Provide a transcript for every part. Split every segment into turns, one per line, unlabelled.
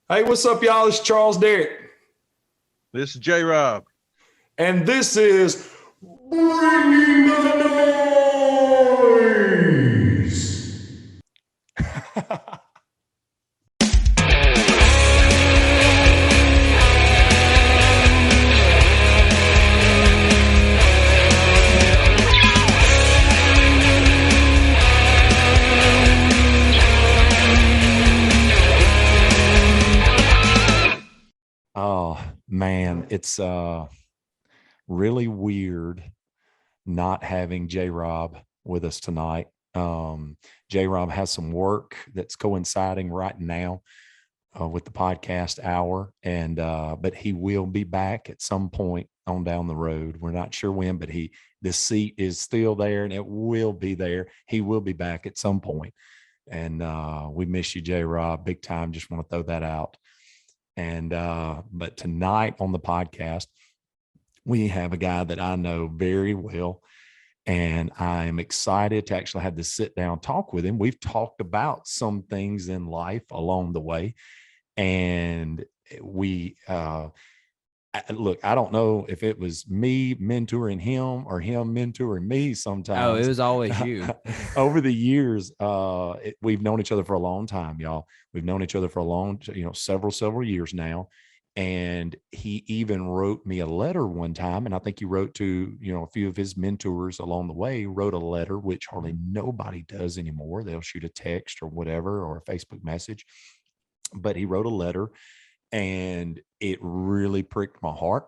Hey, what's up, y'all? It's Charles Derrick.
This is J Rob.
And this is Bringing the Noise. Oh, man, it's really weird not having J Rob with us tonight. J Rob has some work that's coinciding right now with the podcast hour, and but he will be back at some point on down the road. We're not sure when, but the seat is still there, and it will be there. He will be back at some point, and we miss you, J Rob, big time. Just want to throw that out. And but tonight on the podcast, we have a guy that I know very well, and I am excited to actually have this sit down talk with him. We've talked about some things in life along the way, and we look, I don't know if it was me mentoring him or him mentoring me
Oh, it
sometimes.
was always you.
Over the years, we've known each other for a long time, y'all. We've known each other for a long, several years now. And he even wrote me a letter one time. And I think he wrote to, a few of his mentors along the way, wrote a letter, which hardly nobody does anymore. They'll shoot a text or whatever, or a Facebook message. But he wrote a letter, and it really pricked my heart.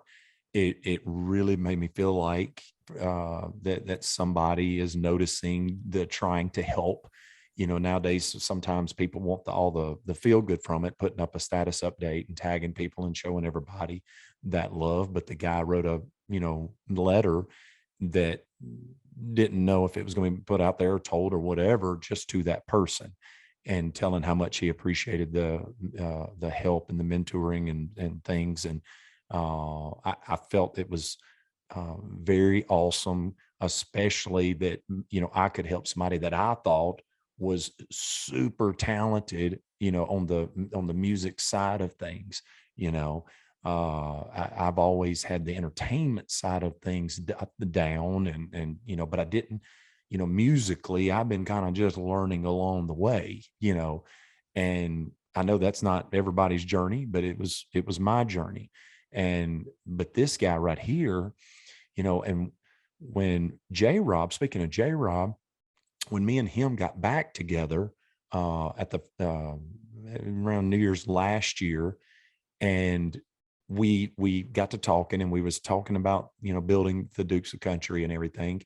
It really made me feel like that somebody is noticing, the trying to help. Nowadays sometimes people want all the feel good from it, putting up a status update and tagging people and showing everybody that love. But the guy wrote a letter that didn't know if it was going to be put out there or told or whatever, just to that person, and telling how much he appreciated the help and the mentoring and things. And I felt it was very awesome, especially that I could help somebody that I thought was super talented, on the music side of things. I've always had the entertainment side of things down, and but I didn't, musically, I've been kind of just learning along the way, and I know that's not everybody's journey, but it was my journey. But this guy right here, and when speaking of J Rob, when me and him got back together at the around New Year's last year, and we got to talking, and we was talking about building the Dukes of Country and everything.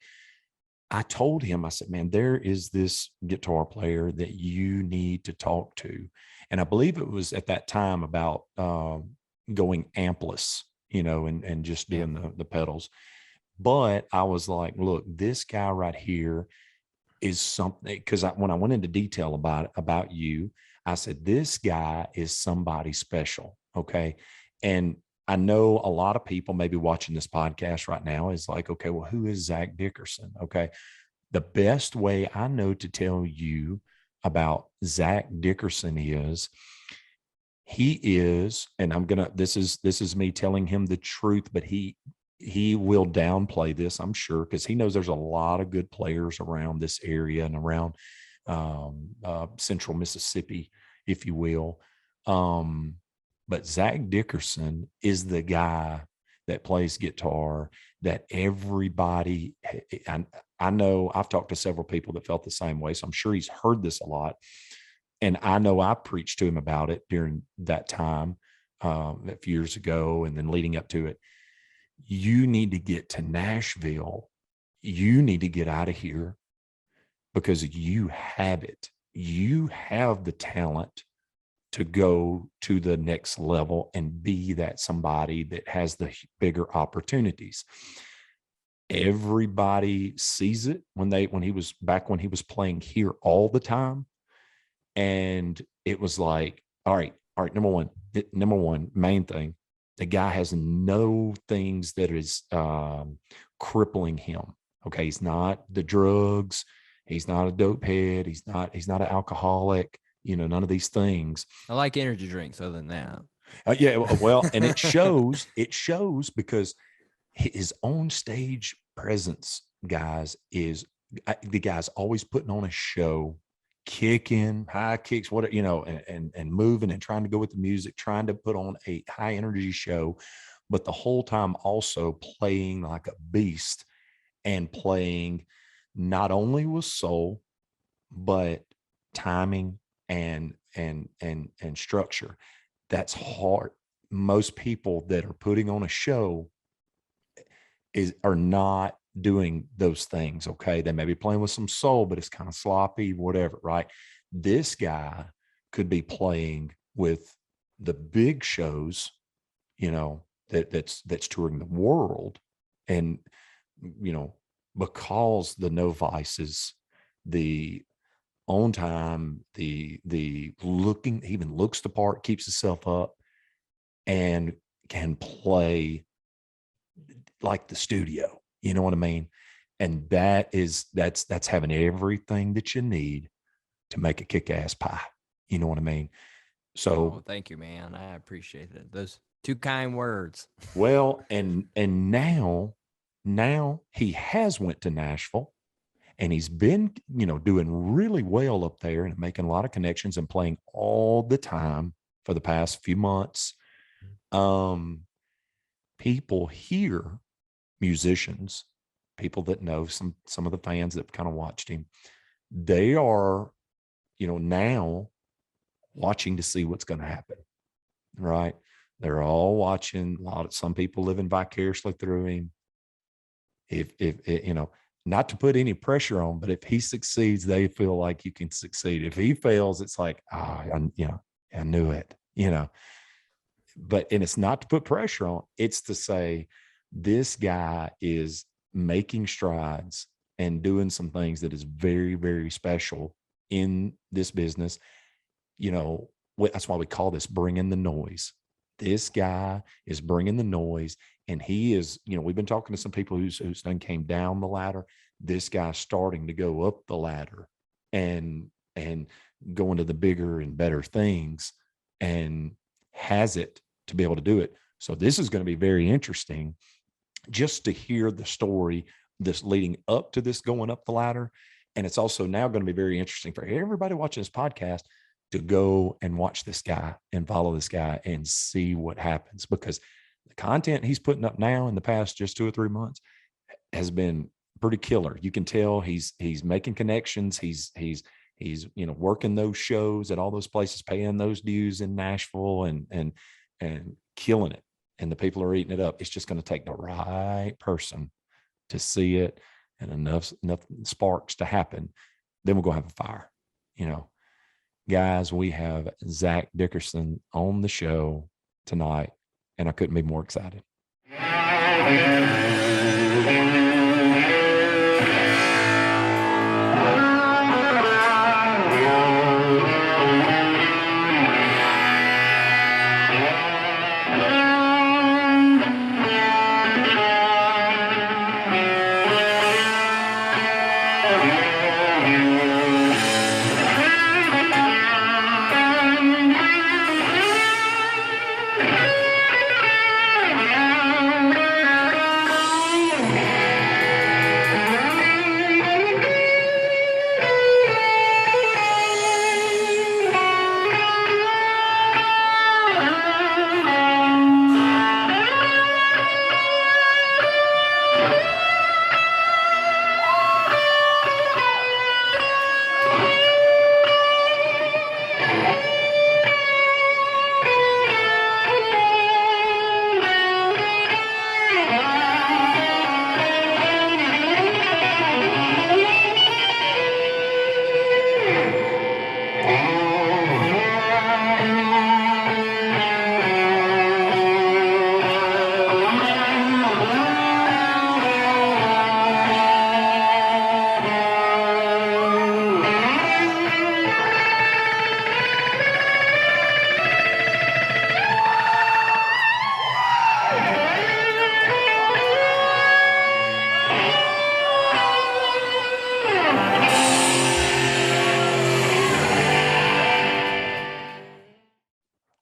I told him, I said, man, there is this guitar player that you need to talk to. And I believe it was at that time about going ampless, and just doing the pedals. But I was like, look, this guy right here is something, because when I went into detail about you, I said, this guy is somebody special. Okay. And I know a lot of people maybe watching this podcast right now is like, okay, well, who is Zach Dickerson? Okay. The best way I know to tell you about Zach Dickerson is, he is, and this is me telling him the truth, but he will downplay this, I'm sure, because he knows there's a lot of good players around this area and around central Mississippi, if you will. But Zach Dickerson is the guy that plays guitar that everybody, I know I've talked to several people that felt the same way, so I'm sure he's heard this a lot. And I know I preached to him about it during that time, a few years ago, and then leading up to it. You need to get to Nashville. You need to get out of here, because you have it. You have the talent to go to the next level and be that somebody that has the bigger opportunities. Everybody sees it when he was playing here all the time. And it was like, all right, number one, main thing, the guy has no things that is crippling him. Okay. He's not the drugs. He's not a dope head. He's not an alcoholic. none of these things.
I like energy drinks other than that.
Yeah, well, and it shows because his own stage presence, guys, is the guy's always putting on a show, kicking high kicks, what and moving and trying to go with the music, trying to put on a high energy show, but the whole time also playing like a beast and playing not only with soul, but timing and structure. That's hard. Most people that are putting on a show are not doing those things. Okay. They may be playing with some soul, but it's kind of sloppy, whatever, right? This guy could be playing with the big shows, that's touring the world. And, because the no vices, the on time, the looking, even looks the part, keeps himself up, and can play like the studio, you know what I mean? And that's having everything that you need to make a kick-ass pie. You know what I mean? So
thank you, man. I appreciate it. Those two kind words.
Well, and now he has went to Nashville, and he's been, doing really well up there and making a lot of connections and playing all the time for the past few months. People here, musicians, people that know some of the fans that kind of watched him, they are, now watching to see what's going to happen. Right. They're all watching. Some people living vicariously through him. If not to put any pressure on, but if he succeeds, they feel like you can succeed. If he fails, it's like, I knew it, but, and it's not to put pressure on, it's to say, this guy is making strides and doing some things that is very, very special in this business. That's why we call this bringing the noise. This guy is bringing the noise, and he is, we've been talking to some people who's done came down the ladder. This guy's starting to go up the ladder and go into the bigger and better things, and has it to be able to do it. So this is going to be very interesting just to hear the story, this leading up to this going up the ladder. And it's also now going to be very interesting for everybody watching this podcast to go and watch this guy and follow this guy and see what happens, because the content he's putting up now in the past just 2 or 3 months has been pretty killer. You can tell he's making connections. He's working those shows at all those places, paying those dues in Nashville and killing it. And the people are eating it up. It's just going to take the right person to see it and enough sparks to happen. Then we'll go have a fire, Guys, we have Zach Dickerson on the show tonight, and I couldn't be more excited.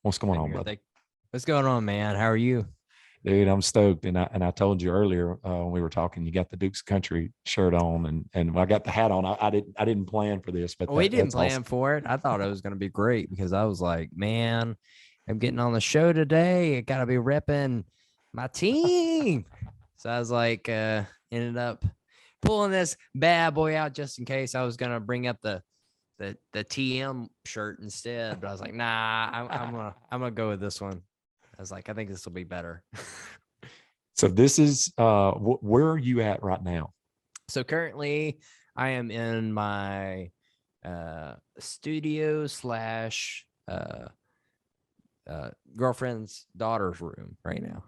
What's going
Same
on,
here.
brother?
What's going on, man? How are you?
Dude, I'm stoked. And I told you earlier when we were talking, you got the Duke's Country shirt on, and when I got the hat on, I didn't plan for this, but
We didn't
that's
plan
awesome.
for it. I thought it was going to be great because I was like, man, I'm getting on the show today. I got to be repping my team. So I was like, ended up pulling this bad boy out just in case I was going to bring up the TM shirt instead. But I was like, nah, I'm gonna go with this one. I was like, I think this will be better.
So this is where are you at right now?
So currently I am in my studio slash girlfriend's daughter's room right now.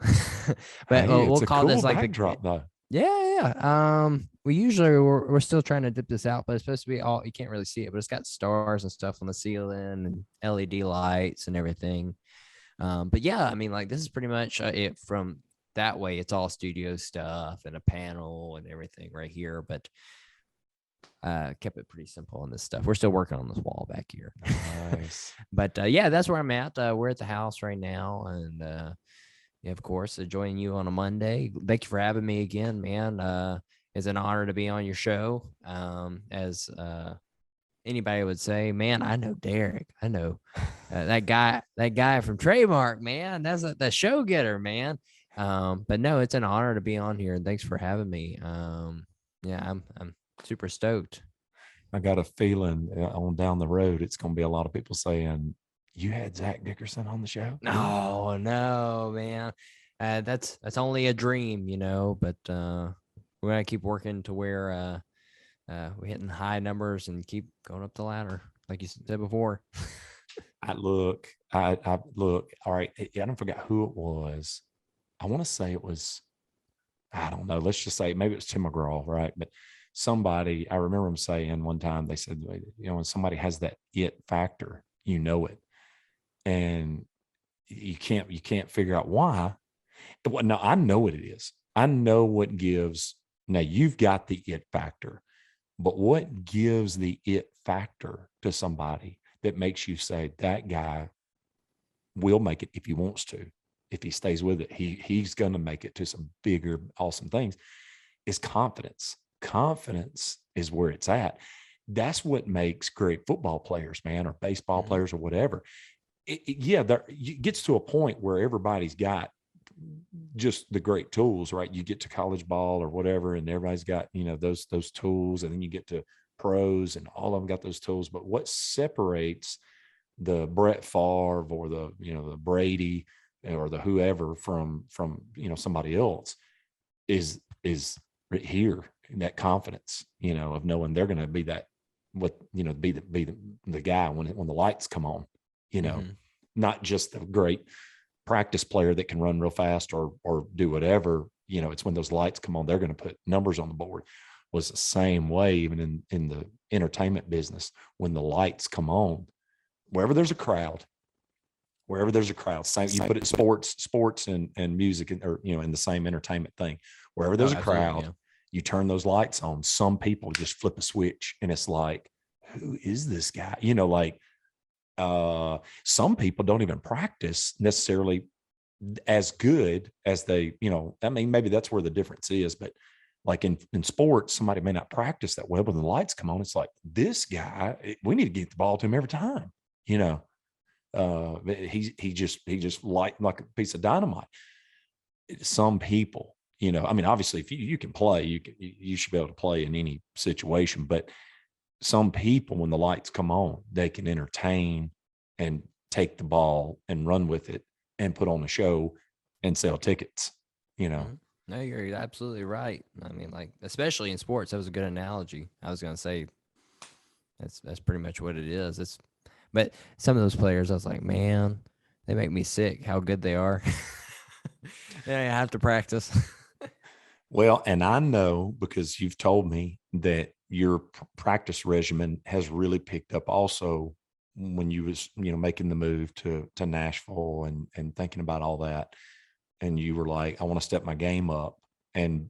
But
Hey,
we'll
it's a
call
cool
this like the
backdrop though.
yeah. We usually we're still trying to dip this out, but it's supposed to be all, you can't really see it, but it's got stars and stuff on the ceiling and LED lights and everything. But yeah, I mean, like this is pretty much it from that way. It's all studio stuff and a panel and everything right here, but kept it pretty simple on this stuff. We're still working on this wall back here.
Nice.
But yeah, that's where I'm at. We're at the house right now, and yeah, of course, joining you on a Monday. Thank you for having me again, man. It's an honor to be on your show. As anybody would say, man, I know Derek. I know that guy from Trademark, man. That's the show getter, man. But no, it's an honor to be on here, and thanks for having me. Yeah, I'm super stoked.
I got a feeling on down the road, it's going to be a lot of people saying, "You had Zach Dickerson on the show."
No, man. That's only a dream, but we're gonna keep working to where we're hitting high numbers and keep going up the ladder, like you said before.
I look. All right. I don't forget who it was. I want to say it was. I don't know. Let's just say maybe it was Tim McGraw, right? But somebody, I remember him saying one time, they said, when somebody has that it factor, you know it, and you can't figure out why. Well, no, I know what it is. I know what gives. Now you've got the it factor, but what gives the it factor to somebody that makes you say that guy will make it if he wants to, if he stays with it, he's going to make it to some bigger, awesome things, is confidence. Confidence is where it's at. That's what makes great football players, man, or baseball players or whatever. It gets to a point where everybody's got just the great tools, right? You get to college ball or whatever, and everybody's got, those tools, and then you get to pros and all of them got those tools. But what separates the Brett Favre or the Brady or the whoever from somebody else is right here, in that confidence, of knowing they're going to be that, be the guy when the lights come on, not just the great practice player that can run real fast or do whatever. It's when those lights come on, they're going to put numbers on the board. Was the same way even in the entertainment business. When the lights come on, wherever there's a crowd, same, you put it sports and music, or in the same entertainment thing. Wherever there's a crowd, you turn those lights on. Some people just flip a switch, and it's like, who is this guy? Some people don't even practice necessarily as good as they, maybe that's where the difference is. But like in sports, somebody may not practice that well, but when the lights come on, it's like, this guy, we need to get the ball to him every time. He just light like a piece of dynamite. Some people, obviously if you can play, you should be able to play in any situation, but some people, when the lights come on, they can entertain and take the ball and run with it and put on a show and sell tickets,
No, you're absolutely right. I mean, like, especially in sports, that was a good analogy. I was going to say that's pretty much what it is. But some of those players, I was like, man, they make me sick how good they are. Yeah, I have to practice.
Well, and I know because you've told me that your practice regimen has really picked up also when you was, making the move to Nashville and thinking about all that. And you were like, I want to step my game up and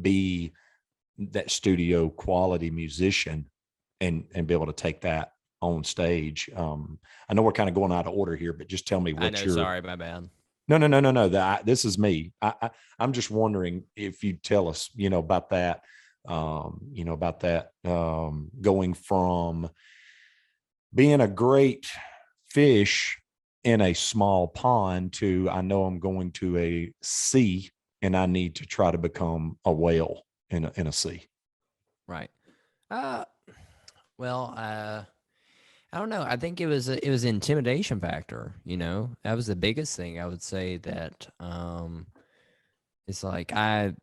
be that studio quality musician and be able to take that on stage. I know we're kind of going out of order here, but just tell me
I
what
know.
your.
Sorry, my bad.
No. This is me. I'm just wondering if you tell us, about that, going from being a great fish in a small pond to I know I'm going to a sea and I need to try to become a whale in a sea.
Right. Uh, well, I don't know. I think it was an intimidation factor. That was the biggest thing I would say. That it's like I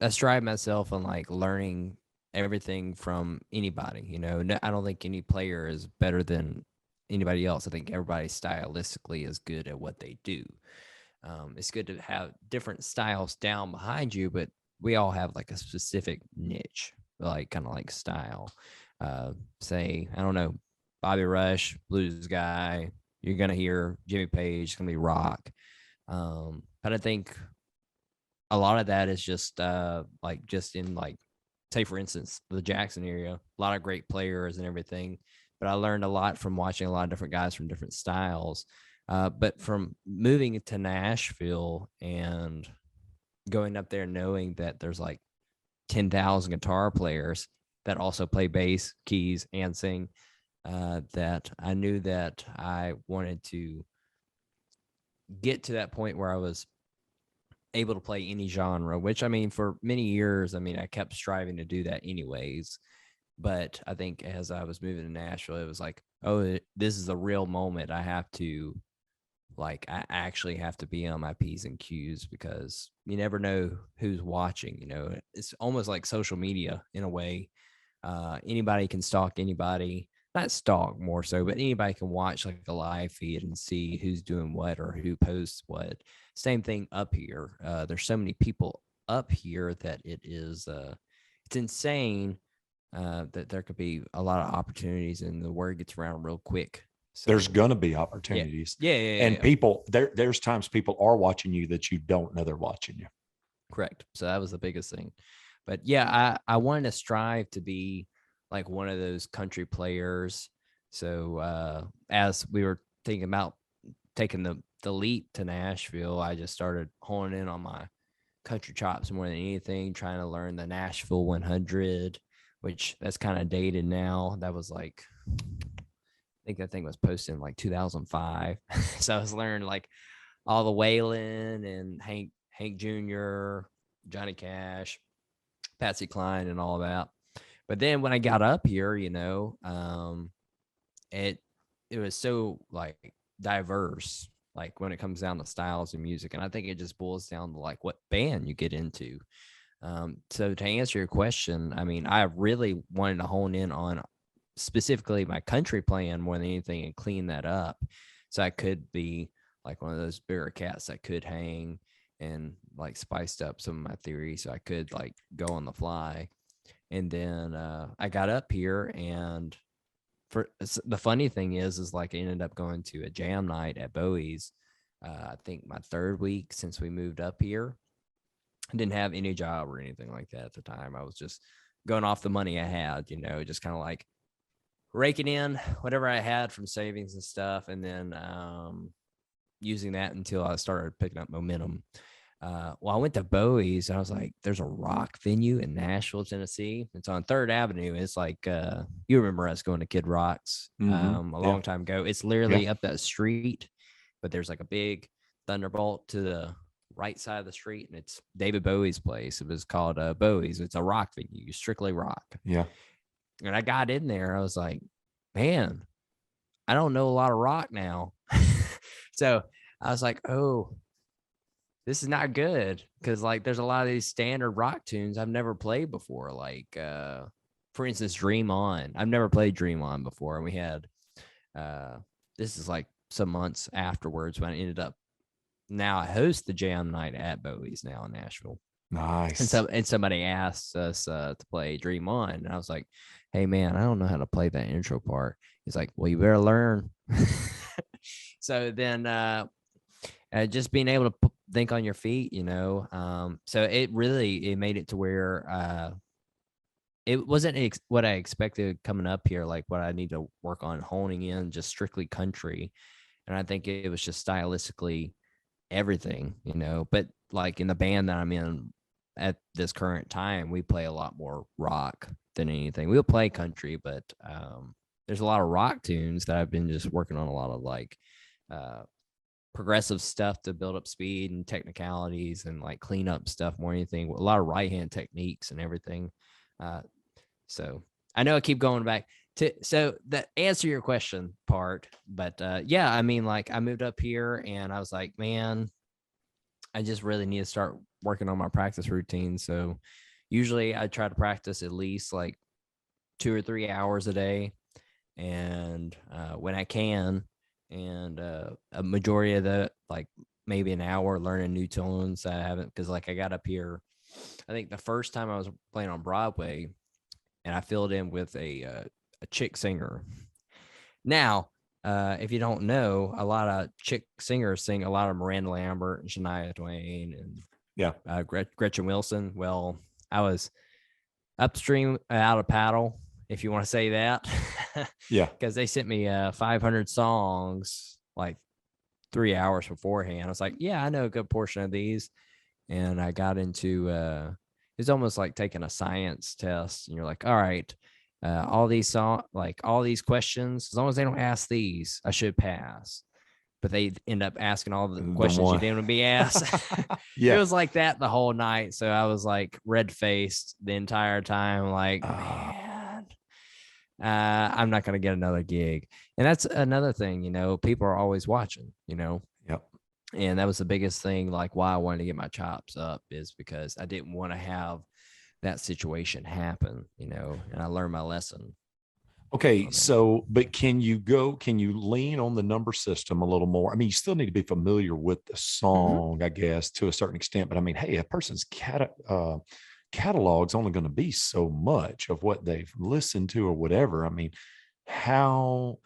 strive myself on like learning everything from anybody. I don't think any player is better than anybody else. I think everybody stylistically is good at what they do. It's good to have different styles down behind you, but we all have like a specific niche, like kind of like style. Say, I don't know, Bobby Rush, blues guy. You're gonna hear Jimmy Page. It's gonna be rock. But I think a lot of that is just like just in like, say for instance, the Jackson area, a lot of great players and everything. But I learned a lot from watching a lot of different guys from different styles. But from moving to Nashville and going up there, knowing that there's like 10,000 guitar players that also play bass, keys, and sing, that I knew that I wanted to get to that point where I was able to play any genre, which I mean, for many years, I mean, I kept striving to do that anyways. But I think as I was moving to Nashville, it was like, oh, this is a real moment. I actually have to be on my P's and Q's, because you never know who's watching. It's almost like social media in a way. Anybody can stalk anybody, not stalk more so, but anybody can watch like a live feed and see who's doing what or who posts what. Same thing up here. There's so many people up here that it's insane, that there could be a lot of opportunities and the word gets around real quick. So
There's going to be
yeah,
opportunities.
yeah.
And people, there's times people are watching you that you don't know they're watching you.
Correct. So that was the biggest thing. But yeah, I wanted to strive to be like one of those country players. So as we were thinking about taking the leap to Nashville, I just started honing in on my country chops more than anything, trying to learn the Nashville 100, which that's kind of dated now. That was like, I think that thing was posted in like 2005. So I was learning like all the Waylon and Hank Jr., Johnny Cash, Patsy Cline, and all that. But then when I got up here, it was so like diverse, like when it comes down to styles of music. And I think it just boils down to like what band you get into. So to answer your question, I mean, I really wanted to hone in on specifically my country playing more than anything and clean that up, so I could be like one of those bigger cats that could hang and like spiced up some of my theories so I could like go on the fly. And then I got up here, and the funny thing is like I ended up going to a jam night at Bowie's. I think my third week since we moved up here. I didn't have any job or anything like that at the time. I was just going off the money I had, just kind of like raking in whatever I had from savings and stuff, and then using that until I started picking up momentum. Well, I went to Bowie's and I was like, there's a rock venue in Nashville, Tennessee. It's on 3rd Avenue. It's like, you remember us going to Kid Rock's a long time ago. It's literally up that street, but there's like a big thunderbolt to the right side of the street, and it's David Bowie's place. It was called Bowie's. It's a rock venue, strictly rock.
Yeah.
And I got in there. I was like, man, I don't know a lot of rock now. So I was like, oh, this is not good, because like there's a lot of these standard rock tunes I've never played before. Like, for instance, Dream On. I've never played Dream On before. And we had, this is like some months afterwards when I ended up, now I host the jam night at Bowie's now in Nashville.
Nice.
And somebody asked us to play Dream On, and I was like, hey man, I don't know how to play that intro part. He's like, well, you better learn. So then just being able to think on your feet, so it made it to where it wasn't what I expected coming up here, like what I need to work on honing in just strictly country. And I think it was just stylistically everything, but like in the band that I'm in at this current time, we play a lot more rock than anything. We'll play country, but there's a lot of rock tunes that I've been just working on, a lot of like progressive stuff to build up speed and technicalities and like clean up stuff more than anything. A lot of right hand techniques and everything. So I know I keep going back to, so that answer your question part, but yeah, I mean, like I moved up here and I was like, man, I just really need to start working on my practice routine. So usually I try to practice at least like 2 or 3 hours a day. And when I can, and a majority of the, like maybe an hour learning new tones that I haven't, because like I got up here, I think the first time I was playing on Broadway and I filled in with a chick singer. Now, if you don't know, a lot of chick singers sing a lot of Miranda Lambert and Shania Twain and Gretchen Wilson. Well, I was upstream out of paddle, if you want to say that.
Yeah.
Because they sent me 500 songs like 3 hours beforehand. I was like, yeah, I know a good portion of these. And I got into it's almost like taking a science test. And you're like, all right, all these questions, as long as they don't ask these, I should pass. But they end up asking all the questions you didn't want to be asked.
Yeah.
It was like that the whole night. So I was like red faced the entire time, like, man, I'm not going to get another gig. And that's another thing, people are always watching,
Yep.
And that was the biggest thing, like why I wanted to get my chops up, is because I didn't want to have that situation happen, and I learned my lesson.
Okay. So, but can you lean on the number system a little more? I mean, you still need to be familiar with the song, I guess, to a certain extent, but I mean, hey, a person's catalog's only going to be so much of what they've listened to or whatever. I mean, how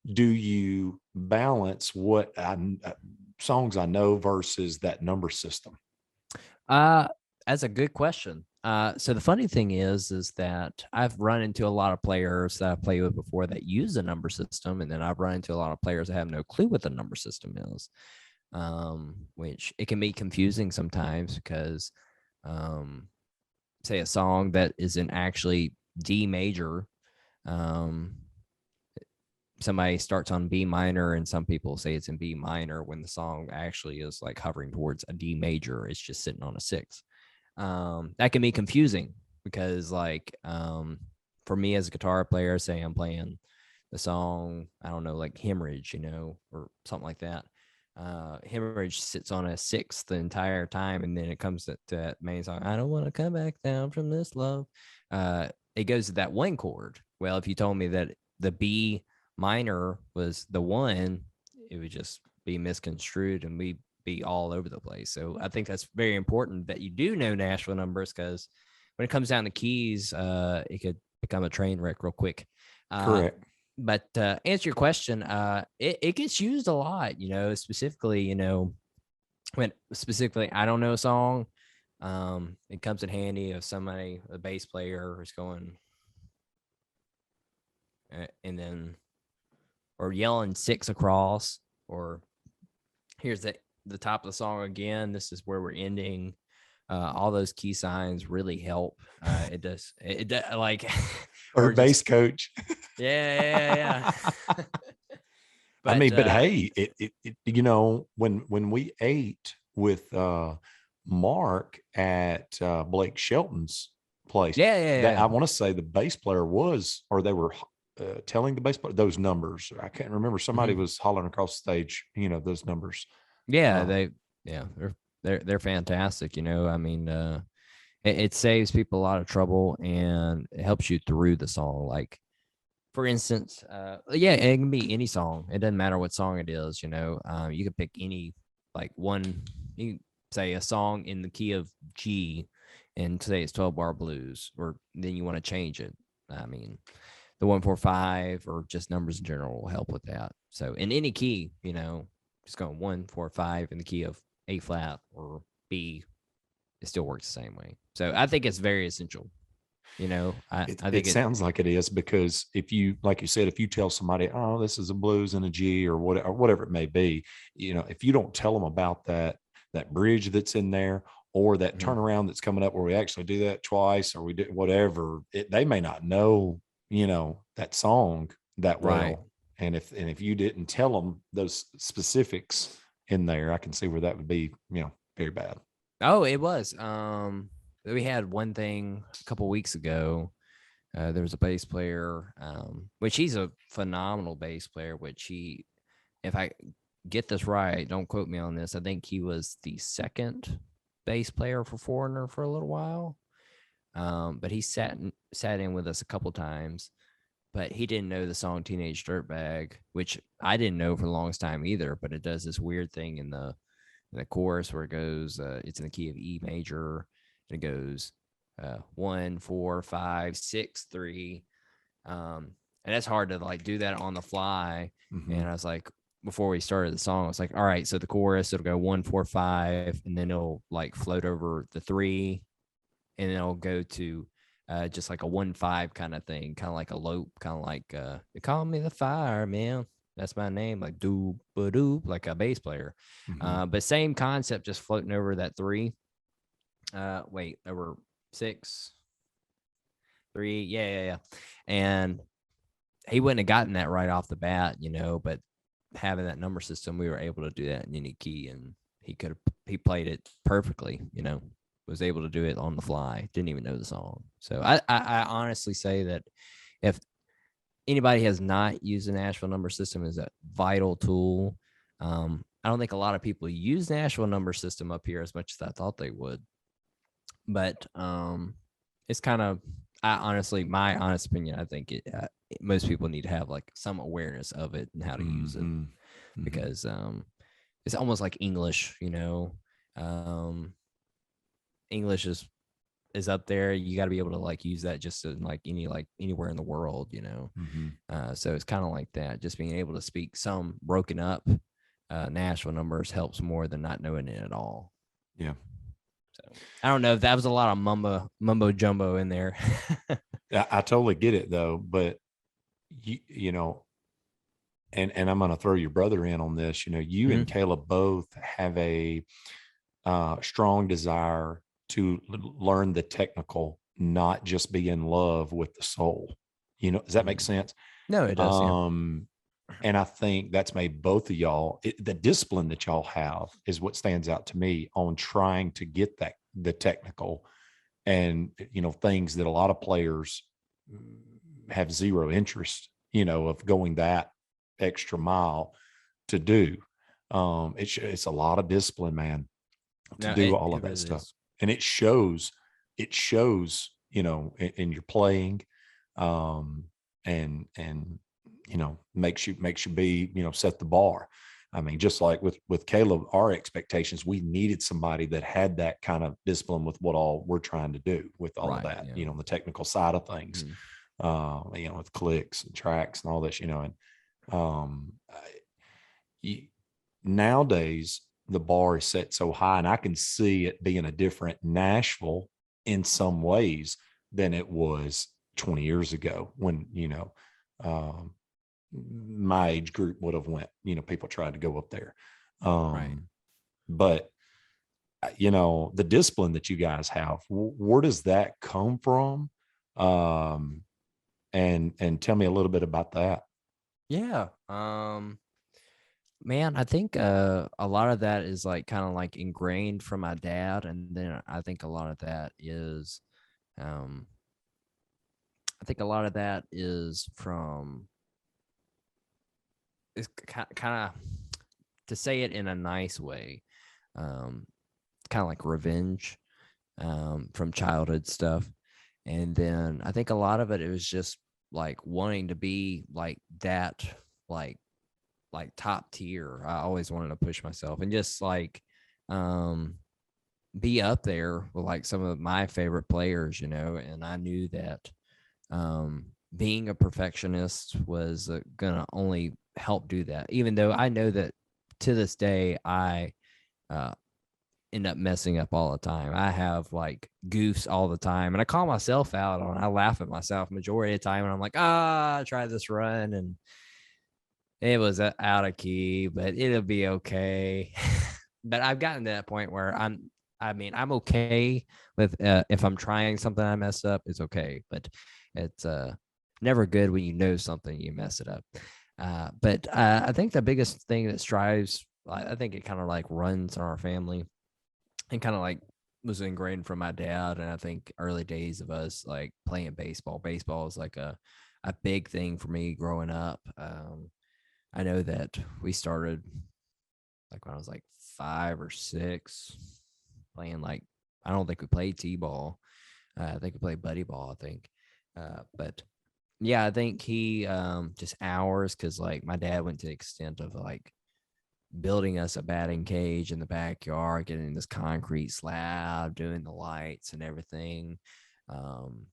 do you balance what songs I know versus that number system?
That's a good question. So the funny thing is that I've run into a lot of players that I've played with before that use a number system, and then I've run into a lot of players that have no clue what the number system is, which it can be confusing sometimes because, say a song that isn't actually D major, somebody starts on B minor and some people say it's in B minor when the song actually is like hovering towards a D major. It's just sitting on a 6. That can be confusing because like, for me as a guitar player, say I'm playing the song, I don't know, like Hemorrhage, or something like that. Hemorrhage sits on a 6 the entire time, and then it comes to that main song, I don't want to come back down from this love. It goes to that 1 chord. Well, if you told me that the B minor was the 1, it would just be misconstrued and we'd be all over the place. So I think that's very important that you do know Nashville numbers, because when it comes down to keys, it could become a train wreck real quick.
Correct.
But answer your question, it gets used a lot, specifically, when specifically I don't know a song, it comes in handy if somebody, a bass player, is going and then, or yelling 6 across, or here's the top of the song again, this is where we're ending. All those key signs really help. It does like
or bass coach.
Yeah.
But, I mean, but hey, it when we ate with Mark at Blake Shelton's place, that I want to say the bass player was, or they were telling the bass player those numbers. I can't remember. Somebody was hollering across the stage, those numbers.
Yeah, they're fantastic. I mean, it saves people a lot of trouble and it helps you through the song. Like, for instance, it can be any song. It doesn't matter what song it is. You can pick any, like one. You can say a song in the key of G, and say it's 12-bar blues, or then you want to change it. I mean, the 1-4-5 or just numbers in general will help with that. So in any key, just going 1-4-5 in the key of A flat or B, it still works the same way. So I think it's very essential. I think
It sounds like it is, because if you, like you said, if you tell somebody, oh, this is a blues and a G or whatever it may be, if you don't tell them about that bridge that's in there, or that turnaround that's coming up where we actually do that twice, or we do whatever, they may not know, that song that well.
Right.
And if you didn't tell them those specifics in there, I can see where that would be, very bad.
Oh, it was. We had one thing a couple weeks ago. There was a bass player, which he's a phenomenal bass player, if I get this right, don't quote me on this, I think he was the second bass player for Foreigner for a little while. But he sat in with us a couple times, but he didn't know the song Teenage Dirtbag, which I didn't know for the longest time either, but it does this weird thing in the chorus where it goes, it's in the key of E major, and it goes 1, 4, 5, 6, 3. And that's hard to like do that on the fly. And I was like, before we started the song, I was like, all right, so the chorus, it'll go 1, 4, 5, and then it'll like float over the 3, and then it'll go to just like a 1, 5 kind of thing, kind of like a lope, kind of like they call me the fire, man. That's my name, like doop doop, like a bass player. But same concept, just floating over that 3. Over 6, 3, yeah. And he wouldn't have gotten that right off the bat, but having that number system, we were able to do that in any key, and he played it perfectly, was able to do it on the fly, didn't even know the song. So I honestly say that if anybody has not used the Nashville number system, is a vital tool. I don't think a lot of people use Nashville number system up here as much as I thought they would, but it's kind of, my honest opinion, I think most people need to have like some awareness of it and how to use it, because it's almost like English, English is up there. You got to be able to like use that just in like anywhere in the world, so it's kind of like that. Just being able to speak some broken up Nashville numbers helps more than not knowing it at all.
Yeah.
So I don't know if that was a lot of mumbo jumbo in there.
I totally get it though, but you know, and I'm going to throw your brother in on this. You and Caleb both have a strong desire to learn the technical, not just be in love with the soul. Does that make sense?
No, it does.
And I think that's made both of y'all, the discipline that y'all have is what stands out to me on trying to get the technical, and, things that a lot of players have zero interest, of going that extra mile to do. It's a lot of discipline, man, to do all of that stuff. And it shows, in your playing, and makes you be, set the bar. I mean, just like with Caleb, our expectations, we needed somebody that had that kind of discipline with what all we're trying to do with all of that, the technical side of things, with clicks and tracks and all this, nowadays the bar is set so high, and I can see it being a different Nashville in some ways than it was 20 years ago when, my age group would have went, people tried to go up there. But, the discipline that you guys have, where does that come from? And tell me a little bit about that.
Yeah. Man, I think a lot of that is like kind of like ingrained from my dad, and then I think a lot of that is from, it's kind of, to say it in a nice way, kind of like revenge from childhood stuff. And then I think a lot of it was just like wanting to be like that, like top tier. I always wanted to push myself and just like be up there with like some of my favorite players, and I knew that being a perfectionist was gonna only help do that, even though I know that to this day I end up messing up all the time. I have like goofs all the time, and I call myself out on. I laugh at myself majority of the time, and I'm like, I tried this run, and it was out of key, but it'll be okay. But I've gotten to that point where I'm okay with if I'm trying something I mess up, it's okay. But it's never good when you know something you mess it up. But I think the biggest thing that strives, I think it kind of like runs in our family and kind of like was ingrained from my dad. And I think early days of us like playing baseball. Baseball is like a big thing for me growing up. I know that we started like when I was like 5 or 6 playing like, I don't think we played T-ball. I think we played buddy ball, I think. But yeah, I think he just hours because like my dad went to the extent of like building us a batting cage in the backyard, getting this concrete slab, doing the lights and everything. Um,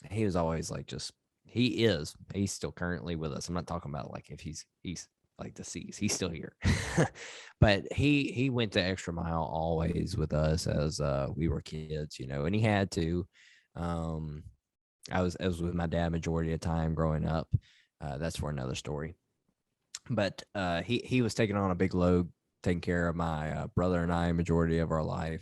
he was always like he's still currently with us. I'm not talking about like if he's like deceased, he's still here. But he went the extra mile always with us as we were kids, and he had to. I was with my dad majority of the time growing up. That's for another story. But he was taking on a big load, taking care of my brother and I majority of our life.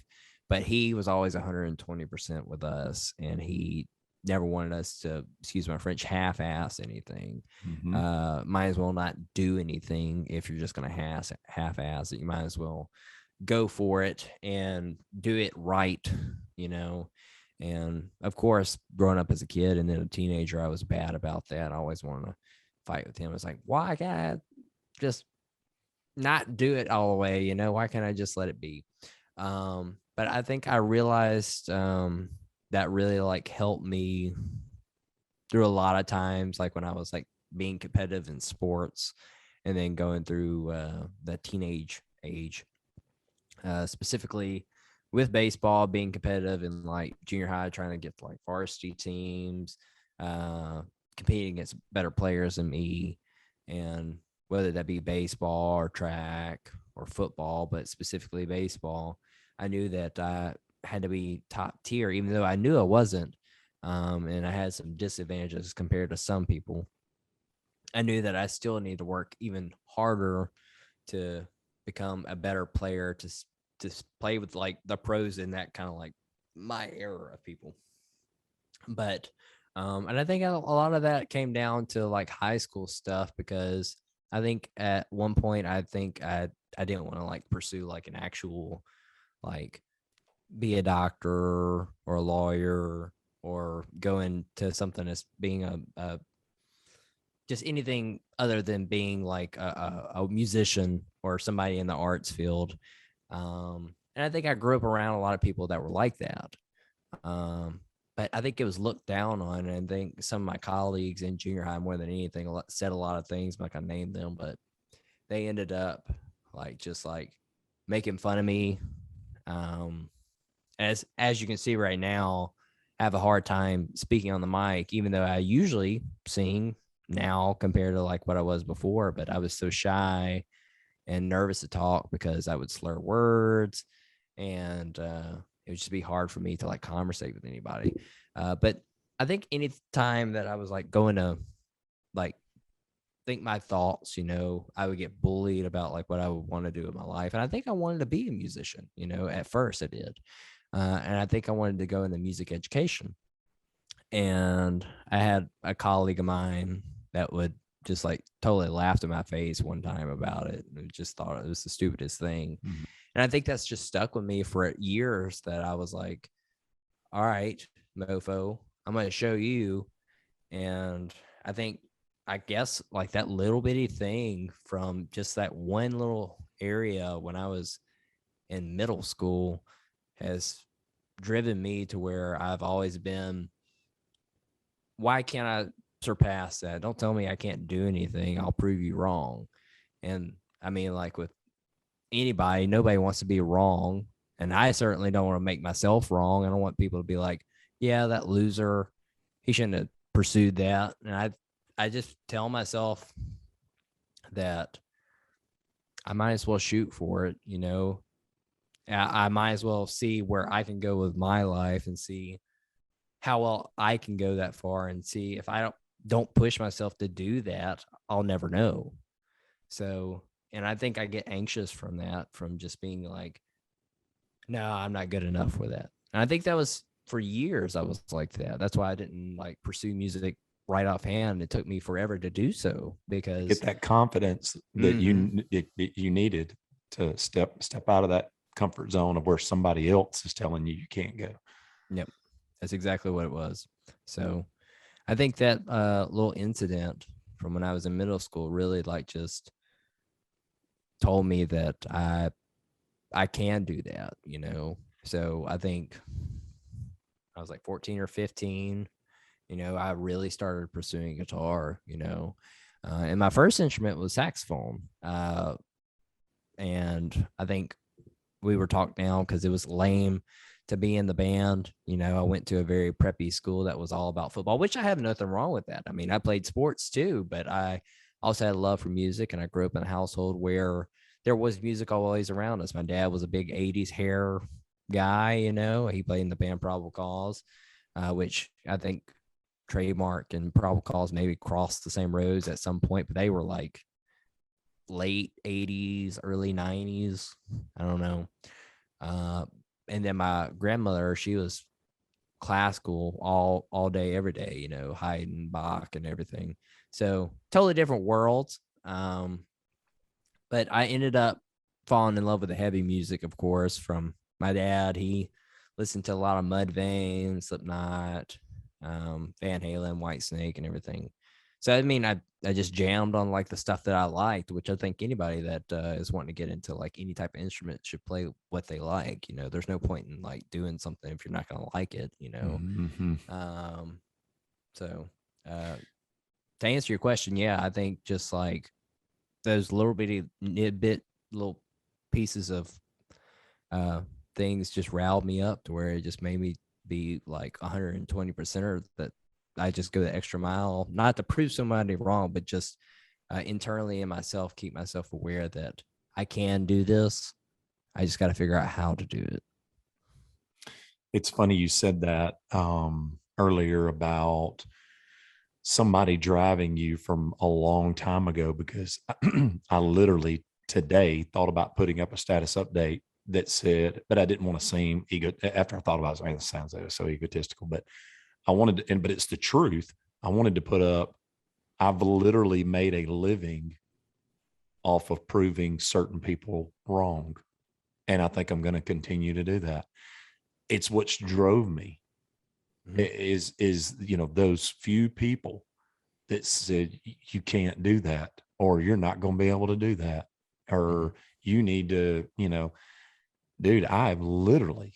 But he was always 120% with us, and he never wanted us to, excuse my French, half-ass anything. Might as well not do anything if you're just going to half-ass it. You might as well go for it and do it right, And of course, growing up as a kid and then a teenager, I was bad about that. I always wanted to fight with him. It's like, why can't I just not do it all the way? Why can't I just let it be? But I think I realized that really like helped me through a lot of times, like when I was like being competitive in sports and then going through the teenage age, specifically with baseball, being competitive in like junior high, trying to get to like varsity teams, competing against better players than me, and whether that be baseball or track or football, but specifically baseball, I knew that I had to be top tier, even though I knew I wasn't. And I had some disadvantages compared to some people. I knew that I still need to work even harder to become a better player, to play with like the pros in that kind of like my era of people. But and I think a lot of that came down to like high school stuff, because I think at one point I didn't want to like pursue like an actual like be a doctor or a lawyer or go into something as being a just anything other than being like a musician or somebody in the arts field. And I think I grew up around a lot of people that were like that. But I think it was looked down on. And I think some of my colleagues in junior high, more than anything, said a lot of things, like I named them, but they ended up like just like making fun of me. As you can see right now, I have a hard time speaking on the mic, even though I usually sing now compared to like what I was before. But I was so shy and nervous to talk because I would slur words, and it would just be hard for me to like conversate with anybody. But I think any time that I was like going to like think my thoughts, I would get bullied about like what I would want to do in my life. And I think I wanted to be a musician, at first I did. And I think I wanted to go into music education. And I had a colleague of mine that would just like totally laughed in my face one time about it, and just thought it was the stupidest thing. Mm-hmm. And I think that's just stuck with me for years, that I was like, all right, mofo, I'm going to show you. And I guess like that little bitty thing from just that one little area when I was in middle school has driven me to where I've always been, why can't I surpass that? Don't tell me I can't do anything. I'll prove you wrong. And I mean, like with anybody, nobody wants to be wrong. And I certainly don't want to make myself wrong. I don't want people to be like, yeah, that loser, he shouldn't have pursued that. And I just tell myself that I might as well shoot for it, I might as well see where I can go with my life and see how well I can go that far, and see if I don't push myself to do that, I'll never know. So, and I think I get anxious from that, from just being like, no, I'm not good enough with that. And I think that was for years I was like that. That's why I didn't like pursue music right offhand. It took me forever to do so, because
Get that confidence that you needed to step out of that comfort zone of where somebody else is telling you can't go.
Yep, that's exactly what it was. So I think that little incident from when I was in middle school really like just told me that I can do that, you know. So I think I was like 14 or 15, you know, I really started pursuing guitar, you know. And my first instrument was saxophone. And I think we were talked down because it was lame to be in the band. You know, I went to a very preppy school that was all about football, which I have nothing wrong with that. I mean, I played sports too, but I also had a love for music, and I grew up in a household where there was music always around us. My dad was a big 80s hair guy, you know, he played in the band Probable Cause, which I think Trademark and Probable Cause maybe crossed the same roads at some point, but they were like late 80s, early 90s. I don't know. And then my grandmother, she was classical all day, every day, you know, Haydn, Bach, and everything. So totally different worlds. But I ended up falling in love with the heavy music, of course, from my dad. He listened to a lot of Mudvayne, Slipknot, Van Halen, Whitesnake, and everything. So I mean, I just jammed on like the stuff that I liked, which I think anybody that is wanting to get into like any type of instrument should play what they like. You know, there's no point in like doing something if you're not going to like it. You know, so to answer your question, yeah, I think just like those little little pieces of things just riled me up to where it just made me be like 120% that I just go the extra mile, not to prove somebody wrong, but just internally in myself, keep myself aware that I can do this. I just got to figure out how to do it.
It's funny you said that earlier about somebody driving you from a long time ago, because I literally today thought about putting up a status update that said, but I didn't want to seem after I thought about it, I mean, it sounds like so egotistical, but I wanted to, but it's the truth. I wanted to put up, I've literally made a living off of proving certain people wrong. And I think I'm going to continue to do that. It's what's drove me is, you know, those few people that said you can't do that, or you're not going to be able to do that, or you need to, you know, dude, I've literally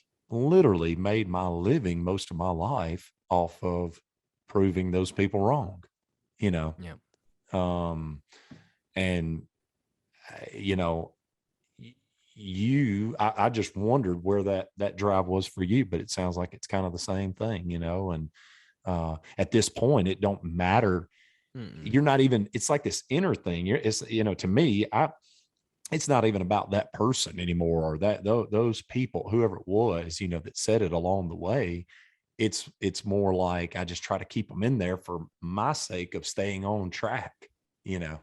made my living most of my life off of proving those people wrong, you know?
Yeah.
And you know, I just wondered where that drive was for you, but it sounds like it's kind of the same thing, you know? And at this point, it don't matter. You're not even, it's like this inner thing. It's, you know, to me, it's not even about that person anymore, or those people, whoever it was, you know, that said it along the way. It's more like I just try to keep them in there for my sake of staying on track, you know,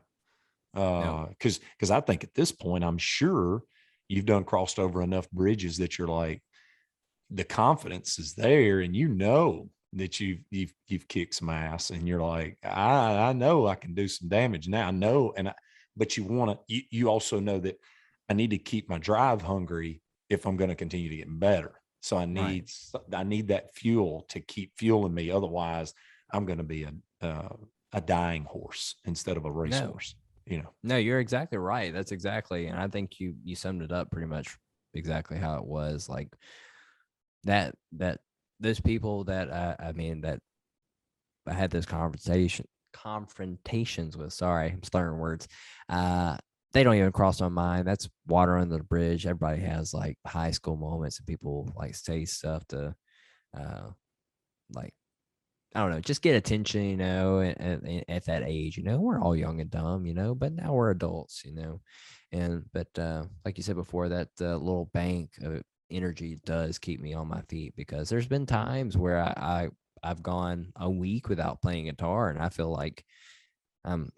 because I think at this point, I'm sure you've done crossed over enough bridges that you're like, the confidence is there, and you know that you've kicked some ass, and you're like, I know I can do some damage now. I know, but you want to. You also know that I need to keep my drive hungry if I'm going to continue to get better. So I need that fuel to keep fueling me. Otherwise, I'm going to be a dying horse instead of a racehorse. You know.
No, you're exactly right. That's exactly, and I think you summed it up pretty much exactly how it was. Like that those people that I mean that I had those confrontations with. Sorry, I'm slurring words. They don't even cross my mind. That's water under the bridge. Everybody has like high school moments, and people like say stuff to, like, I don't know, just get attention, at that age, we're all young and dumb, but now we're adults, but like you said before, that little bank of energy does keep me on my feet, because there's been times where I've gone a week without playing guitar, and I feel like I'm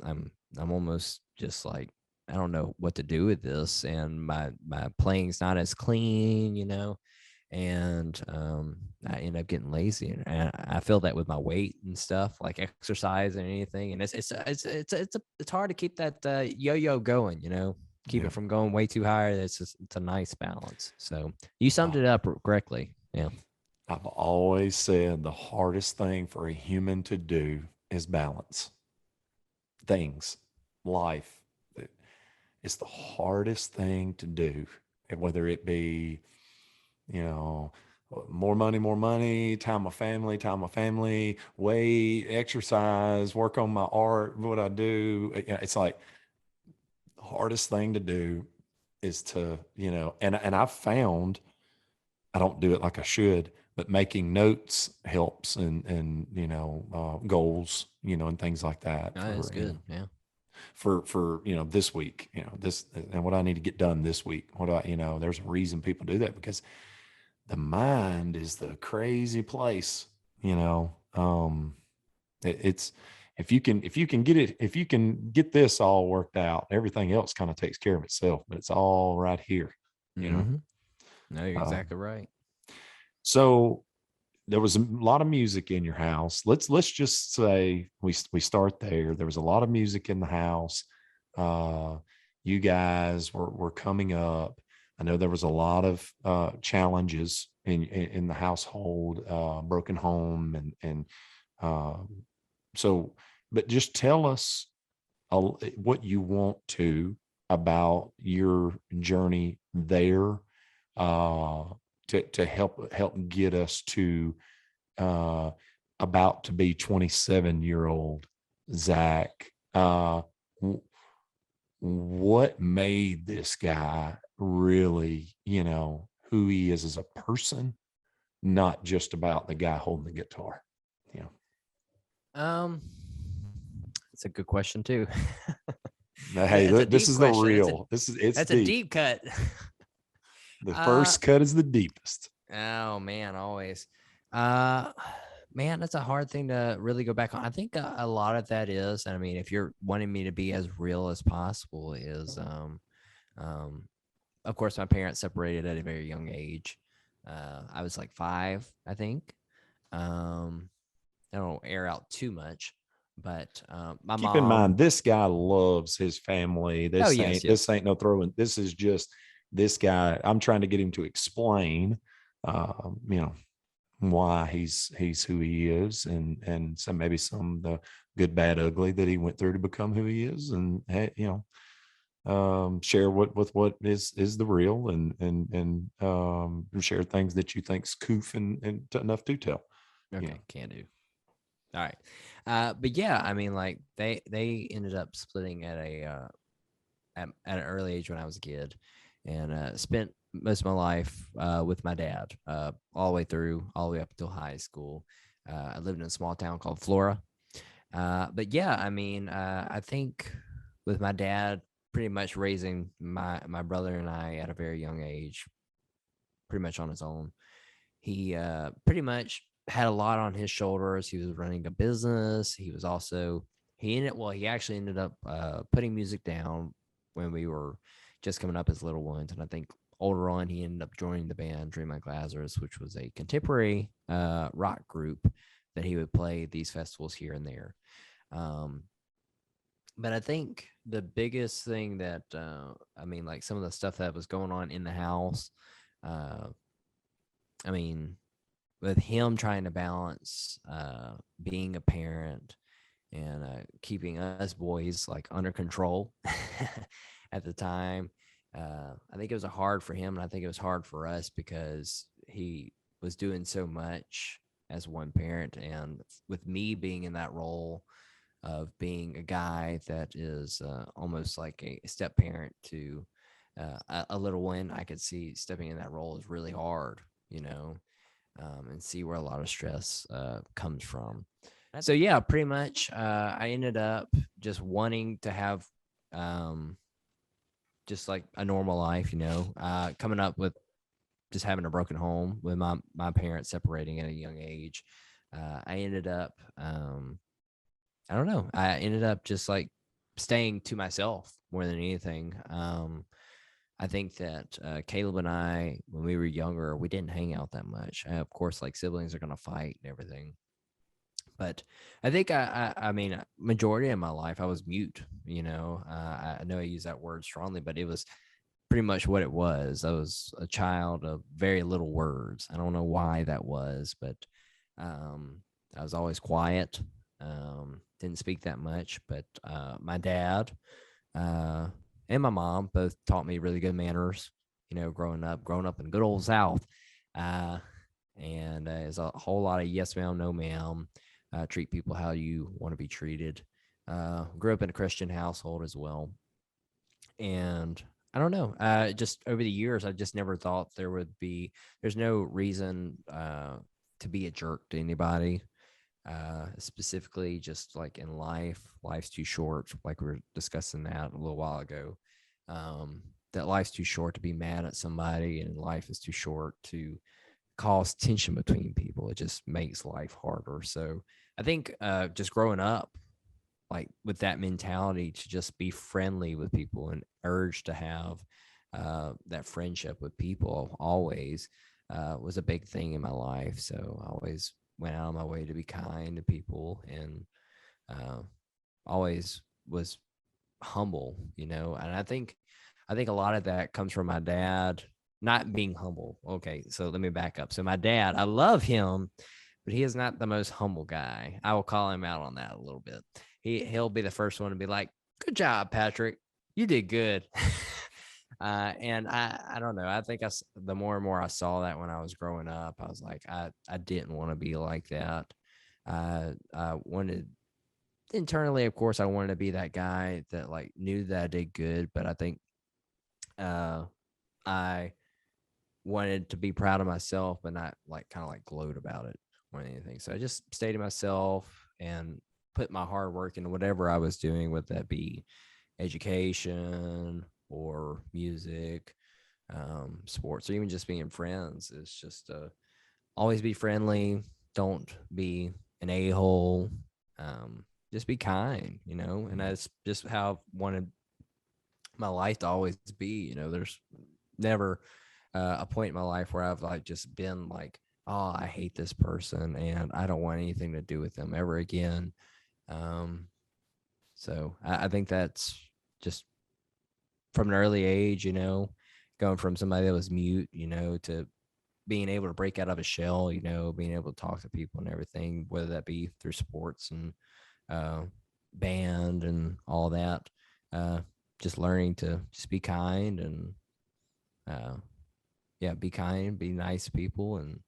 almost just like, I don't know what to do with this, and my playing's not as clean, and I end up getting lazy, and I feel that with my weight and stuff, like exercise and anything, and it's hard to keep that yo-yo going, keep
Yeah.
it from going way too high. It's a nice balance. So you summed it up correctly. Yeah.
I've always said the hardest thing for a human to do is balance things, life. It's the hardest thing to do, and whether it be, you know, more money, time with family, weight, exercise, work on my art, what I do. It's like the hardest thing to do is to, and I've found I don't do it like I should, but making notes helps, and goals, and things like that
Oh, that's good. Yeah.
for this week, this, and what I need to get done this week. What do I, there's a reason people do that, because the mind is the crazy place, it's, if you can get this all worked out, everything else kind of takes care of itself, but it's all right here,
Mhm. No, you're
Um,
exactly right.
so there was a lot of music in your house. Let's just say we start there. There was a lot of music in the house. Uh, you guys were coming up. I know there was a lot of challenges in the household, broken home, and so. But just tell us what you want to about your journey there, uh, to help get us to uh, about to be 27-year-old Zach. What made this guy really, who he is as a person, not just about the guy holding the guitar? Yeah.
It's a good question too.
Now, hey,
That's a
this
deep
is the
question.
real. It's
That's a
deep.
deep cut.
The
uh
first cut is the deepest.
oh man, always. Uh Man, that's a hard thing to really go back on. I think a lot of that is, I mean, if you're wanting me to be as real as possible, is um of course my parents separated at a very young age. I was like 5, I think. I don't air out too much, but my
Keep in mind,
mom.
this guy loves his family.
Oh
This
yes,
ain't
yes.
this ain't no throwing. This is just this guy. I'm trying to get him to explain, you know, why he's who he is, and some, maybe some of the good, bad, ugly that he went through to become who he is, and share what is the real, and share things that you think's coof and enough to tell.
Okay, can do. All right. But yeah, I mean, like they ended up splitting at at an early age when I was a kid, and spent most of my life with my dad, all the way through, all the way up until high school. I lived in a small town called Flora. But yeah, I mean, I think with my dad pretty much raising my brother and I at a very young age, pretty much on his own. He pretty much had a lot on his shoulders. He was running a business. He was also he actually ended up putting music down when we were just coming up as little ones, and I think older on he ended up joining the band Dream Like Lazarus, which was a contemporary rock group that he would play these festivals here and there. Um, but I think the biggest thing that I mean, like some of the stuff that was going on in the house, uh, I mean, with him trying to balance being a parent and keeping us boys like under control at the time. I think it was hard for him, and I think it was hard for us because he was doing so much as one parent, and with me being in that role of being a guy that is almost like a step parent to a little one, I could see stepping in that role is really hard, you know. and see where a lot of stress comes from. So yeah, pretty much I ended up just wanting to have just like a normal life, coming up with just having a broken home with my parents separating at a young age. I ended up I don't know. I ended up just like staying to myself more than anything. I think that Caleb and I, when we were younger, we didn't hang out that much. Of course, like siblings are going to fight and everything. But I think I mean, majority of my life, I was mute. I know I use that word strongly, but it was pretty much what it was. I was a child of very little words. I don't know why that was, but I was always quiet. Didn't speak that much, but my dad and my mom both taught me really good manners. Growing up in good old South, and there's a whole lot of yes ma'am, no ma'am. Treat people how you want to be treated. Grew up in a Christian household as well, and I don't know. Just over the years, I just never thought there's no reason to be a jerk to anybody. Specifically just like in life's too short, like we were discussing that a little while ago. That life's too short to be mad at somebody, and life is too short to cause tension between people. It just makes life harder. So I think just growing up like with that mentality to just be friendly with people and urge to have that friendship with people always was a big thing in my life. So I always went out of my way to be kind to people, and always was humble, and I think a lot of that comes from my dad not being humble. Okay, so let me back up. So my dad, I love him, but he is not the most humble guy. I will call him out on that a little bit. He'll be the first one to be like, "Good job, Patrick. You did good." And I don't know. I think the more and more I saw that when I was growing up, I was like, I didn't want to be like that. I wanted internally, of course, I wanted to be that guy that like knew that I did good, but I think I wanted to be proud of myself, but not like kind of like gloat about it or anything. So I just stayed to myself and put my hard work into whatever I was doing, whether that be education or music, sports, or even just being friends. It's just always be friendly. Don't be an a-hole. Just be kind, and that's just how I wanted my life to always be. There's never a point in my life where I've like just been like, oh, I hate this person and I don't want anything to do with them ever again. So I think that's just from an early age, going from somebody that was mute, to being able to break out of a shell, being able to talk to people and everything, whether that be through sports and band and all that. Just learning to just be kind and be kind, be nice to people, and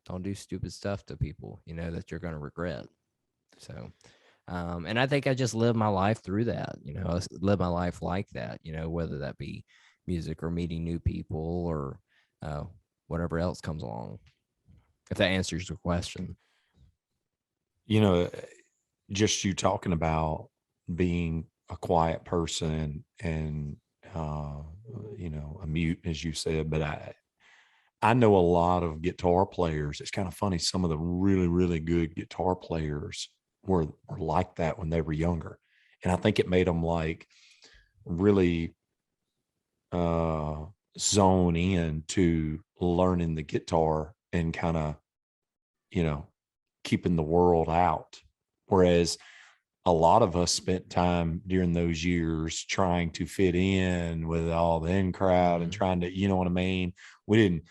don't do stupid stuff to people, that you're going to regret. So, and I think I just live my life through that, I live my life like that, whether that be music or meeting new people or whatever else comes along, if that answers your question.
Just you talking about being a quiet person and a mute, as you said, but I know a lot of guitar players. It's kind of funny. Some of the really, really good guitar players were like that when they were younger. And I think it made them like really zone in to learning the guitar and kind of, keeping the world out. Whereas a lot of us spent time during those years trying to fit in with all the in crowd and trying to, you know what I mean? We didn't,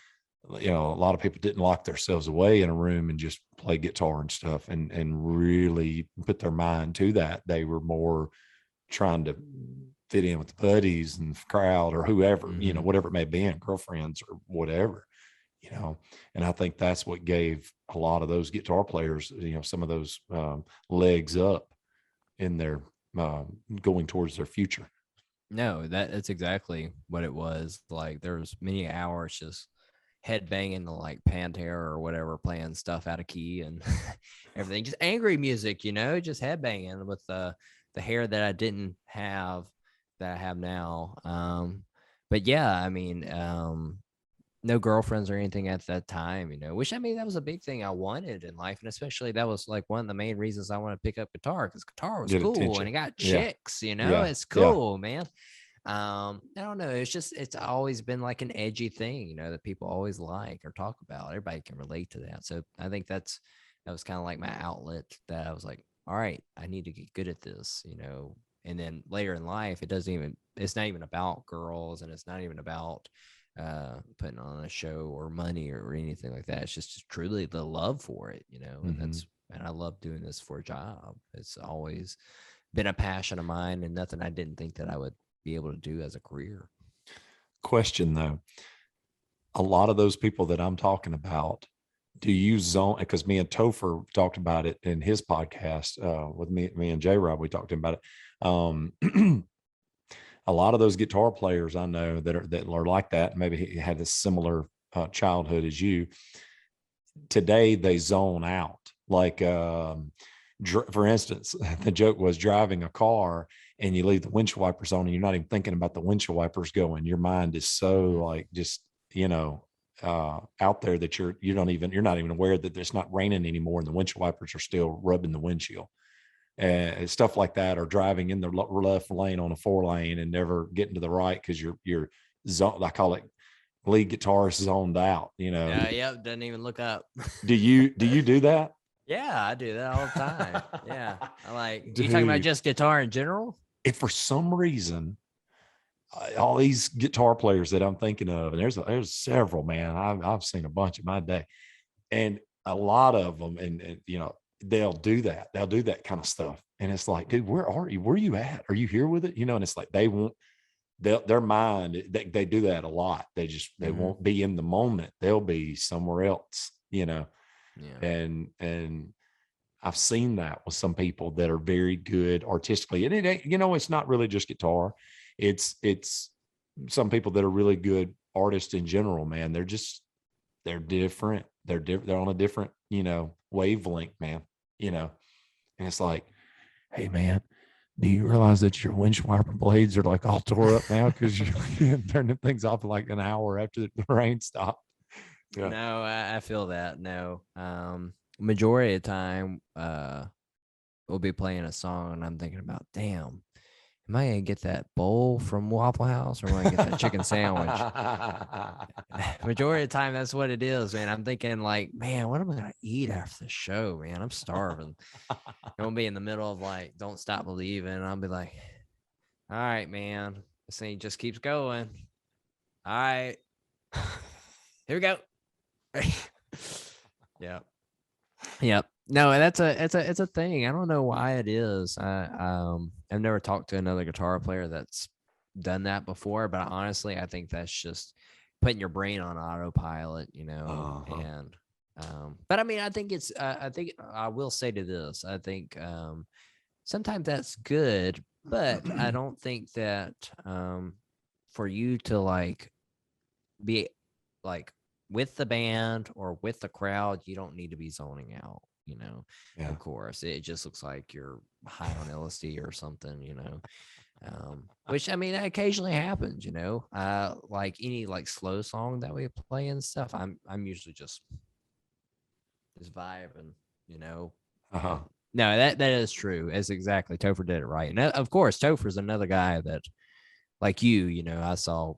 a lot of people didn't lock themselves away in a room and just play guitar and stuff and really put their mind to that. They were more trying to fit in with the buddies and the crowd or whoever, whatever it may be, and girlfriends or whatever, and I think that's what gave a lot of those guitar players, some of those legs up in their going towards their future.
No, that's exactly what it was. Like there was many hours just headbanging to like Pantera or whatever, playing stuff out of key and everything, just angry music, just headbanging with the hair that I didn't have that I have now. But yeah, I mean, no girlfriends or anything at that time, which, I mean, that was a big thing I wanted in life. And especially that was like one of the main reasons I wanted to pick up guitar, because guitar was
Get
cool
attention.
and it got
Yeah.
chicks,
Yeah.
it's cool, man. I don't know. It's always been like an edgy thing, that people always like or talk about. Everybody can relate to that. So I think that was kind of like my outlet, that I was like, all right, I need to get good at this, and then later in life, it's not even about girls, and it's not even about putting on a show or money or anything like that. It's just truly the love for it, and I love doing this for a job. It's always been a passion of mine, and nothing I didn't think that I would be able to do as a career.
Question though, a lot of those people that I'm talking about, do you zone? Because me and Topher talked about it in his podcast with me and J-Rob. We talked to him about it. A lot of those guitar players I know that are like that, maybe he had a similar childhood as you. Today they zone out. Like, for instance, the joke was driving a car and you leave the windshield wipers on and you're not even thinking about the windshield wipers going. Your mind is so like just, out there that you're not even aware that it's not raining anymore and the windshield wipers are still rubbing the windshield. And stuff like that, or driving in the left lane on a 4-lane and never getting to the right because you're zone. I call it lead guitarist zoned out.
Yeah, doesn't even look up.
Do you do that?
Yeah, I do that all the time. Yeah, I like.
Dude,
you talking about just guitar in general?
If for some reason, all these guitar players that I'm thinking of, and there's several, man. I've seen a bunch in my day, and a lot of them, and they'll do that. They'll do that kind of stuff. And it's like, dude, where are you? Where are you at? Are you here with it? And it's like, their mind, they do that a lot. They won't be in the moment. They'll be somewhere else, Yeah. And I've seen that with some people that are very good artistically. And it's not really just guitar. It's some people that are really good artists in general, man. They're different. They're on a different, wavelength, man. And it's like, hey man, do you realize that your windshield wiper blades are like all tore up now because you turn the things off like an hour after the rain stopped? Yeah.
No, I feel that. No, majority of the time, we'll be playing a song and I'm thinking about, damn, am I gonna get that bowl from Waffle House or am I gonna get that chicken sandwich? Majority of the time, that's what it is, man. I'm thinking like, man, what am I gonna eat after the show, man? I'm starving. I'll be in the middle of like, Don't Stop Believing, and I'll be like, all right, man, this thing just keeps going. All right, here we go. Yep. No, it's a thing. I don't know why it is. I've never talked to another guitar player that's done that before, but honestly, I think that's just putting your brain on autopilot, and but I mean, I think I will say to this, I think sometimes that's good, but I don't think that for you to like be like with the band or with the crowd, you don't need to be zoning out,
Yeah.
Of course, it just looks like you're high on LSD or something, which I mean, that occasionally happens, like any like slow song that we play and stuff. I'm usually just vibing,
Uh-huh.
No, that is true. It's exactly. Topher did it right. And of course, Topher's another guy that like I saw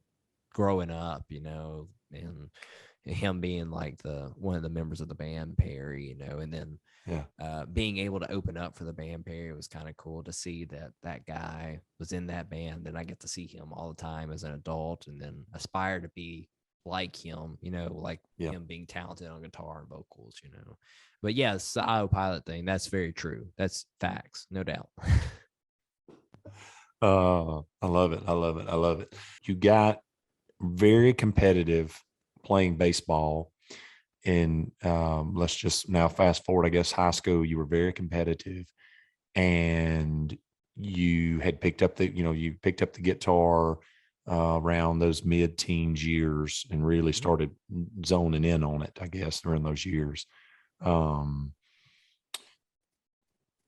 growing up, and him being like one of the members of the band, Perry, and then being able to open up for the band, Perry, was kind of cool to see that guy was in that band. And I get to see him all the time as an adult and then aspire to be like him, him being talented on guitar and vocals, But yeah, it's the autopilot thing. That's very true. That's facts, no doubt.
I love it. I love it. I love it. You got very competitive playing baseball in let's just now fast forward, I guess high school. You were very competitive and you had picked up the guitar around those mid-teens years and really started zoning in on it, I guess, during those years.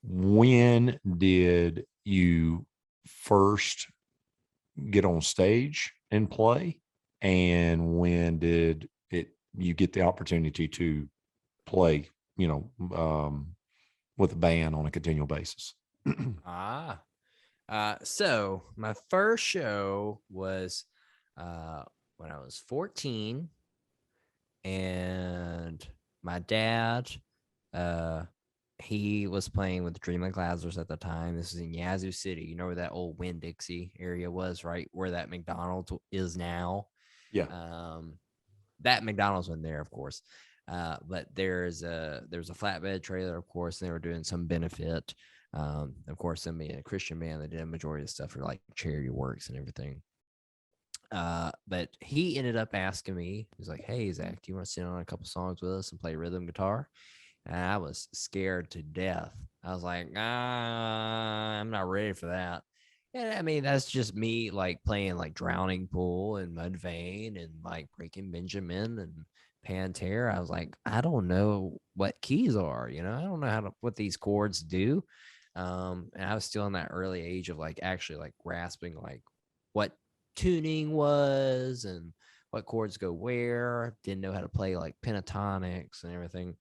When did you first get on stage and play? And when did you get the opportunity to play, with a band on a continual basis?
So my first show was when I was 14, and my dad, he was playing with the Dreamland Lazarus at the time. This was in Yazoo City. You know where that old Winn-Dixie area was, right? Where that McDonald's is now.
Yeah.
That McDonald's wasn't there, of course. But there's a flatbed trailer, of course, and they were doing some benefit. Of course, them being a Christian band, they did a majority of stuff for like charity works and everything. But he ended up asking me, he was like, "Hey, Zach, do you want to sit on a couple songs with us and play rhythm guitar?" And I was scared to death. I was like, I'm not ready for that. And I mean, that's just me like playing like Drowning Pool and Mudvayne and like Breaking Benjamin and Pantera. I was like, I don't know what keys are, I don't know what these chords do. And I was still in that early age of like actually like grasping like what tuning was and what chords go where. Didn't know how to play like pentatonics and everything.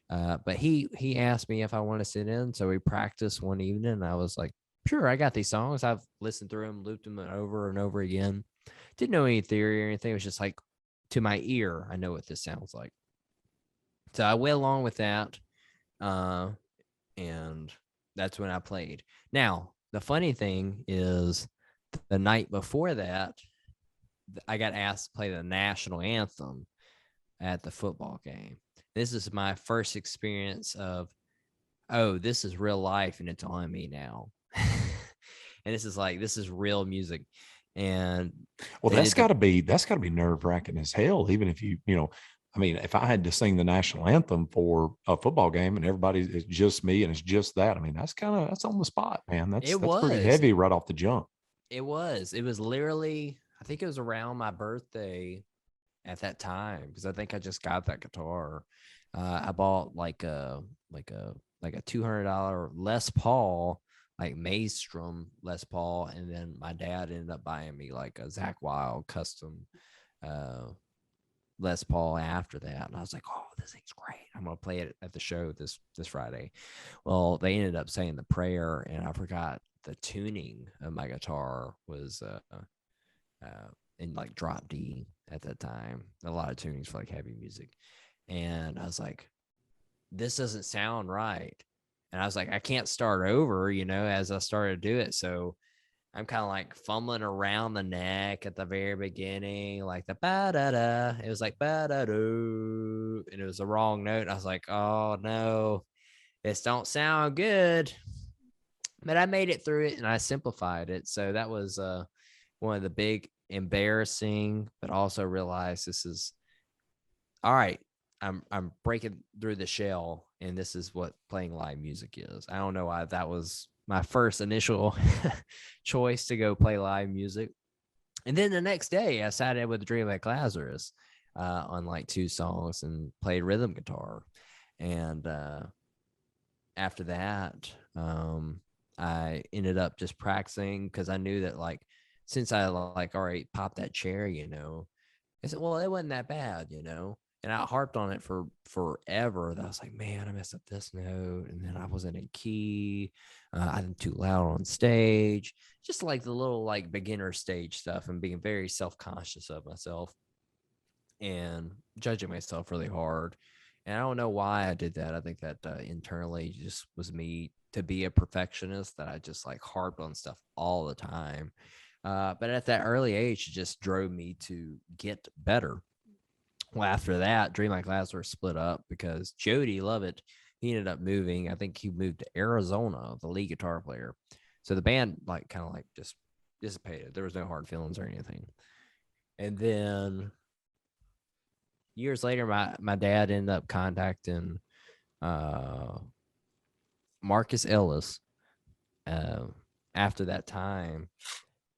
But he asked me if I want to sit in, so we practiced one evening. And I was like, sure, I got these songs. I've listened through them, looped them over and over again. Didn't know any theory or anything. It was just like, to my ear, I know what this sounds like. So I went along with that, and that's when I played. Now, the funny thing is, the night before that, I got asked to play the national anthem at the football game. This is my first experience of, oh, this is real life and it's on me now. And this is real music. And
well, that's got to be nerve-wracking as hell, even if I mean, if I had to sing the national anthem for a football game and it's just me and it's just that, I mean, that's on the spot, man. That's pretty heavy right off the jump.
It was literally, I think it was around my birthday at that time, because I think I just got that guitar. I bought like a $200 Les Paul, like Maestrom Les Paul, and then my dad ended up buying me like a Zach Wild custom Les Paul after that, and I was like, "Oh, this thing's great! I'm gonna play it at the show this Friday." Well, they ended up saying the prayer, and I forgot the tuning of my guitar was in like drop D at that time. A lot of tunings for like heavy music. And I was like, this doesn't sound right. And I was like, I can't start over, as I started to do it. So I'm kind of like fumbling around the neck at the very beginning, like the ba-da-da. It was like ba-da-do. And it was the wrong note. And I was like, oh no, this don't sound good. But I made it through it and I simplified it. So that was one of the big embarrassing, but also realized this is all right. I'm breaking through the shell, and this is what playing live music is. I don't know why that was my first initial choice to go play live music. And then the next day I sat in with Dreamland Lazarus on like 2 songs and played rhythm guitar. And after that, I ended up just practicing, because I knew that like, since I like already popped that cherry, I said, well, it wasn't that bad, and I harped on it for forever. That I was like, man, I messed up this note, and then I wasn't in key. I'm too loud on stage. Just like the little like beginner stage stuff, and being very self-conscious of myself and judging myself really hard. And I don't know why I did that. I think that internally just was me to be a perfectionist, that I just like harped on stuff all the time. But at that early age, it just drove me to get better. Well, after that, Dreamland Lazarus split up because Jody Lovett, he ended up moving. I think he moved to Arizona, the lead guitar player. So the band like kind of like just dissipated. There was no hard feelings or anything. And then years later, my dad ended up contacting Marcus Ellis after that time.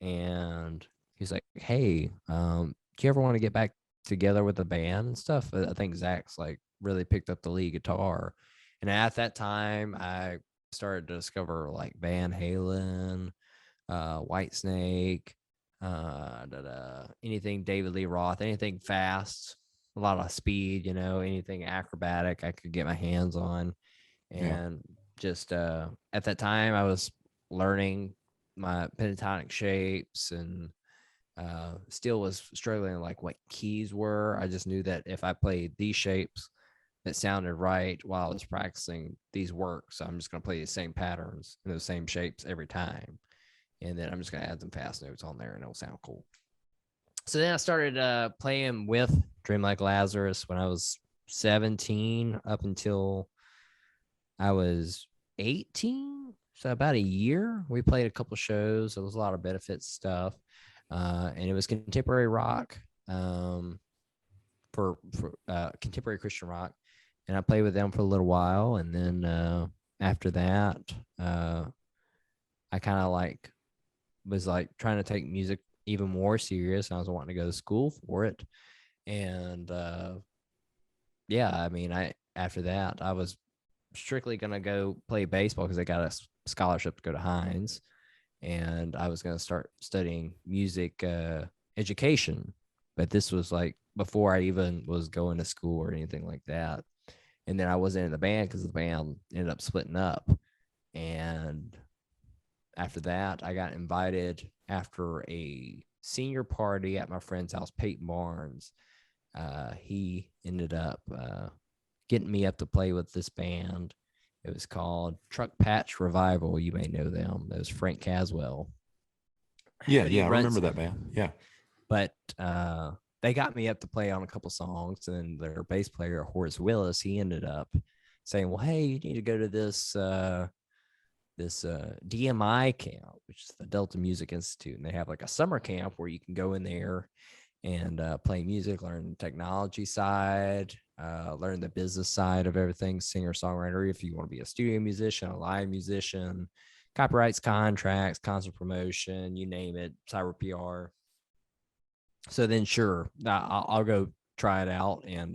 And he's like, hey, do you ever want to get back together with the band and stuff? I think Zach's like really picked up the lead guitar. And at that time, I started to discover like Van Halen, White Snake, anything David Lee Roth, anything fast, a lot of speed, anything acrobatic I could get my hands on.
Yeah.
And just at that time, I was learning my pentatonic shapes and still was struggling like what keys were. I just knew that if I played these shapes that sounded right while I was practicing, these work. So I'm just going to play the same patterns and those same shapes every time. And then I'm just going to add some fast notes on there and it'll sound cool. So then I started playing with Dream Like Lazarus when I was 17 up until I was 18. So about a year. We played a couple shows. There was a lot of benefit stuff. And it was contemporary rock for contemporary Christian rock. And I played with them for a little while. And then after that, I kind of like was like trying to take music even more serious. I was wanting to go to school for it. And yeah, I mean, after that, I was strictly going to go play baseball because I got a scholarship to go to Hines. And I was going to start studying music education. But this was like before I even was going to school or anything like that. And then I wasn't in the band because the band ended up splitting up. And after that, I got invited after a senior party at my friend's house, Peyton Barnes. He ended up getting me up to play with this band. It was called Truck Patch Revival. You may know them. It was Frank Caswell.
Yeah, I remember that band. Yeah.
But they got me up to play on a couple songs, and their bass player, Horace Willis, he ended up saying, well, hey, you need to go to this DMI camp, which is the Delta Music Institute. And they have like a summer camp where you can go in there and play music, learn the technology side, learn the business side of everything, singer, songwriter, if you want to be a studio musician, a live musician, copyrights, contracts, concert promotion, you name it, cyber PR. So then sure, I'll go try it out. And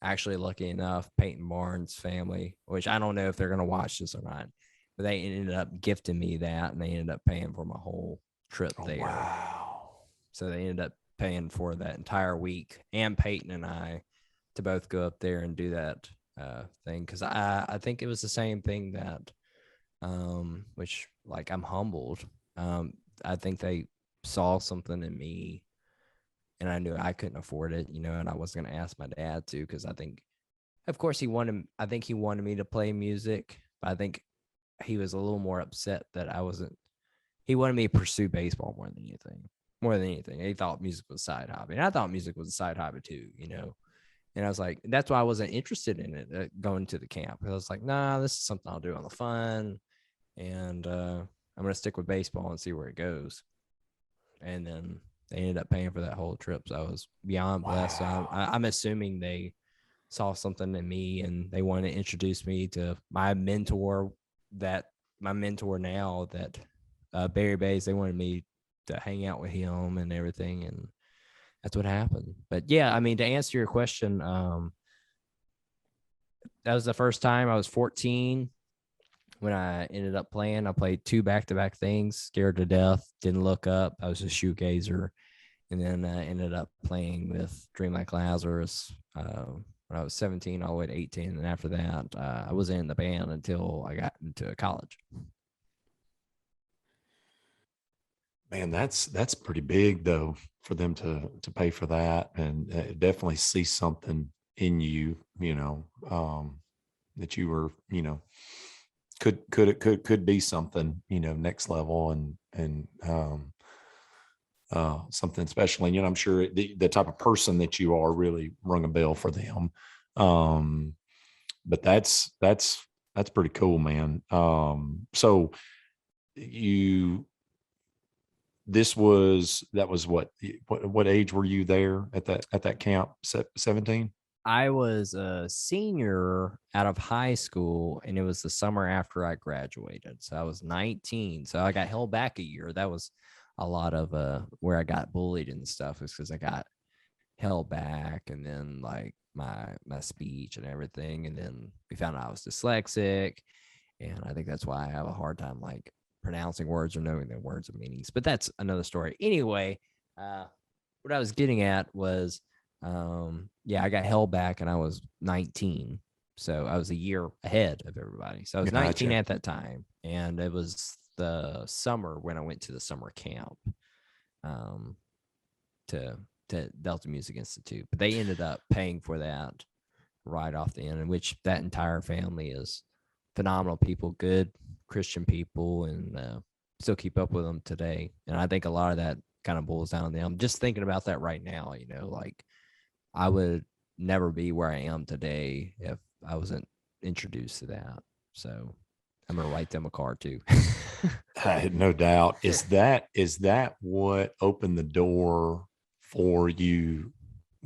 actually, lucky enough, Peyton Barnes' family, which I don't know if they're going to watch this or not, but they ended up gifting me that, and they ended up paying for my whole trip there.
Wow.
So they ended up paying for that entire week, and Peyton and I to both go up there and do that thing. Because I think it was the same thing that, which like I'm humbled. I think they saw something in me, and I knew I couldn't afford it, and I wasn't going to ask my dad to, because I think, of course, he wanted me to play music, but I think he was a little more upset that I wasn't. He wanted me to pursue baseball more than anything. He thought music was a side hobby, and I thought music was a side hobby too, And I was like, that's why I wasn't interested in it going to the camp. I was like, nah, this is something I'll do on the fun, and I'm gonna stick with baseball and see where it goes. And then they ended up paying for that whole trip, so I was beyond blessed. So I'm assuming they saw something in me, and they wanted to introduce me to my mentor now, that Barry Bays. They wanted me to hang out with him and everything, and that's what happened. But yeah, I mean, to answer your question, that was the first time. I was 14 when I ended up playing. I played 2 back-to-back things, Scared to Death, Didn't Look Up. I was a shoegazer. And then I ended up playing with Dream Like Lazarus when I was 17 all the way to 18. And after that, I wasn't in the band until I got into college.
Man, that's pretty big though, for them to pay for that, and definitely see something in you, that you were, could be something, next level, and something special. And I'm sure the type of person that you are really rung a bell for them. But that's pretty cool, man. So that was what age were you there at that camp? 17?
I was a senior out of high school, and it was the summer after I graduated. So I was 19. So I got held back a year. That was a lot of where I got bullied and stuff is because I got held back, and then like my speech and everything, and then we found out I was dyslexic, and I think that's why I have a hard time like pronouncing words or knowing the words and meanings. But that's another story. Anyway, what I was getting at was, yeah, I got held back and I was 19. So I was a year ahead of everybody. So I was 19
Gotcha.
at that time. And it was the summer when I went to the summer camp um, to Delta Music Institute. But they ended up paying for that right off the end, in which that entire family is phenomenal people, good Christian people, and still keep up with them today. And I think a lot of that kind of boils down to them. Just thinking about that right now, you know, like I would never be where I am today if I wasn't introduced to that. So I'm gonna write them a card too.
No doubt. Is that what opened the door for you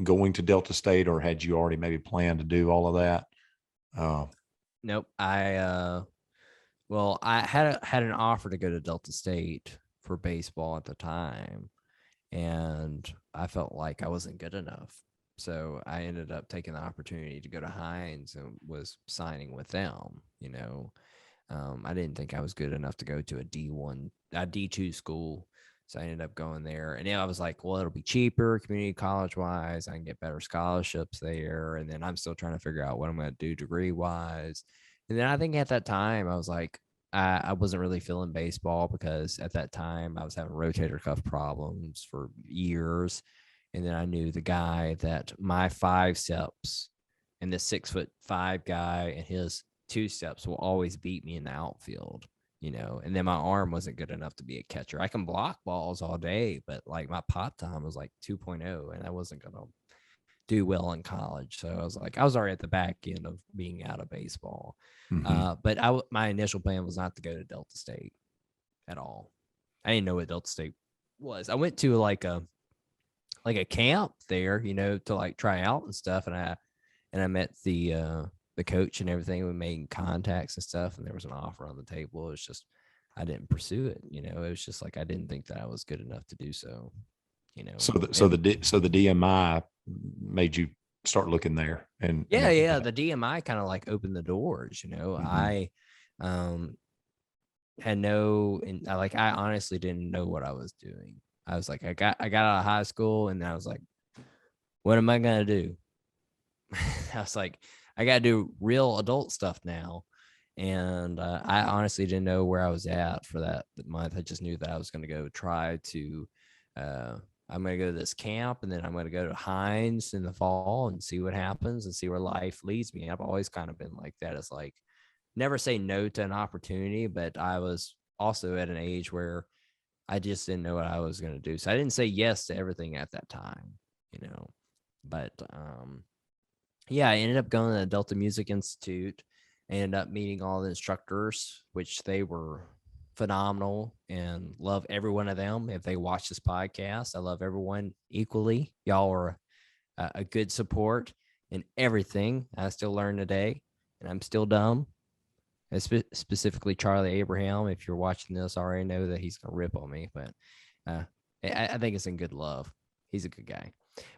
going to Delta State, or had you already maybe planned to do all of that?
Nope. I had an offer to go to Delta State for baseball at the time, and I felt like I wasn't good enough. So I ended up taking the opportunity to go to Hines and was signing with them. You know, I didn't think I was good enough to go to a D2 school. So I ended up going there. And I was like, well, it'll be cheaper community college wise. I can get better scholarships there. And then I'm still trying to figure out what I'm going to do degree wise. And then I think at that time, I was like, I wasn't really feeling baseball because at that time I was having rotator cuff problems for years. And then I knew the guy that my 5 steps and the 6'5" guy and his 2 steps will always beat me in the outfield, you know. And then my arm wasn't good enough to be a catcher. I can block balls all day, but like my pop time was like 2.0, and I wasn't going to do well in college. So I was like, I was already at the back end of being out of baseball. But my initial plan was not to go to Delta State at all. I didn't know what Delta State was. I went to like a camp there, you know, to like try out and stuff. And I met the coach and everything. We made contacts and stuff, and there was an offer on the table. It was just I didn't pursue it. You know, it was just like I didn't think that I was good enough to do so. You know,
So the DMI made you start looking there, and
yeah, the DMI kind of like opened the doors. You know, I had no, and I honestly didn't know what I was doing. I was like, I got out of high school, and I was like, what am I gonna do? I was like, I got to do real adult stuff now. And I honestly didn't know where I was at for that month. I just knew that I was going to go try to, I'm going to go to this camp, and then I'm going to go to Hines in the fall and see what happens and see where life leads me. I've always kind of been like that. It's like never say no to an opportunity, but I was also at an age where I just didn't know what I was going to do. So I didn't say yes to everything at that time, you know, but, yeah, I ended up going to the Delta Music Institute. I ended up meeting all the instructors, which they were phenomenal, and love every one of them. If they watch this podcast, I love everyone equally. Y'all are a good support in everything. I still learn today, and I'm still dumb. And specifically Charlie Abraham. If you're watching this, I already know that he's gonna rip on me, but I think it's in good love. He's a good guy.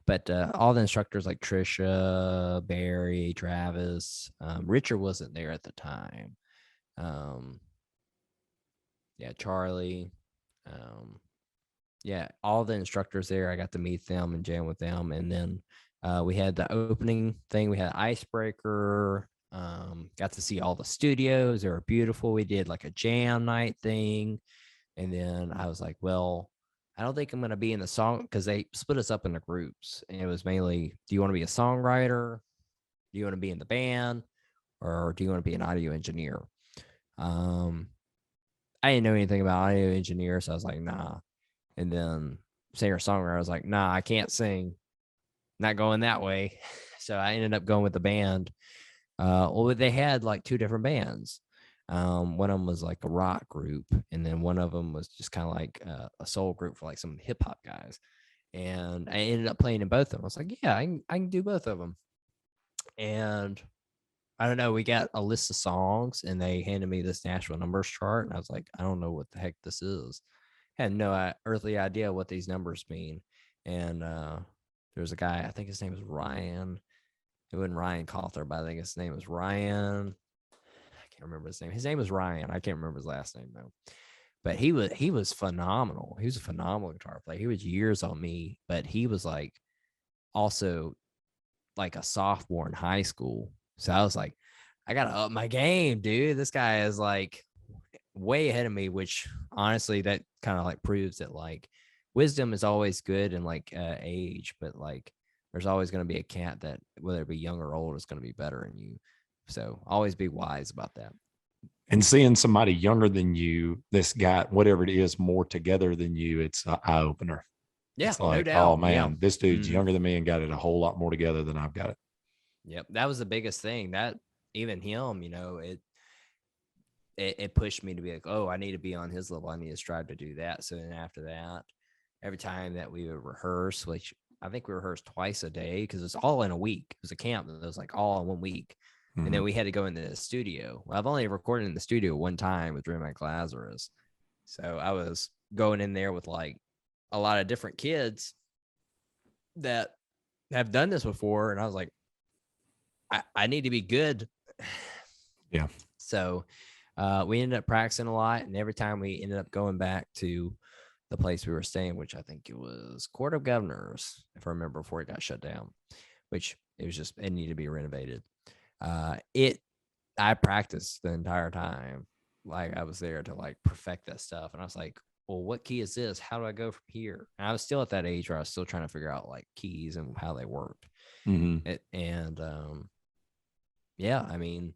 But all the instructors like Trisha, Barry, Travis, Richard wasn't there at the time. Yeah, Charlie. Yeah, all the instructors there, I got to meet them and jam with them. And then we had the opening thing. We had Icebreaker. Got to see all the studios. They were beautiful. We did like a jam night thing. And then I was like, well, I don't think I'm going to be in the song, because they split us up into groups. And it was mainly, do you want to be a songwriter? Do you want to be in the band? Or do you want to be an audio engineer? I didn't know anything about audio engineer. So I was like, nah. And then singer songwriter, I was like, nah, I can't sing. Not going that way. So I ended up going with the band. Well, they had like 2 different bands. One of them was like a rock group, and then one of them was just kind of like a soul group for like some hip hop guys. And I ended up playing in both of them. I was like, yeah, I can do both of them. And I don't know, we got a list of songs, and they handed me this Nashville numbers chart, and I was like, I don't know what the heck this is. had no earthly idea what these numbers mean. And there's a guy, I think his name was Ryan. It wasn't Ryan Cawthor, but I think his name was Ryan. I can't remember his name. His name was Ryan. I can't remember his last name though. But he was phenomenal. He was a phenomenal guitar player. He was years on me, but he was like also like a sophomore in high school. So I was like, I gotta up my game, dude. This guy is like way ahead of me, which honestly, that kind of like proves that like wisdom is always good in like age, but like there's always going to be a cat that, whether it be young or old, is going to be better than you. So always be wise about that.
And seeing somebody younger than you, this guy, whatever it is, more together than you, it's an eye opener.
Yeah,
It's like,
no doubt.
oh man,
Yeah.
this dude's younger than me and got it a whole lot more together than I've got it.
Yep, that was the biggest thing. That even him, you know, it pushed me to be like, oh, I need to be on his level. I need to strive to do that. So then after that, every time that we would rehearse, which I think we rehearsed twice a day because it's all in a week. It was a camp that was like all in 1 week.
Mm-hmm.
And then we had to go into the studio. Well, I've only recorded in the studio one time with Dirtbag Lazarus. So I was going in there with like a lot of different kids that have done this before. And I was like, I need to be good.
Yeah.
So we ended up practicing a lot. And every time we ended up going back to the place we were staying, which I think it was Court of Governors, if I remember, before it got shut down, which it needed to be renovated. I practiced the entire time. Like I was there to like perfect that stuff. And I was like, well, what key is this? How do I go from here? And I was still at that age where I was still trying to figure out like keys and how they worked.
Mm-hmm.
Yeah, I mean,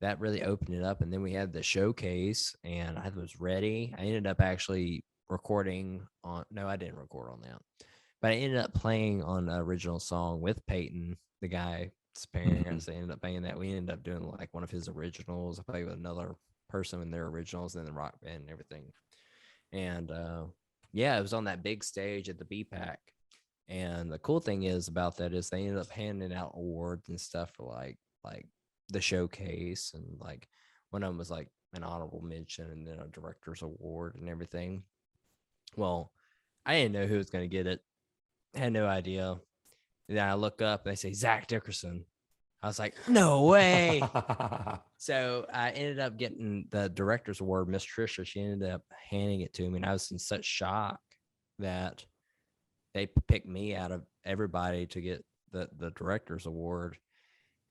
that really opened it up. And then we had the showcase and I was ready. I ended up actually recording on, no, I didn't record on that, but I ended up playing on the original song with Peyton, the guy, parents. They ended up playing that. We ended up doing like one of his originals. I played with another person in their originals and the rock band and everything. And yeah, it was on that big stage at the BPAC. And the cool thing is about that is they ended up handing out awards and stuff for like the showcase, and like one of them was like an honorable mention and then a director's award and everything. Well, I didn't know who was going to get it. I had no idea. And then I look up and they say Zach Dickerson. I was like, no way. So I ended up getting the director's award. Miss Trisha, she ended up handing it to me, and I was in such shock that they picked me out of everybody to get the director's award.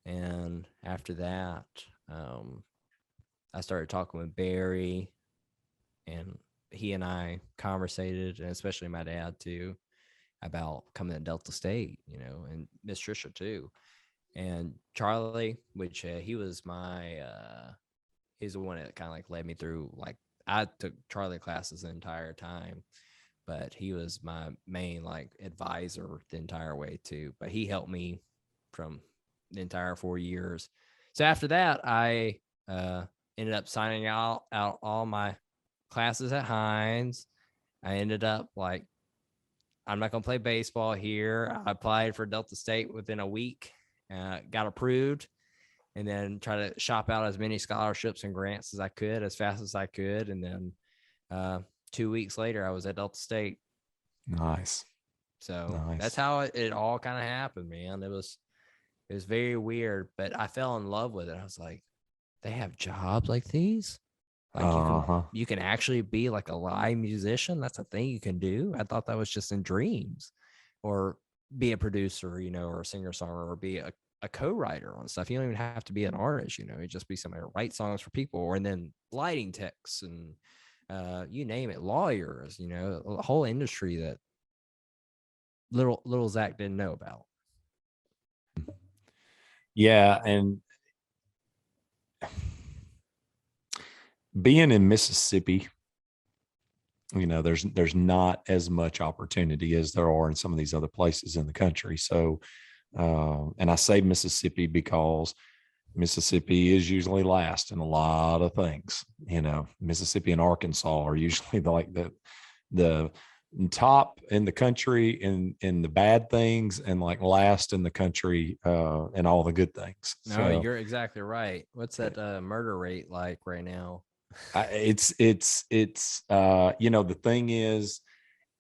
And after that, I started talking with Barry, and he and I conversated, and especially my dad too, about coming to Delta State, you know, and Miss Trisha too. And Charlie, which he was he's the one that kind of like led me through, like I took Charlie classes the entire time, but he was my main like advisor the entire way too. But he helped me from the entire 4 years. So after that, I ended up signing out all my classes at Hines. I ended up like, I'm not going to play baseball here. I applied for Delta State within a week, got approved, and then try to shop out as many scholarships and grants as I could, as fast as I could. And then 2 weeks later, I was at Delta State.
Nice.
So that's how it all kind of happened, man. It was very weird, but I fell in love with it. I was like, they have jobs like these? Like you can actually be like a live musician. That's a thing you can do. I thought that was just in dreams, or be a producer, you know, or a singer-songwriter, or be a co-writer on stuff. You don't even have to be an artist, you know, you just be somebody to write songs for people, and then lighting techs and you name it, lawyers, you know, a whole industry that little Zach didn't know about.
Yeah. And being in Mississippi, you know, there's not as much opportunity as there are in some of these other places in the country. So, and I say Mississippi because Mississippi is usually last in a lot of things. You know, Mississippi and Arkansas are usually the top in the country in the bad things, and like last in the country in all the good things.
No, you're exactly right. What's that murder rate like right now?
The thing is,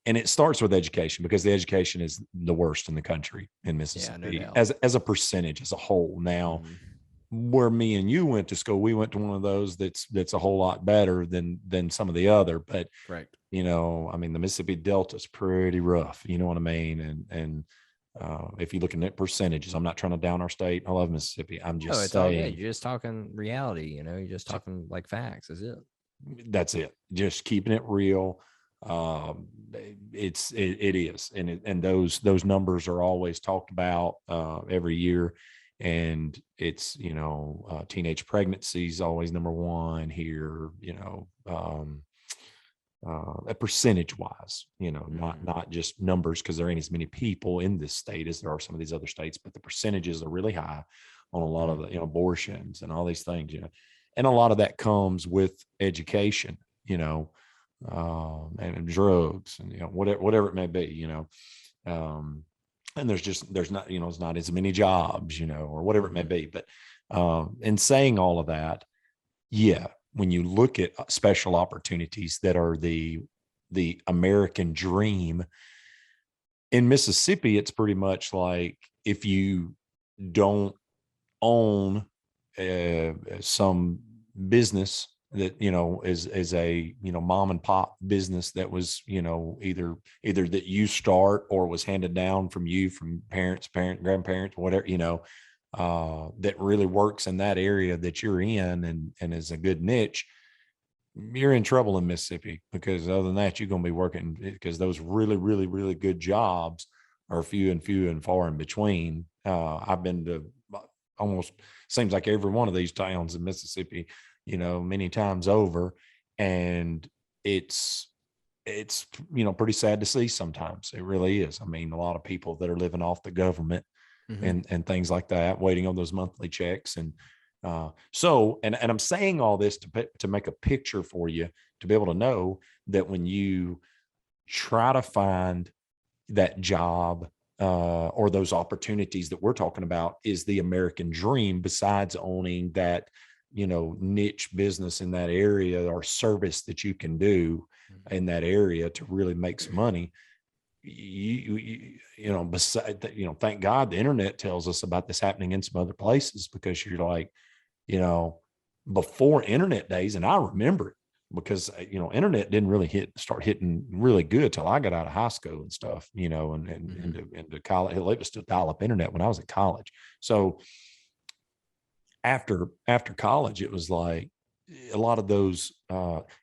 and it starts with education, because the education is the worst in the country in Mississippi,
doubt.
as a percentage, as a whole. Now,
Mhm.
where me and you went to school, we went to one of those that's a whole lot better than some of the other. But
Correct.
I mean, the Mississippi Delta is pretty rough. You know what I mean? And if you're looking at percentages, I'm not trying to down our state. I love Mississippi. I'm
No,
just
it's all good.
saying
You're just talking reality, you're just talking like facts, is it?
that's it. Just keeping it real. It is, and those numbers are always talked about every year. And it's teenage pregnancy is always number one here. A percentage wise, not just numbers, because there ain't as many people in this state as there are some of these other states, but the percentages are really high on a lot of the abortions and all these things, and a lot of that comes with education, and drugs, and whatever it may be, and there's not, it's not as many jobs, or whatever it may be. But in saying all of that, yeah, when you look at special opportunities that are the American dream in Mississippi, it's pretty much like, if you don't own some business that is a mom and pop business that was either that you start or was handed down from parents, grandparents, whatever, that really works in that area that you're in, and is a good niche, you're in trouble in Mississippi, because other than that, you're going to be working, because those really, really, really good jobs are few and far in between. I've been to almost, seems like every one of these towns in Mississippi, many times over. And it's pretty sad to see sometimes. It really is. I mean, a lot of people that are living off the government and things like that, waiting on those monthly checks. And and I'm saying all this to make a picture for you, to be able to know that when you try to find that job or those opportunities that we're talking about, is the American dream, besides owning that niche business in that area, or service that you can do in that area to really make some money. Beside that, thank God the internet tells us about this happening in some other places, because you're like, before internet days, and I remember it, because internet didn't really start hitting really good till I got out of high school and stuff, and into college. It was still dial-up internet when I was in college. So after college, it was like a lot of those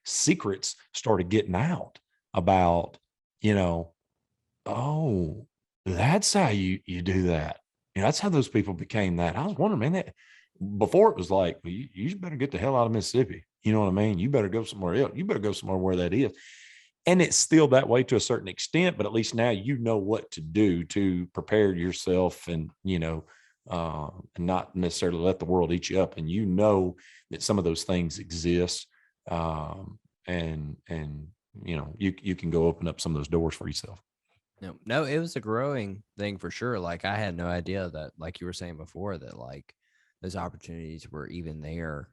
secrets started getting out about, oh, that's how you do that. That's how those people became that. I was wondering, man, that before it was like, well, you better get the hell out of Mississippi. You know what I mean? You better go somewhere else. You better go somewhere where that is. And it's still that way to a certain extent, but at least now you know what to do to prepare yourself, and, and not necessarily let the world eat you up. And that some of those things exist. And you can go open up some of those doors for yourself.
No, it was a growing thing for sure. Like, I had no idea that, like you were saying before, that like those opportunities were even there,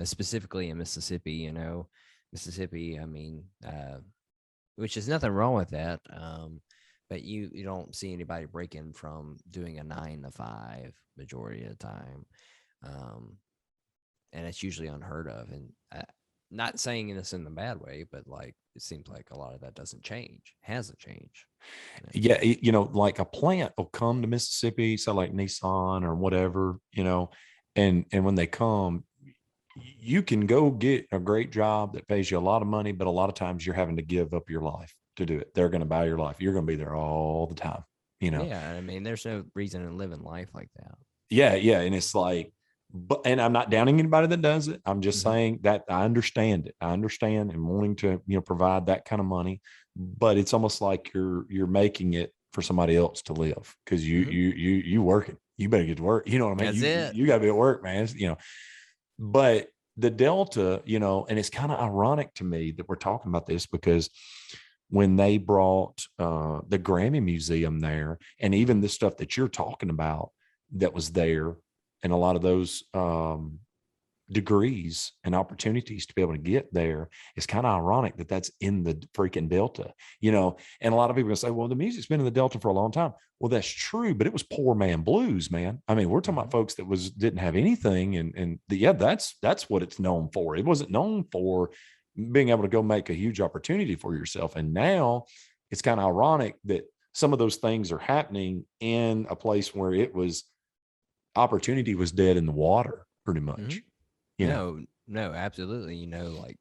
specifically in Mississippi, Mississippi, I mean, which is nothing wrong with that. But you don't see anybody breaking from doing a 9 to 5 majority of the time. And it's usually unheard of. And not saying this in a bad way, but like, it seems like a lot of that hasn't changed.
Yeah. Like a plant will come to Mississippi, so like Nissan or whatever, and when they come, you can go get a great job that pays you a lot of money, but a lot of times you're having to give up your life to do it. They're going to buy your life. You're going to be there all the time,
Yeah, I mean, there's no reason in living life like that.
Yeah. And it's like, and I'm not downing anybody that does it. I'm just saying that I understand it. I understand and wanting to, provide that kind of money, but it's almost like you're making it for somebody else to live, because you working. You better get to work. You know what I mean?
That's it.
You got to be at work, man. But the Delta, and it's kind of ironic to me that we're talking about this, because when they brought the Grammy Museum there, and even the stuff that you're talking about that was there, and a lot of those degrees and opportunities to be able to get there. It's kind of ironic that that's in the freaking Delta, and a lot of people say, well, the music's been in the Delta for a long time. Well, that's true, but it was poor man blues, man. I mean, we're talking about folks that didn't have anything. That's what it's known for. It wasn't known for being able to go make a huge opportunity for yourself. And now it's kind of ironic that some of those things are happening in a place where opportunity was dead in the water pretty much.
No, absolutely. Like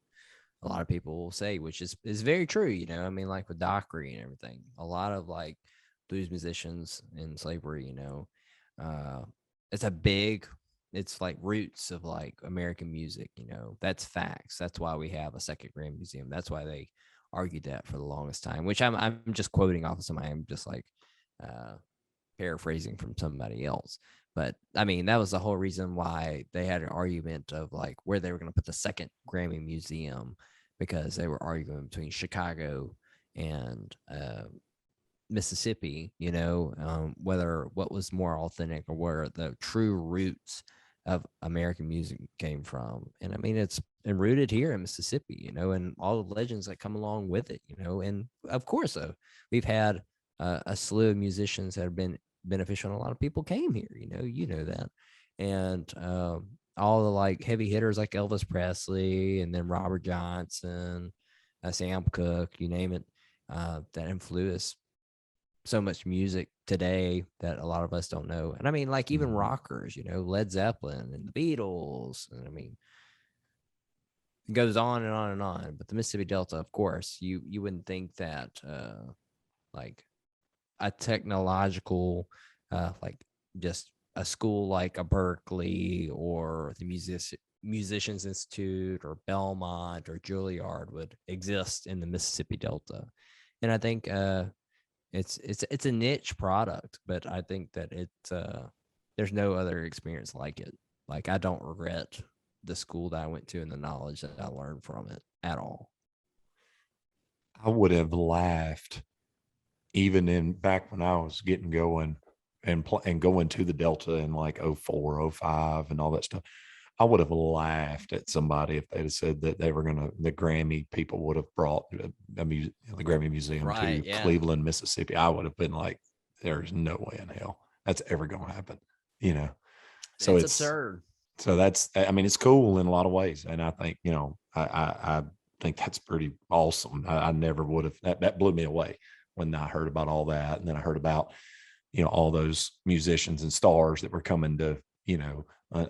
a lot of people will say, which is very true. I mean, like with Dockery and everything, a lot of like blues musicians in slavery, it's like roots of like American music, that's facts. That's why we have a second Grand Museum. That's why they argued that for the longest time, which I'm just quoting off of somebody. I'm just like paraphrasing from somebody else. But I mean, that was the whole reason why they had an argument of like where they were going to put the second Grammy Museum, because they were arguing between Chicago and Mississippi, whether what was more authentic or where the true roots of American music came from. And I mean, it's rooted here in Mississippi, and all the legends that come along with it, and of course, we've had a slew of musicians that have been beneficial, and a lot of people came here, that. And all the like heavy hitters like Elvis Presley and then Robert Johnson, Sam Cooke, you name it, that influenced so much music today that a lot of us don't know. And I mean, like even rockers, Led Zeppelin and the Beatles. And I mean, it goes on and on and on. But the Mississippi Delta, of course, you wouldn't think that like a technological, like just a school like a Berkeley or the Musicians Institute or Belmont or Juilliard would exist in the Mississippi Delta. And I think it's a niche product, but I think that there's no other experience like it. Like I don't regret the school that I went to and the knowledge that I learned from it at all.
I would have laughed even back when I was getting going and going to the Delta in like 04, 05 and all that stuff. I would have laughed at somebody if they'd have said that they were the Grammy people would have brought the Grammy Museum to Cleveland, Mississippi. I would have been like, there's no way in hell that's ever going to happen, So it's absurd. So I mean, it's cool in a lot of ways. And I think, I think that's pretty awesome. I never would have, that blew me away when I heard about all that. And then I heard about, all those musicians and stars that were coming to,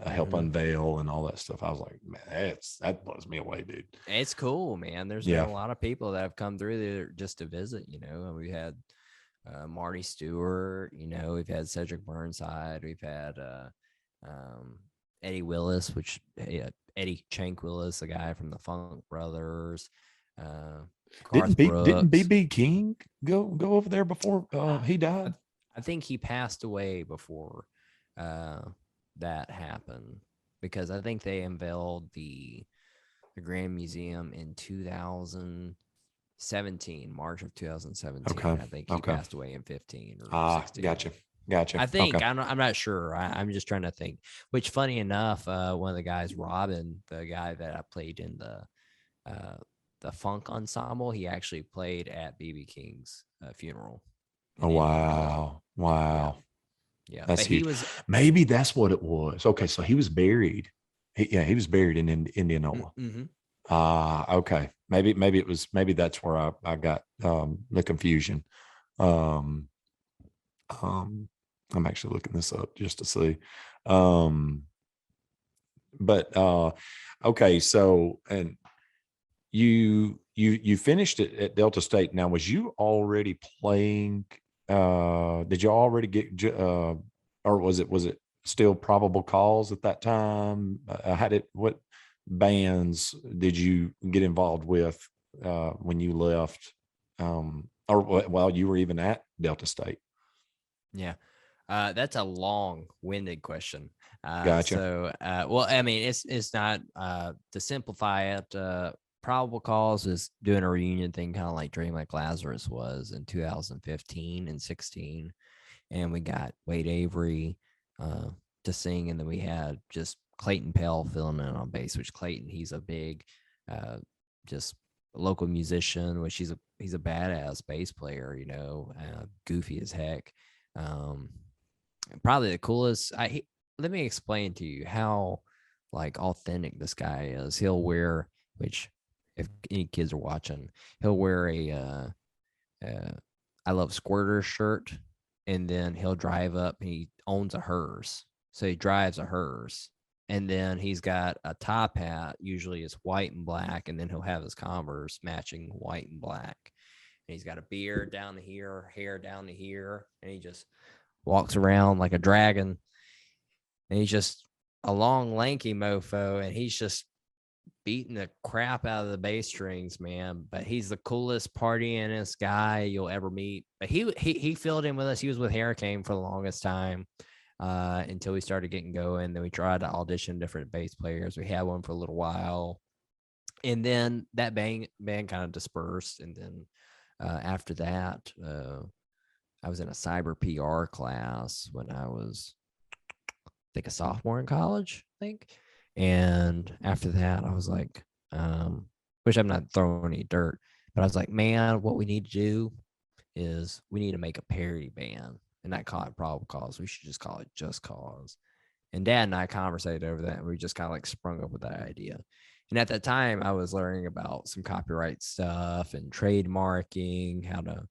help unveil and all that stuff. I was like, man, that blows me away, dude.
It's cool, man. There's been a lot of people that have come through there just to visit, we had Marty Stewart, we've had Cedric Burnside, we've had Eddie Willis, Eddie Chank Willis, the guy from the Funk Brothers.
Didn't BB King go over there before he died?
I think he passed away before that happened, because I think they unveiled the Grand Museum in 2017, March of 2017. Okay. I think he passed away in 15 or 16.
Gotcha.
I think I'm not sure. I'm just trying to think. Which, funny enough, one of the guys, Robin, the guy that I played in the funk ensemble, he actually played at BB King's funeral.
Oh wow!
Yeah,
that's huge. Maybe that's what it was. Okay, so he was buried. He was buried in Indianola. Mm-hmm. Okay. Maybe that's where I got the confusion. I'm actually looking this up just to see. But okay, so and you finished it at Delta State. Now, was you already playing? Did you already get or was it still Probable Cause at that time? What bands did you get involved with when you left, or while you were even at Delta State?
Yeah, that's a long-winded question.
Gotcha.
So, well, I mean, it's not to simplify it. Probable Cause is doing a reunion thing, kind of like Dream Like Lazarus was in 2015 and 16, and we got Wade Avery to sing, and then we had just Clayton Pell filling in on bass, which Clayton, he's a big, just local musician, which he's a badass bass player, goofy as heck. Probably the coolest. Let me explain to you how like authentic this guy is. He'll wear, which if any kids are watching, he'll wear a I Love Squirter shirt, and then he'll drive up. He owns a hearse, so he drives a hearse, and then he's got a top hat. Usually it's white and black, and then he'll have his Converse matching white and black. And he's got a beard down to here, hair down to here, and he just walks around like a dragon. And he's just a long, lanky mofo, and he's just beating the crap out of the bass strings, man. But he's the coolest partyingest guy you'll ever meet. But he filled in with us. He was with Hurricane for the longest time until we started getting going. Then we tried to audition different bass players. We had one for a little while, and then that band kind of dispersed. And then after that, I was in a cyber PR class when I was, I think, a sophomore in college, I think. And after that, I was like, which I'm not throwing any dirt, but I was like, man, what we need to do is we need to make a parody band and not call it Probable Cause. We should just call it Just Cause. And Dad and I conversated over that, and we just kind of like sprung up with that idea. And at that time, I was learning about some copyright stuff and trademarking, how to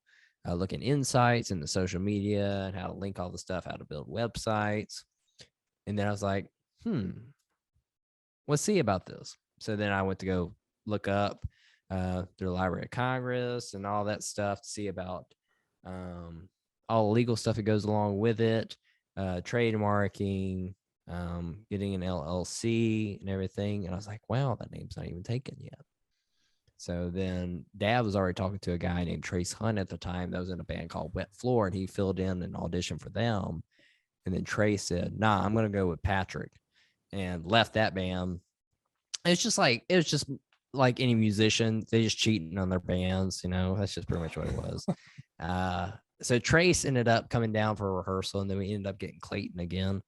look at insights in the social media and how to link all the stuff, how to build websites. And then I was like, let's see about this. So then I went to go look up through the Library of Congress and all that stuff to see about all the legal stuff that goes along with it, trademarking, getting an LLC and everything. And I was like, wow, that name's not even taken yet. So then Dad was already talking to a guy named Trace Hunt at the time that was in a band called Wet Floor, and he filled in an audition for them. And then Trace said, nah, I'm going to go with Patrick, and left that band. It was just like any musician, they just cheating on their bands, that's just pretty much what it was. So Trace ended up coming down for a rehearsal, and then we ended up getting Clayton again.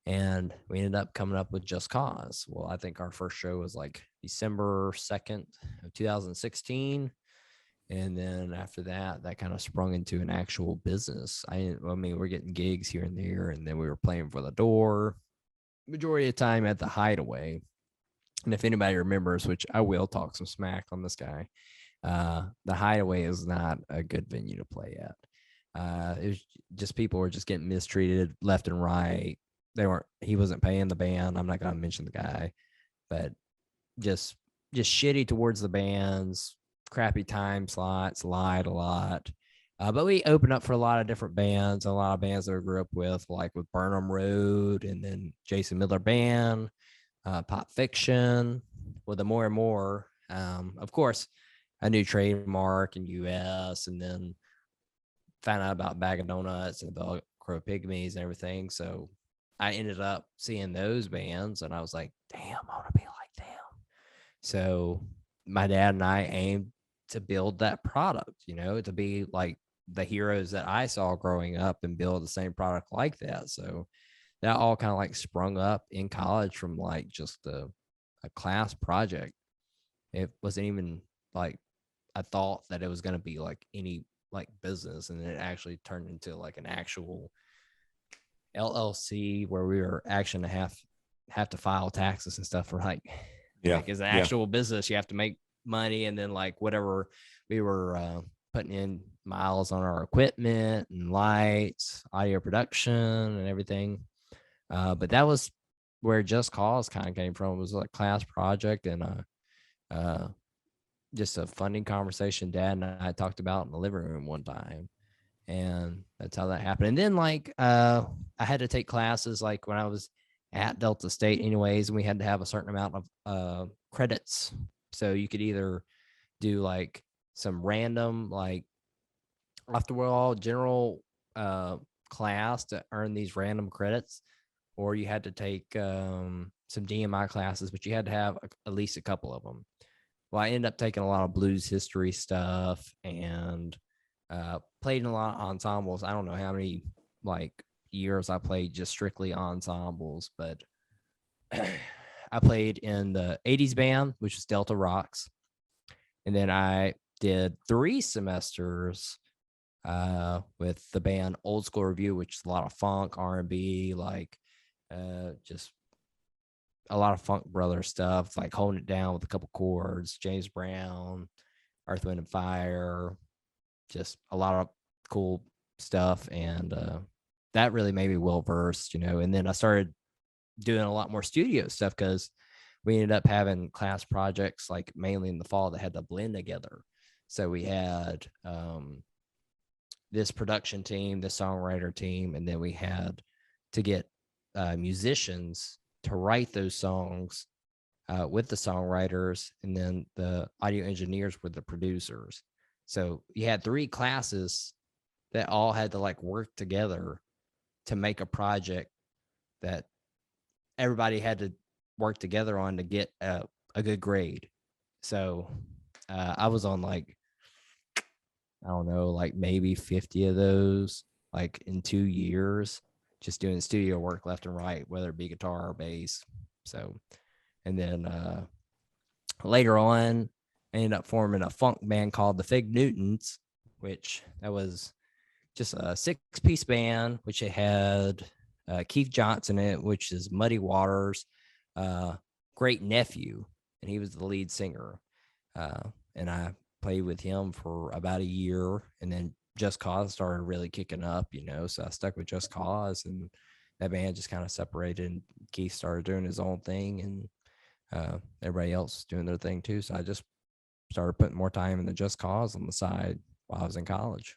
And we ended up coming up with Just Cause. Well, I think our first show was like December 2nd of 2016. And then after that, that kind of sprung into an actual business. I mean, we're getting gigs here and there, and then we were playing for the Door. Majority of the time at the Hideaway. And if anybody remembers, which I will talk some smack on this guy, the Hideaway is not a good venue to play at. It was just people were just getting mistreated left and right. He wasn't paying the band. I'm not going to mention the guy, but just shitty towards the bands, crappy time slots, lied a lot. But we opened up for a lot of different bands, a lot of bands that I grew up with, like with Burnham Road, and then Jason Miller Band, Pop Fiction, with the More and More. Of course, I knew Trademark and US, and then found out about Bag of Donuts and the Crow Pygmies and everything. So I ended up seeing those bands, and I was like, damn, I want to be like them. So my dad and I aimed to build that product, to be like the heroes that I saw growing up and build the same product like that. So that all kind of like sprung up in college from like just a class project. It wasn't even like I thought that it was going to be like any like business, and it actually turned into like an actual LLC where we were actually have to file taxes and stuff for like as an actual business. You have to make money, and then like whatever we were putting in miles on our equipment and lights, audio production and everything. But that was where Just Cause kind of came from. It was like a class project and just a funding conversation Dad and I talked about in the living room one time. And that's how that happened. And then like I had to take classes like when I was at Delta State anyways, and we had to have a certain amount of credits. So you could either do like some random like off the wall general class to earn these random credits, or you had to take some DMI classes, but you had to have at least a couple of them. Well, I ended up taking a lot of blues history stuff and played in a lot of ensembles. I don't know how many like years I played just strictly ensembles, but I played in the 80s band, which was Delta Rocks. And then I did 3 semesters with the band Old School Review, which is a lot of funk, R&B, like just a lot of Funk Brother stuff, like Holding It Down with a couple chords, James Brown, Earth, Wind and Fire, just a lot of cool stuff. And that really made me well versed, and then I started doing a lot more studio stuff because we ended up having class projects like mainly in the fall that had to blend together. So we had this production team, this songwriter team, and then we had to get musicians to write those songs with the songwriters, and then the audio engineers were the producers. So you had 3 classes that all had to like work together to make a project that everybody had to work together on to get a good grade. So I was on like, I don't know, like maybe 50 of those, like in 2 years, just doing studio work left and right, whether it be guitar or bass. So, and then later on, I ended up forming a funk band called the Fig Newtons, which that was just a 6-piece band, which it had Keith Johnson in it, which is Muddy Waters' great nephew, and he was the lead singer. And I played with him for about a year, and then Just Cause started really kicking up, so I stuck with Just Cause, and that band just kind of separated, and Keith started doing his own thing, and everybody else doing their thing too. So I just started putting more time in the Just Cause on the side while I was in college.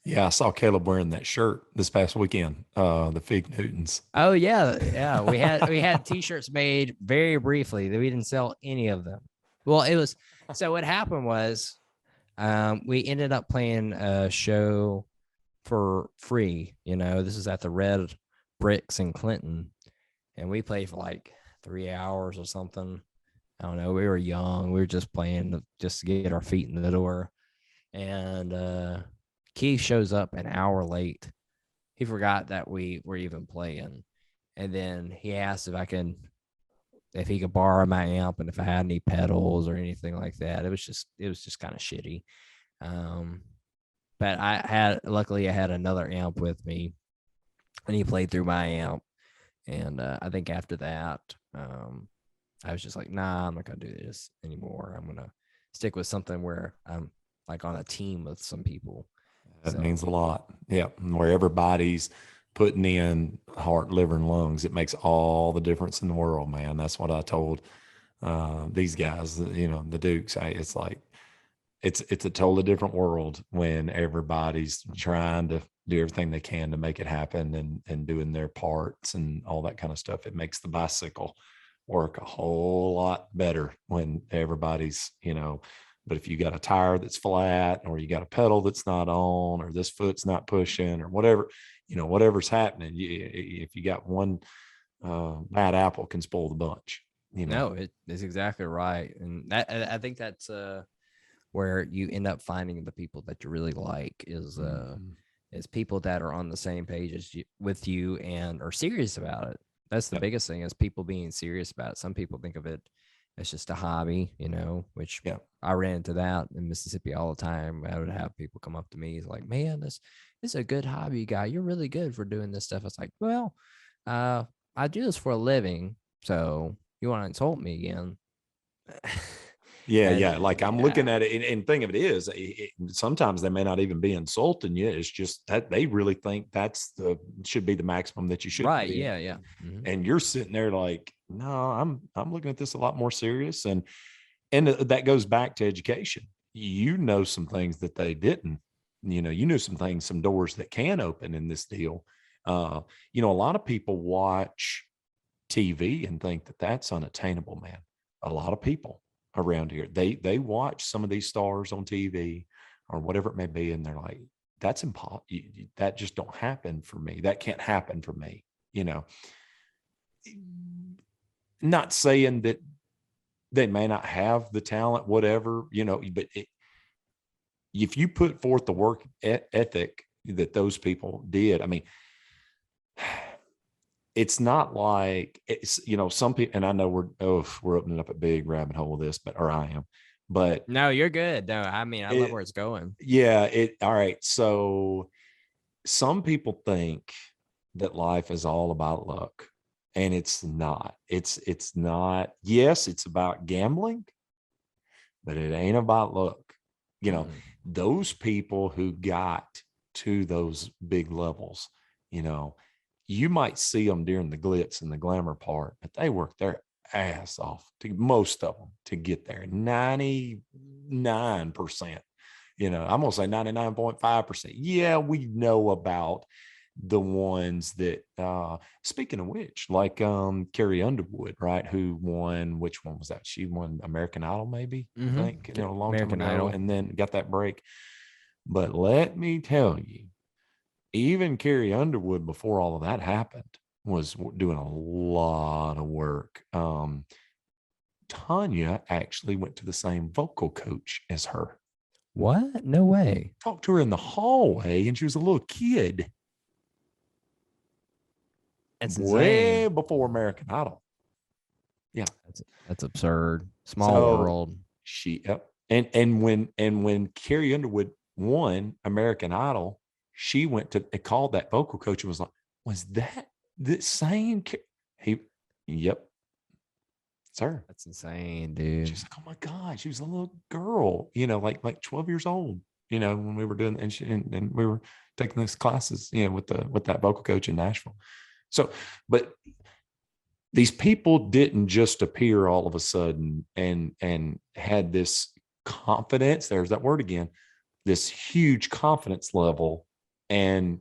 Yeah, I saw Caleb wearing that shirt this past weekend, the Fig Newtons.
Oh yeah. We had t-shirts made very briefly. We didn't sell any of them. Well, so what happened was we ended up playing a show for free. This is at the Red Bricks in Clinton, and we played for like 3 hours or something. I don't know. We were young. We were just playing just to get our feet in the door. And Keith shows up an hour late. He forgot that we were even playing. And then he asked if he could borrow my amp and if I had any pedals or anything like that. It was just kind of shitty. But luckily I had another amp with me, and he played through my amp. And I think after that, I was just like, nah, I'm not going to do this anymore. I'm going to stick with something where I'm like on a team with some people.
That means a lot. Yeah. Where everybody's putting in heart, liver, and lungs. It makes all the difference in the world, man. That's what I told these guys, the Dukes. It's like, it's a totally different world when everybody's trying to do everything they can to make it happen and doing their parts and all that kind of stuff. It makes the bicycle work a whole lot better when everybody's, but if you got a tire that's flat, or you got a pedal that's not on, or this foot's not pushing, or whatever, whatever's happening, if you got one bad apple can spoil the bunch.
No, it is exactly right. And I think that's where you end up finding the people that you really like is people that are on the same page as with you and are serious about it. That's the biggest thing, is people being serious about it. Some people think of it as just a hobby, which I ran into that in Mississippi all the time. I would have people come up to me like, man, this is a good hobby guy. You're really good for doing this stuff. It's like, well, I do this for a living. So you want to insult me again?
Yeah. Like I'm looking at it, and thing of it is, sometimes they may not even be insulting you. It's just that they really think should be the maximum that you should.
Right.
Be.
Yeah. Mm-hmm.
And you're sitting there like, no, I'm looking at this a lot more serious. And that goes back to education. Some things that they didn't, some doors that can open in this deal. A lot of people watch TV and think that that's unattainable, man. A lot of people around here, they watch some of these stars on TV or whatever it may be, and they're like, that's impossible. That just don't happen for me. That can't happen for me. Not saying that they may not have the talent, whatever, but if you put forth the work ethic that those people did, I mean, it's not like it's, some people, and I know we're opening up a big rabbit hole with this, or I am, but
No, you're good. No, I mean, I love where it's going.
yeah, all right. So some people think that life is all about luck, and it's not. It's not. Yes, it's about gambling, but it ain't about luck. Those people who got to those big levels, you might see them during the glitz and the glamour part, but they work their ass off, to most of them, to get there. 99%, I'm gonna say 99.5%. Yeah, we know about the ones that speaking of which, like Carrie Underwood, right, who won, which one was that? She won American Idol, maybe. I think, a long
American
time ago,
Idol.
and then got that break. But let me tell you, even Carrie Underwood, before all of that happened, was doing a lot of work. Tanya actually went to the same vocal coach as her.
What? No way.
Talked to her in the hallway, and she was a little kid.
That's
way
insane.
before American Idol. Yeah,
that's absurd. Small world.
And when Carrie Underwood won American Idol, she went to called that vocal coach and was like, "Was that the same?" Yep, sir.
That's insane, dude.
She's like, "Oh my God," she was a little girl, like 12 years old, when we were doing, and we were taking those classes, with that vocal coach in Nashville. So, but these people didn't just appear all of a sudden and had this confidence. There's that word again, this huge confidence level. And,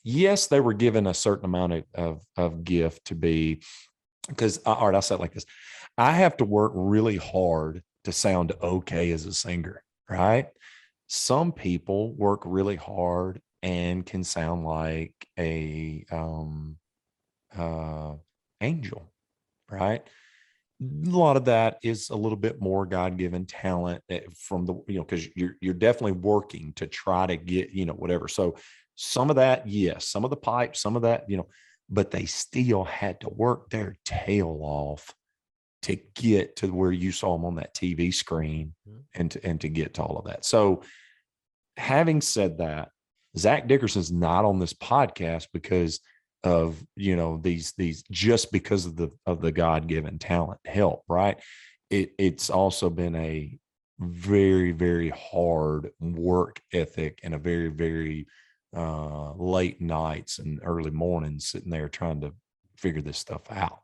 yes, they were given a certain amount of gift to be, because, all right, I'll say it like this. I have to work really hard to sound okay as a singer, right? Some people work really hard and can sound like a angel, right? A lot of that is a little bit more God-given talent from the, because you're definitely working to try to get, whatever. So some of that, yes, some of the pipes, some of that, but they still had to work their tail off to get to where you saw them on that TV screen, and to get to all of that. So having said that, Zach Dickerson's not on this podcast because of these just because of the God-given talent help, right? It's also been a very, very hard work ethic, and a very, very late nights and early mornings sitting there trying to figure this stuff out.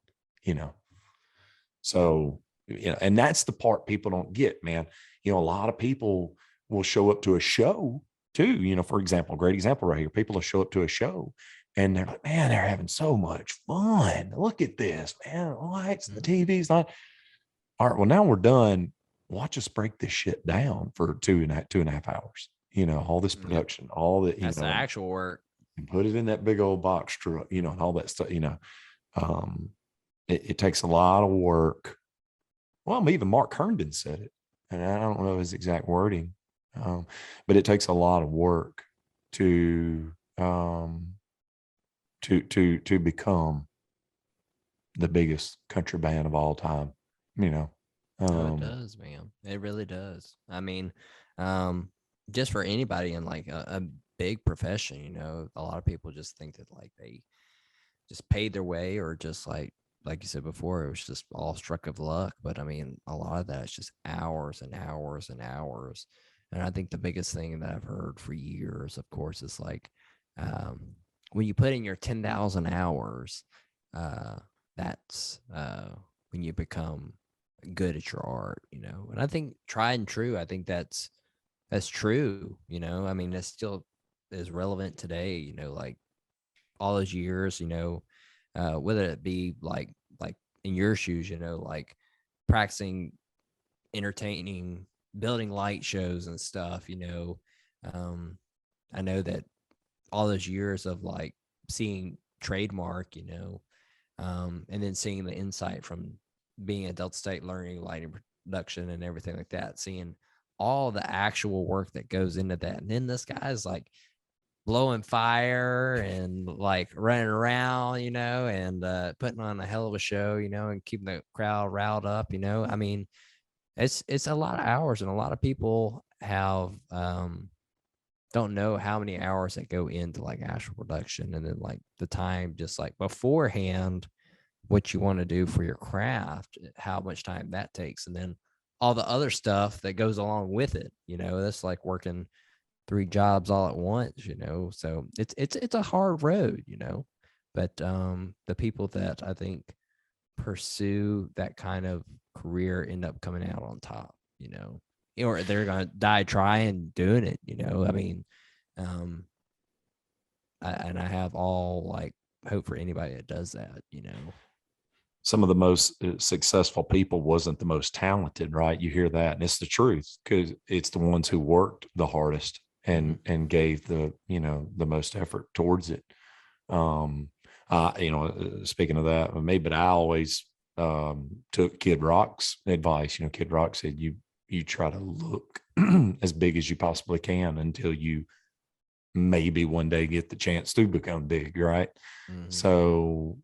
So and that's the part people don't get, man. A lot of people will show up to a show too, for example, great example right here. People will show up to a show and they're like, man, they're having so much fun. Look at this, man. The lights, the TV's not. All right, well, now we're done. Watch us break this shit down for 2.5 hours. All this production, all that,
That's the actual work.
And put it in that big old box truck, and all that stuff, it takes a lot of work. Well, even Mark Herndon said it, and I don't know his exact wording, but it takes a lot of work to become the biggest country band of all time.
It does, man. It really does. I mean, just for anybody in like a big profession, a lot of people just think that like they just paid their way, or just like you said before, it was just all struck of luck. But I mean, a lot of that is just hours and hours and hours. And I think the biggest thing that I've heard for years, of course, is like when you put in your 10,000 hours, that's when you become good at your art, And I think tried and true, I think that's true, I mean, that still is relevant today, like all those years, whether it be like in your shoes, like practicing, entertaining, building light shows and stuff, I know that all those years of like seeing Trademark, and then seeing the insight from being at Delta State, learning lighting production and everything like that, seeing all the actual work that goes into that. And then this guy's like blowing fire and like running around, and putting on a hell of a show, and keeping the crowd riled up, I mean, it's a lot of hours, and a lot of people have don't know how many hours that go into like actual production, and then like the time just like beforehand, what you want to do for your craft, how much time that takes, and then all the other stuff that goes along with it. That's like working 3 jobs all at once. So it's a hard road. But the people that I think pursue that kind of career end up coming out on top. Or they're gonna die trying doing it. I mean, and I have all like hope for anybody that does that.
Some of the most successful people wasn't the most talented, right? You hear that, and it's the truth, because it's the ones who worked the hardest and gave the the most effort towards it. Speaking of that, me, but I always took Kid Rock's advice. Kid Rock said you try to look as big as you possibly can until you maybe one day get the chance to become big, right? So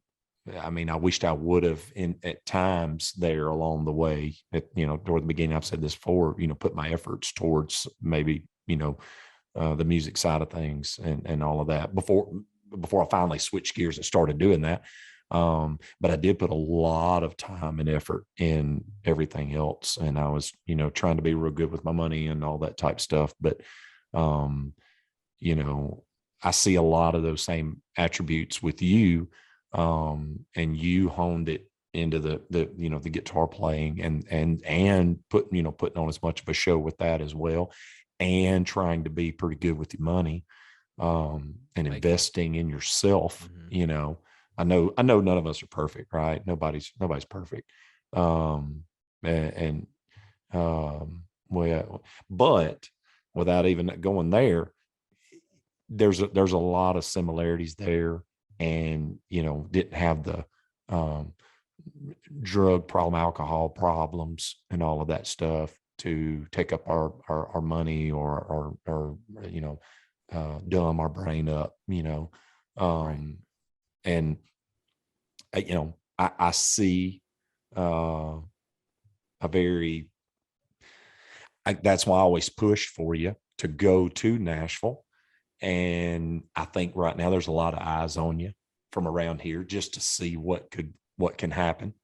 I mean, I wished I would have at times there along the way, toward the beginning. I've said this before, put my efforts towards maybe, the music side of things and all of that before I finally switched gears and started doing that. But I did put a lot of time and effort in everything else. And I was, trying to be real good with my money and all that type stuff. But, I see a lot of those same attributes with you. And you honed it into the guitar playing and putting on as much of a show with that as well, and trying to be pretty good with your money, and investing in yourself. I know none of us are perfect, right? Nobody's perfect. But without even going there, there's a lot of similarities there. And didn't have the drug problem, alcohol problems, and all of that stuff to take up our money or dumb our brain up. And I see a very. That's why I always push for you to go to Nashville. And I think right now there's a lot of eyes on you from around here just to see what can happen.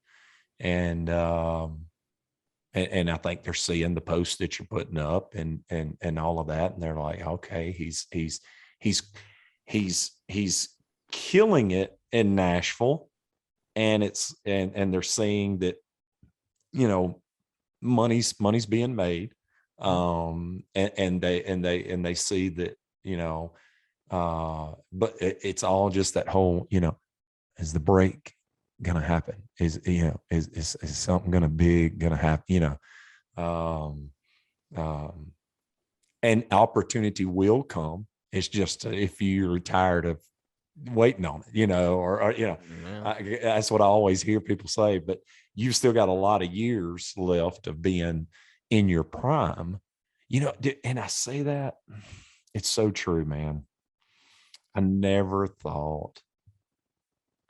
And I think they're seeing the posts that you're putting up and all of that. And they're like, okay, he's killing it in Nashville. And and they're seeing that, money's being made. And they see that, but it's all just that whole, is the break gonna happen? Is something gonna happen? And opportunity will come. It's just if you're tired of waiting on it, or that's what I always hear people say. But you've still got a lot of years left of being in your prime, and I say that. It's so true, man. I never thought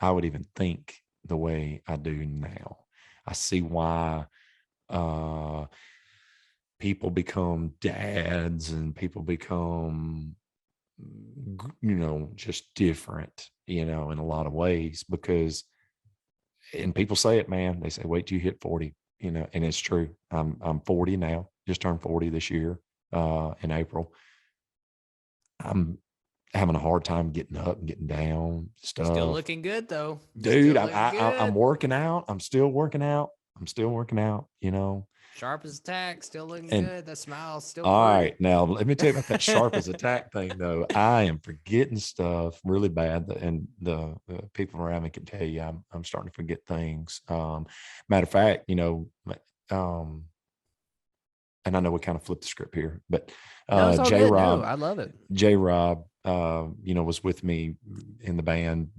I would even think the way I do now. I see why people become dads and people become, just different, in a lot of ways, because, and people say it, man, they say, wait till you hit 40, and it's true. I'm 40 now, just turned 40 this year, in April. I'm having a hard time getting up and getting down stuff.
Still looking good though,
dude. I'm working out. I'm still working out.
Sharp as a tack, still looking good. That smile's still
all
pretty.
right. Now let me tell you about that sharp as a tack thing though. I am forgetting stuff really bad, and the people around me can tell you I'm starting to forget things. Matter of fact, and I know we kind of flipped the script here, but J Rob,
I love it.
J Rob, was with me in the band,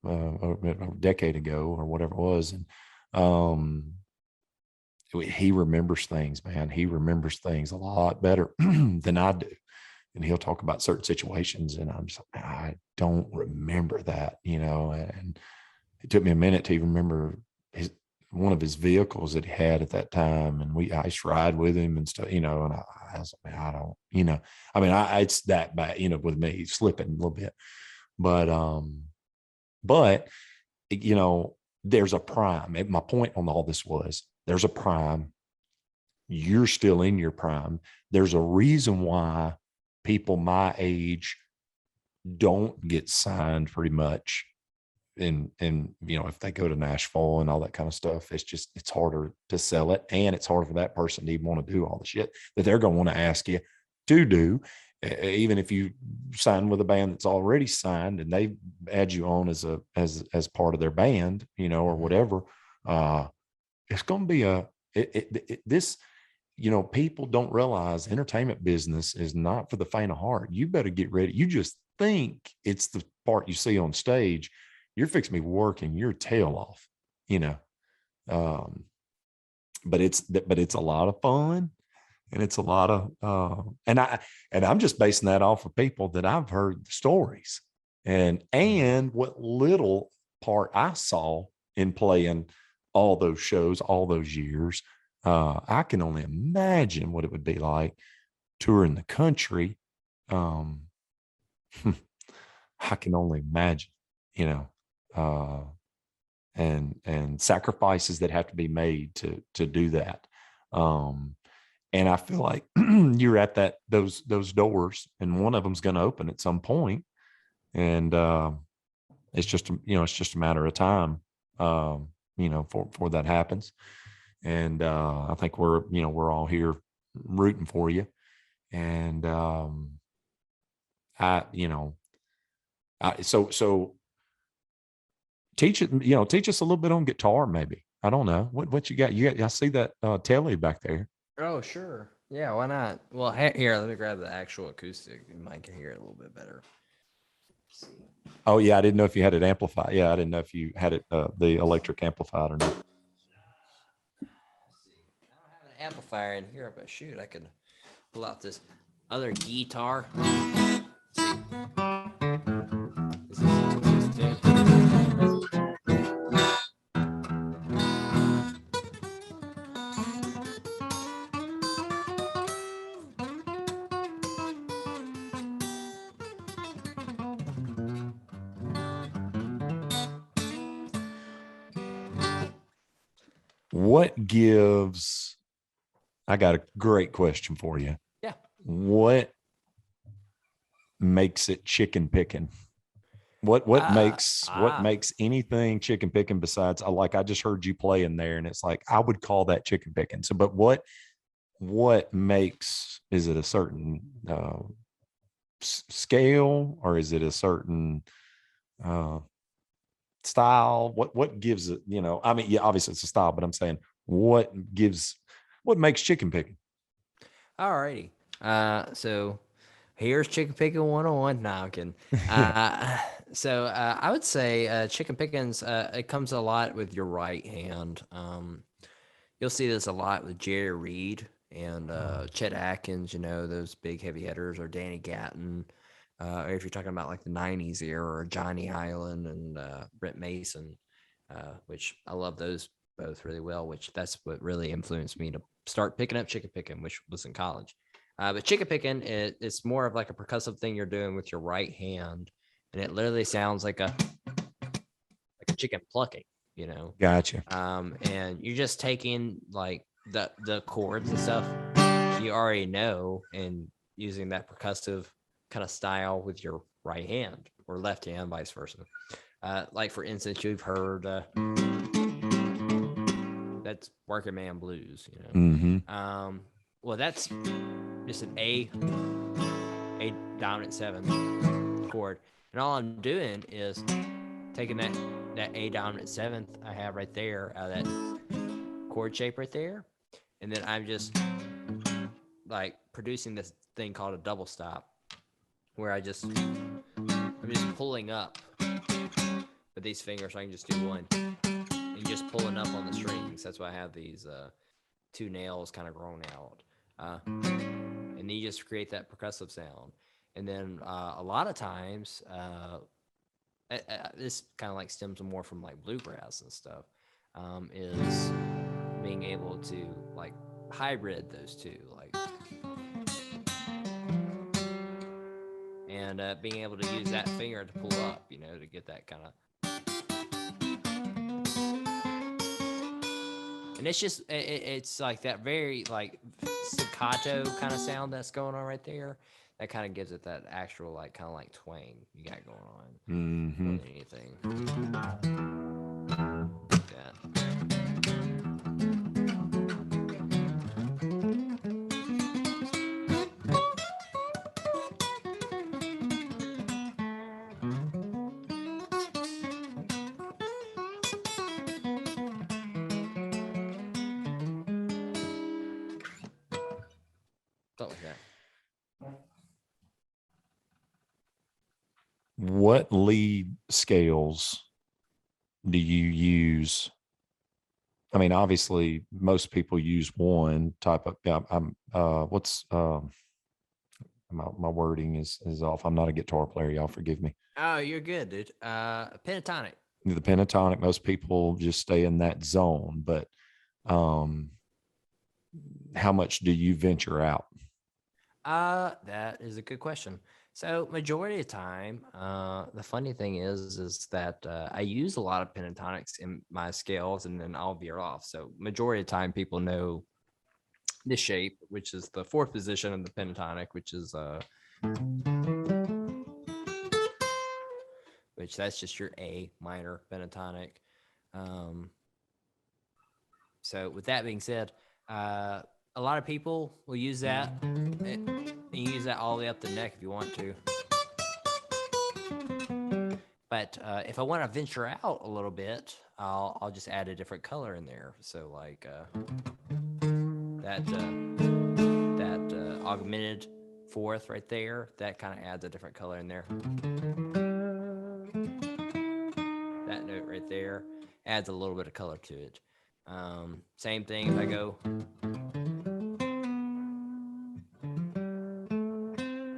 a decade ago or whatever it was. And he remembers things, man. He remembers things a lot better than I do. and he'll talk about certain situations, and I'm just like, I don't remember that, and it took me a minute to even remember one of his vehicles that he had at that time. And I used to ride with him and stuff, and I was like, man, I don't, it's that bad, with me slipping a little bit, but there's a prime. My point on all this was there's a prime. You're still in your prime. There's a reason why people my age don't get signed pretty much. And if they go to Nashville and all that kind of stuff, it's harder to sell it. And it's harder for that person to even want to do all the shit that they're going to want to ask you to do. Even if you sign with a band that's already signed and they add you on as part of their band, or whatever, it's going to be this, people don't realize entertainment business is not for the faint of heart. You better get ready. You just think it's the part you see on stage. You're fixing to be working your tail off, but it's a lot of fun. And it's a lot of, and I'm just basing that off of people that I've heard the stories and what little part I saw in playing all those shows, all those years. I can only imagine what it would be like touring the country. I can only imagine, and sacrifices that have to be made to do that. And I feel like you're at those doors, and one of them's going to open at some point, and it's just a matter of time, for that happens. And I think we're all here rooting for you. And so teach us a little bit on guitar, maybe. I don't know what you got. I see that telly back there.
Oh, sure. Yeah, why not? Well, here, let me grab the actual acoustic. You might can hear it a little bit better.
Oh, yeah, I didn't know if you had it amplified. Yeah, I didn't know if you had it, the electric amplified or not.
I don't have an amplifier in here, but shoot, I could pull out this other guitar. See. This is too.
I got a great question for you.
Yeah.
What makes it chicken picking? What makes anything chicken picking besides, like, I just heard you play in there and it's like, I would call that chicken picking. So, but what is it a certain scale, or is it a certain style? What gives it, yeah, obviously it's a style, but I'm saying what makes chicken picking?
All righty. So here's chicken picking 101. No, I'm kidding. So I would say chicken pickings, it comes a lot with your right hand. You'll see this a lot with Jerry Reed and Chet Atkins, those big heavy hitters, or Danny Gatton. Or if you're talking about like the 90s era, or Johnny Highland and Brent Mason, which I love those both really well, which that's what really influenced me to start picking up chicken picking, which was in college. But chicken picking, it's more of like a percussive thing you're doing with your right hand, and it literally sounds like a chicken plucking,
Gotcha.
And you're just taking like the chords and stuff you already know, and using that percussive kind of style with your right hand or left hand, vice versa. Like for instance, you've heard that's Working Man Blues,
Mm-hmm.
Well, that's just an A dominant 7 chord, and all I'm doing is taking that A dominant 7th I have right there out of that chord shape right there, and then I'm just like producing this thing called a double stop, where I'm just pulling up with these fingers. So I can just do one and just pulling up on the strings. That's why I have these 2 nails kind of grown out. and then you just create that percussive sound. And then a lot of times, this kind of like stems more from like bluegrass and stuff, is being able to like hybrid those two, like, and being able to use that finger to pull up, to get that kind of. And it's just it's like that very like staccato kind of sound that's going on right there. That kind of gives it that actual like kind of like twang you got going on. More than anything. Like that. Something like that.
What lead scales do you use? I mean, obviously, most people use one type of. What's my wording is off. I'm not a guitar player. Y'all forgive me.
Oh, you're good, dude. Pentatonic.
The pentatonic. Most people just stay in that zone, but how much do you venture out?
That is a good question. So majority of the time, the funny thing is that I use a lot of pentatonics in my scales, and then I'll veer off. So majority of the time, people know this shape, which is the fourth position of the pentatonic, which is which that's just your A minor pentatonic. So with that being said, a lot of people will use that. You use that all the way up the neck if you want to. But if I want to venture out a little bit, I'll just add a different color in there. So like that augmented fourth right there, that kind of adds a different color in there. That note right there adds a little bit of color to it. Same thing if I go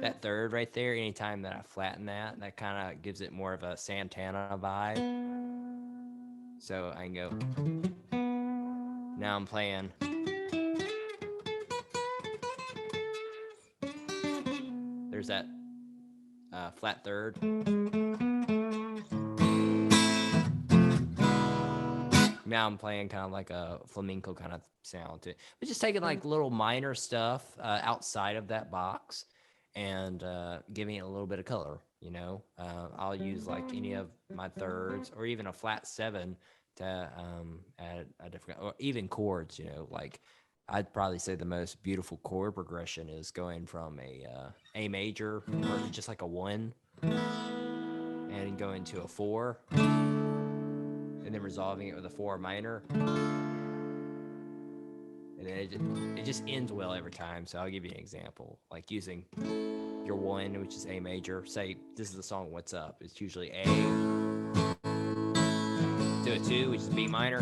that third right there, anytime that I flatten that kind of gives it more of a Santana vibe. So I can go, now I'm playing. There's that flat third. Now I'm playing kind of like a flamenco kind of sound to it. But just taking like little minor stuff outside of that box and giving it a little bit of color, I'll use like any of my thirds or even a flat seven to add a different, or even chords, like I'd probably say the most beautiful chord progression is going from A major, or just like a 1, and going to a 4, and then resolving it with a 4 minor. And then it just ends well every time. So I'll give you an example, like using your 1, which is A major. Say this is the song "What's Up." It's usually A to a 2, which is B minor.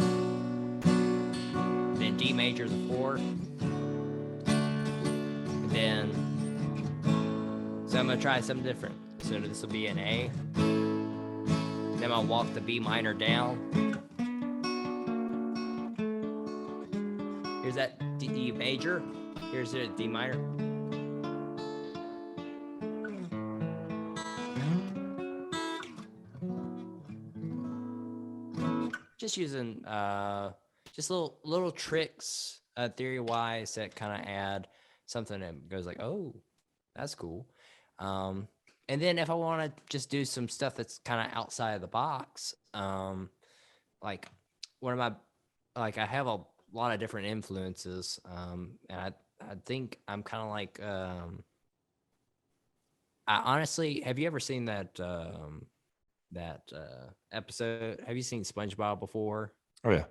Then D major is a 4. And then so I'm gonna try something different. So this will be an A. Then I'll walk the B minor down. Here's that D major. Here's the D minor. Just using just little tricks theory wise that kind of add something that goes like, oh, that's cool. And then if I want to just do some stuff that's kind of outside of the box, like one of my, like I have a lot of different influences, and I think I'm kind of like, I honestly, have you ever seen that episode? Have you seen SpongeBob before?
Oh yeah.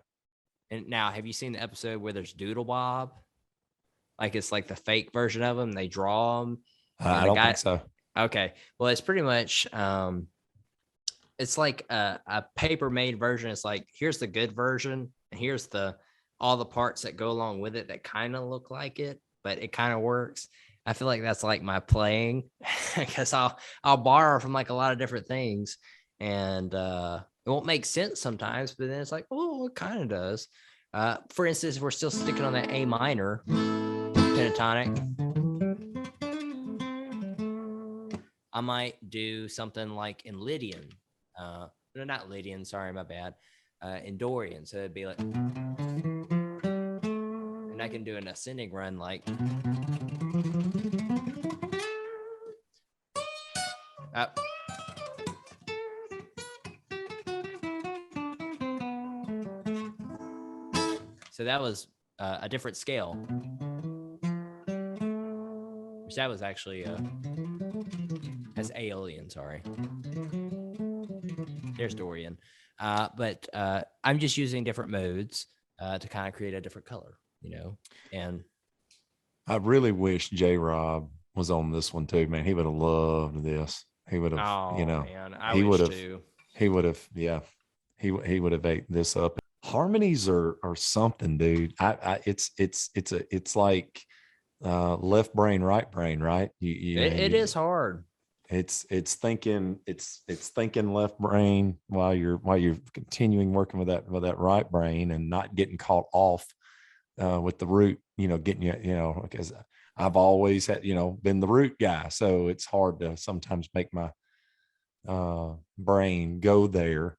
And now, have you seen the episode where there's Doodle Bob? Like it's like the fake version of him. They draw him.
I don't think so.
Okay. Well, it's pretty much, it's like a paper made version. It's like, here's the good version, and here's all the parts that go along with it that kind of look like it, but it kind of works. I feel like that's like my playing because I'll borrow from like a lot of different things, and it won't make sense sometimes, but then it's like, oh, it kind of does. For instance, if we're still sticking on that A minor pentatonic, I might do something like in Lydian. No, not Lydian, sorry, my bad. In Dorian. So it'd be like, and I can do an ascending run like. So that was a different scale. Which that was actually as Aeolian, sorry. There's Dorian. But I'm just using different modes to kind of create a different color, and
I really wish J-Rob was on this one too, man. He would have loved this. He would have,
man, I
he
wish
would have,
too.
he would have, yeah, he would have ate this up. Harmonies are something, dude. It's like left brain, right brain, right?
It is hard.
It's thinking left brain while you're continuing working with that right brain and not getting caught off with the root, getting you, because I've always had, been the root guy. So it's hard to sometimes make my brain go there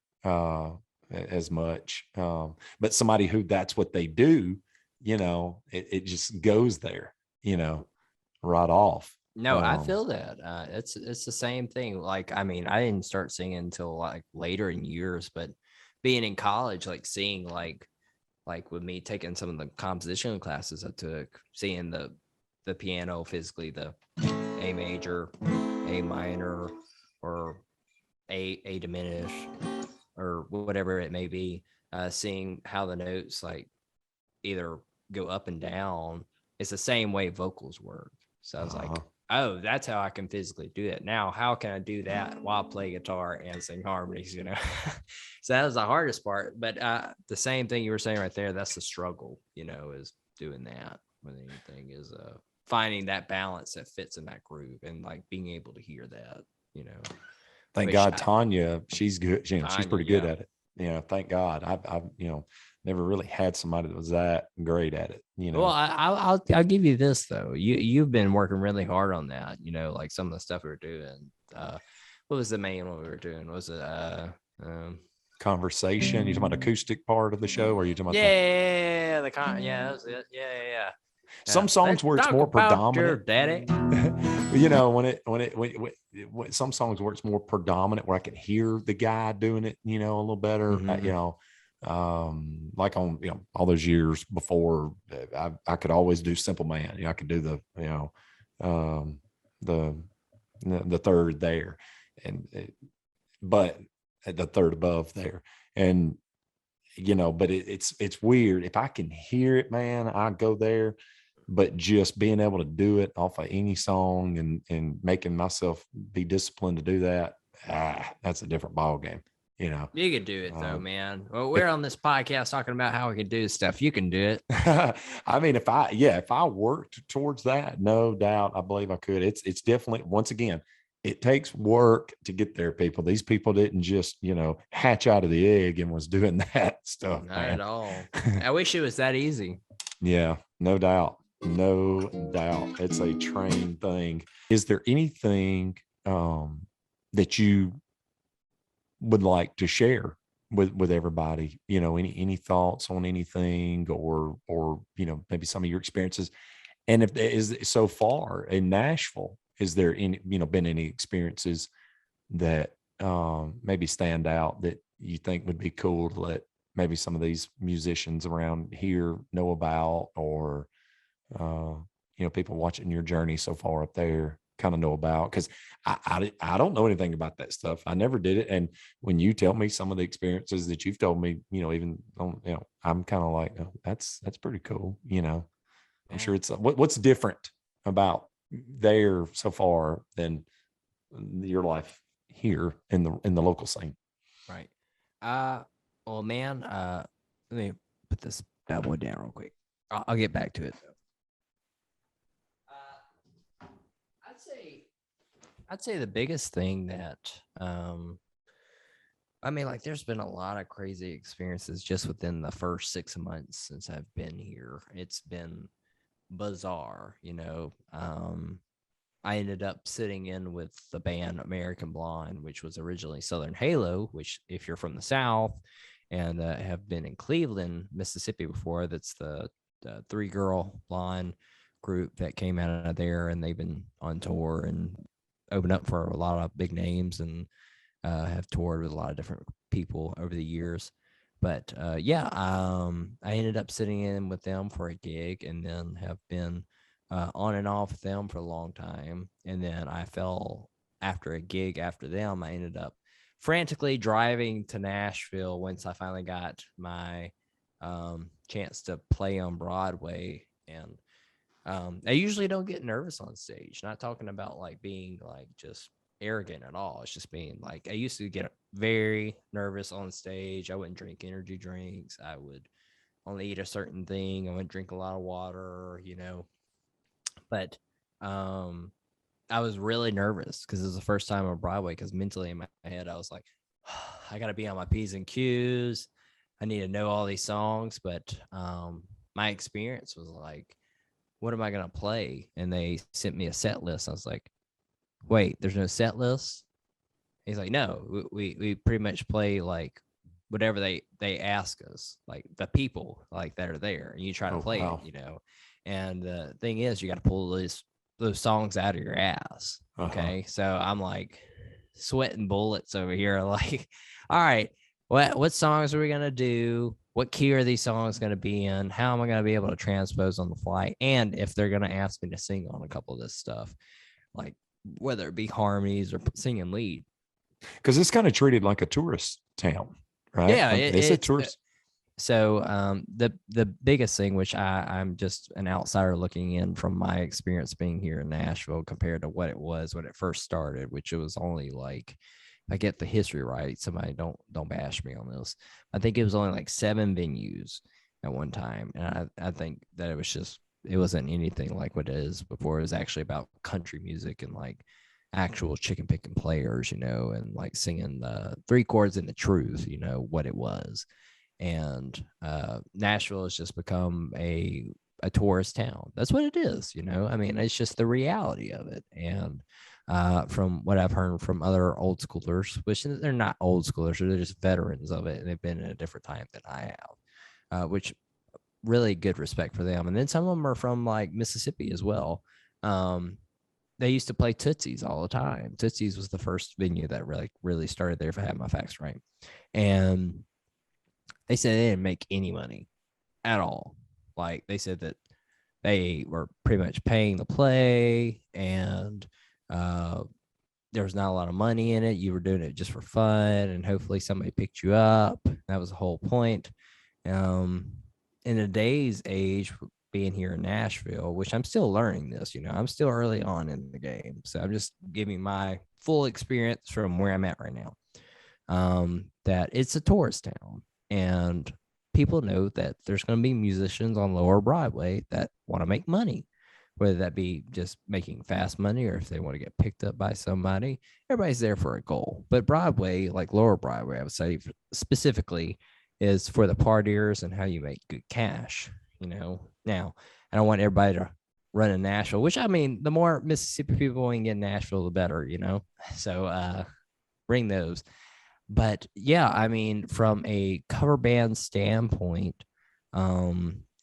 as much. But somebody who that's what they do, it just goes there, right off.
No, I feel that. It's the same thing. Like, I mean, I didn't start singing until like later in years, but being in college, like seeing like with me taking some of the composition classes I took, seeing the piano physically, the A major, A minor, or A diminished, or whatever it may be, seeing how the notes like either go up and down. It's the same way vocals work. So I was like, oh, that's how I can physically do it. Now, how can I do that while I play guitar and sing harmonies, So that was the hardest part. But the same thing you were saying right there, that's the struggle, is doing that when anything is finding that balance that fits in that groove and like being able to hear that,
Thank God Tanya, she's good. She's pretty good at it. Thank God. I've never really had somebody that was that great at it.
Well, I'll give you this though. You've been working really hard on that. Like some of the stuff we were doing. What was the main one we were doing? Was it
conversation? You talking about acoustic part of the show, or you talking about
yeah, that was it. Yeah.
Some songs where it's more predominant,
daddy.
when some songs where it's more predominant, where I can hear the guy doing it, a little better, like on, all those years before, I could always do Simple Man. I could do the third there, but the third above there, and but it's weird. If I can hear it, man, I go there. But just being able to do it off of any song and making myself be disciplined to do that, that's a different ball game. You
can do it though, man. Well, we're on this podcast talking about how we can do stuff. You can do it.
I mean, if I worked towards that, no doubt, I believe I could. It's definitely, once again, it takes work to get there, people. These people didn't just, hatch out of the egg and was doing that stuff.
Not at all. I wish it was that easy.
Yeah, no doubt. No doubt. It's a trained thing. Is there anything that you would like to share with everybody? Any thoughts on anything, or maybe some of your experiences? And if there is, so far in Nashville, is there any, been any experiences that maybe stand out that you think would be cool to let maybe some of these musicians around here know about, or people watching your journey so far up there kind of know about? Because I don't know anything about that stuff. I never did it. And when you tell me some of the experiences that you've told me, even I'm kind of like, oh, that's pretty cool. I'm sure it's what's different about there so far than your life here in the local scene.
Right. Well, man, let me put this bad boy down real quick. I'll get back to it though. I'd say the biggest thing that, I mean, like, there's been a lot of crazy experiences just within the first 6 months since I've been here. It's been bizarre, you know. I ended up sitting in with the band American Blonde, which was originally Southern Halo, which, if you're from the South and have been in Cleveland, Mississippi before, that's the three girl blonde group that came out of there, and they've been on tour and opened up for a lot of big names and have toured with a lot of different people over the years. But yeah, I ended up sitting in with them for a gig and then have been on and off with them for a long time. And then I fell after a gig after them. I ended up frantically driving to Nashville once I finally got my chance to play on Broadway. And I usually don't get nervous on stage, not talking about like being like just arrogant at all. It's just being like, I used to get very nervous on stage. I wouldn't drink energy drinks. I would only eat a certain thing. I wouldn't drink a lot of water, you know. But I was really nervous because it was the first time on Broadway, because mentally in my head, I was like, I got to be on my P's and Q's. I need to know all these songs. But my experience was like, what am I going to play? And they sent me a set list. I was like, wait, there's no set list? He's like, no, we pretty much play like whatever they ask us, like the people like that are there, and you try to play it, you know. And the thing is, you got to pull those songs out of your ass. Okay. So I'm like sweating bullets over here. Like, all right, what songs are we going to do? What key are these songs going to be in? How am I going to be able to transpose on the fly? And if they're going to ask me to sing on a couple of this stuff, like whether it be harmonies or singing lead.
Because it's kind of treated like a tourist town, right?
Yeah.
It's a tourist.
So the biggest thing, which I'm just an outsider looking in from my experience being here in Nashville compared to what it was when it first started, which it was only like, if I get the history right, somebody don't bash me on this, I think it was only like 7 venues at one time. And I think that it wasn't anything like what it is before. It was actually about country music and like actual chicken picking players, you know, and like singing the 3 chords in the truth, you know, what it was. And Nashville has just become a tourist town. That's what it is, you know. I mean, it's just the reality of it. And from what I've heard from other old schoolers, which they're not old schoolers, they're just veterans of it, and they've been in a different time than I have, which really good respect for them. And then some of them are from like Mississippi as well. They used to play Tootsie's all the time. Tootsie's was the first venue that really started there, if I have my facts right. And they said they didn't make any money at all. Like, they said that they were pretty much paying to play, and there was not a lot of money in it. You were doing it just for fun, and hopefully somebody picked you up. That was the whole point. In today's age, being here in Nashville, which I'm still learning this, you know, I'm still early on in the game. So I'm just giving my full experience from where I'm at right now. That it's a tourist town, and people know that there's going to be musicians on Lower Broadway that want to make money, whether that be just making fast money or if they want to get picked up by somebody. Everybody's there for a goal. But Broadway, like Lower Broadway, I would say specifically, is for the partiers and how you make good cash, you know. Now, I don't want everybody to run in Nashville, which, I mean, the more Mississippi people we can get in Nashville, the better, you know. So bring those. But yeah, I mean, from a cover band standpoint,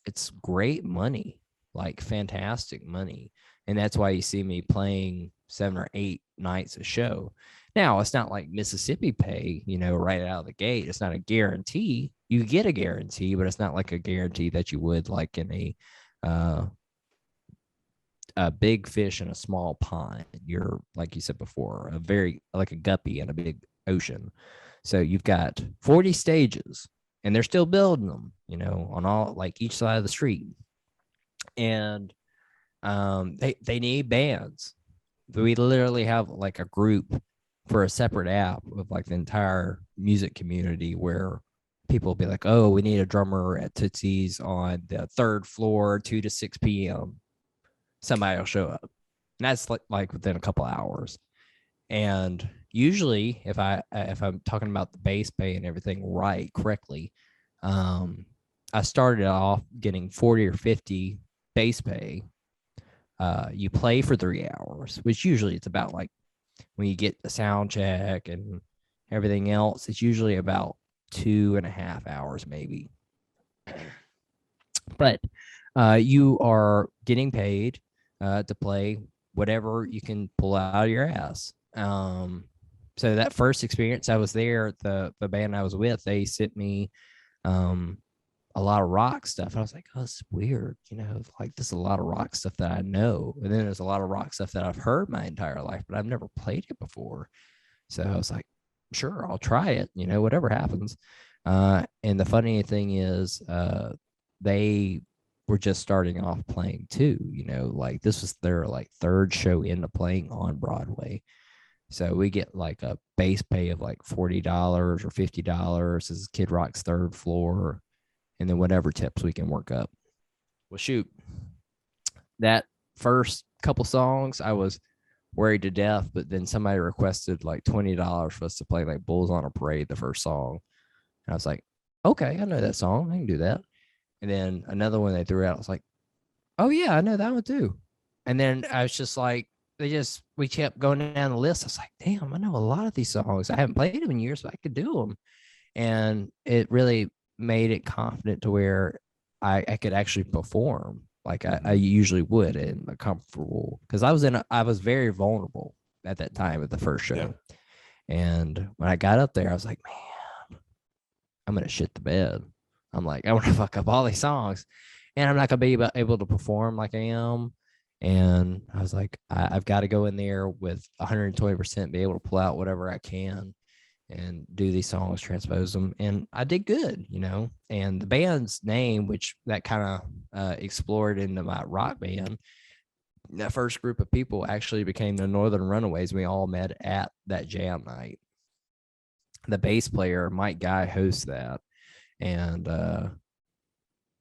it's great money, like fantastic money. And that's why you see me playing 7 or 8 nights a show. Now, it's not like Mississippi pay, you know, right out of the gate. It's not a guarantee. You get a guarantee, but it's not like a guarantee that you would like in a big fish in a small pond. You're, like you said before, like a guppy in a big ocean. So you've got 40 stages, and they're still building them, you know, on all, like, each side of the street. And they need bands. We literally have like a group for a separate app of like the entire music community, where people will be like, oh, we need a drummer at Tootsie's on the 3rd floor, 2 to 6 p.m. Somebody will show up. And that's like within a couple hours. And usually if I'm talking about the bass pay and everything right correctly, I started off getting 40 or 50 bass pay. You play for 3 hours, which usually it's about like when you get the sound check and everything else, it's usually about 2.5 hours maybe. But you are getting paid to play whatever you can pull out of your ass. So that first experience I was there, the band I was with, they sent me a lot of rock stuff. I was like, oh, it's weird. Like there's a lot of rock stuff that I know. And then there's a lot of rock stuff that I've heard my entire life, but I've never played it before. So I was like, sure, I'll try it, whatever happens. And the funny thing is, they were just starting off playing too, like this was their like third show into playing on Broadway. So we get like a base pay of like $40 or $50 as Kid Rock's third floor, and then whatever tips we can work up. Well, shoot, that first couple songs, I was worried to death, but then somebody requested like $20 for us to play like Bulls on a Parade, the first song. And I was like, okay, I know that song. I can do that. And then another one they threw out, I was like, oh yeah, I know that one too. And then I was just like, we kept going down the list. I was like, damn, I know a lot of these songs. I haven't played them in years, but I could do them. And it really made it confident to where I could actually perform like I usually would in a comfortable, because I was very vulnerable at that time at the first show. Yeah. And when I got up there, I was like, man, I'm going to shit the bed. I'm like, I want to fuck up all these songs and I'm not going to be able to perform like I am. And I was like, I've got to go in there with 120%, be able to pull out whatever I can and do these songs, transpose them. And I did good, and the band's name, which that kind of explored into my rock band, that first group of people actually became the Northern Runaways. We all met at that jam night. The bass player, Mike Guy, hosts that. And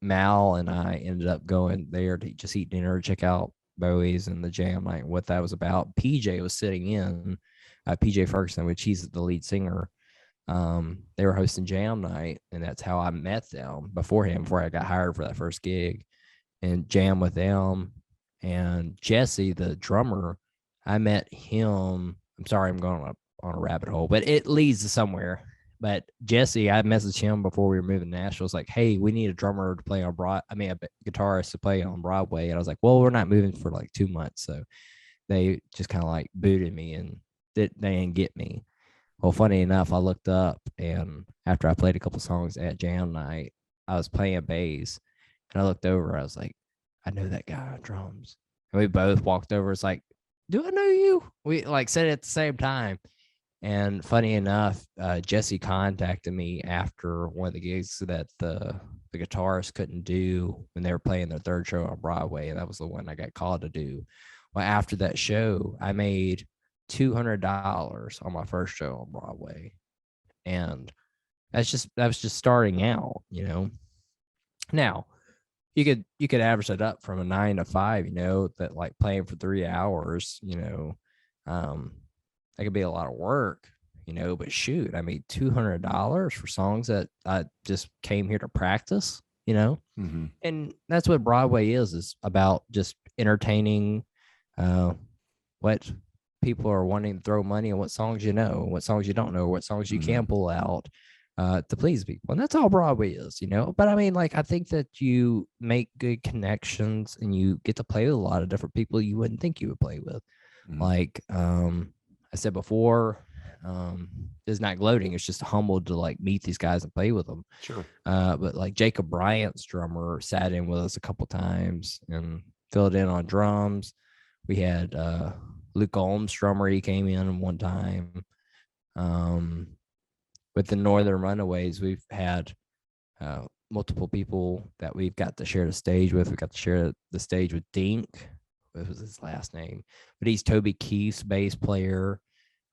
Mal and I ended up going there to just eat dinner, check out Bowie's and the jam night, what that was about. PJ was sitting in, PJ Ferguson, which he's the lead singer. They were hosting jam night, and that's how I met them before I got hired for that first gig, and jam with them. And Jesse, the drummer, I met him. I'm sorry, I'm going on a rabbit hole, but it leads to somewhere. But Jesse, I messaged him before we were moving to Nashville. I was like, hey, we need a drummer to play on a guitarist to play on Broadway. And I was like, well, we're not moving for like 2 months. So they just kind of like booted me, and they didn't get me. Well, funny enough, I looked up, and after I played a couple songs at jam night, I was playing bass, and I looked over. I was like, I know that guy on drums. And we both walked over. It's like, do I know you? We like said it at the same time. And funny enough, Jesse contacted me after one of the gigs that the guitarist couldn't do when they were playing their third show on Broadway. And that was the one I got called to do. Well, after that show, I made $200 on my first show on Broadway. And that was just starting out, Now, you could average that up from a 9 to 5, that like playing for 3 hours, that could be a lot of work, but shoot, I made $200 for songs that I just came here to practice,
Mm-hmm.
And that's what Broadway is about, just entertaining what people are wanting to throw money on, what songs what songs you don't know, what songs you can pull out to please people. And that's all Broadway is, But I mean, like, I think that you make good connections and you get to play with a lot of different people you wouldn't think you would play with. Mm-hmm. Like I said before, it's not gloating. It's just humbled to like meet these guys and play with them.
Sure.
But like Jacob Bryant's drummer sat in with us a couple times and filled in on drums. We had Luke Holmes, drummer. He came in one time. With the Northern Runaways, we've had multiple people that we've got to share the stage with. We got to share the stage with Dink. What was his last name? But he's Toby Keith's bass player.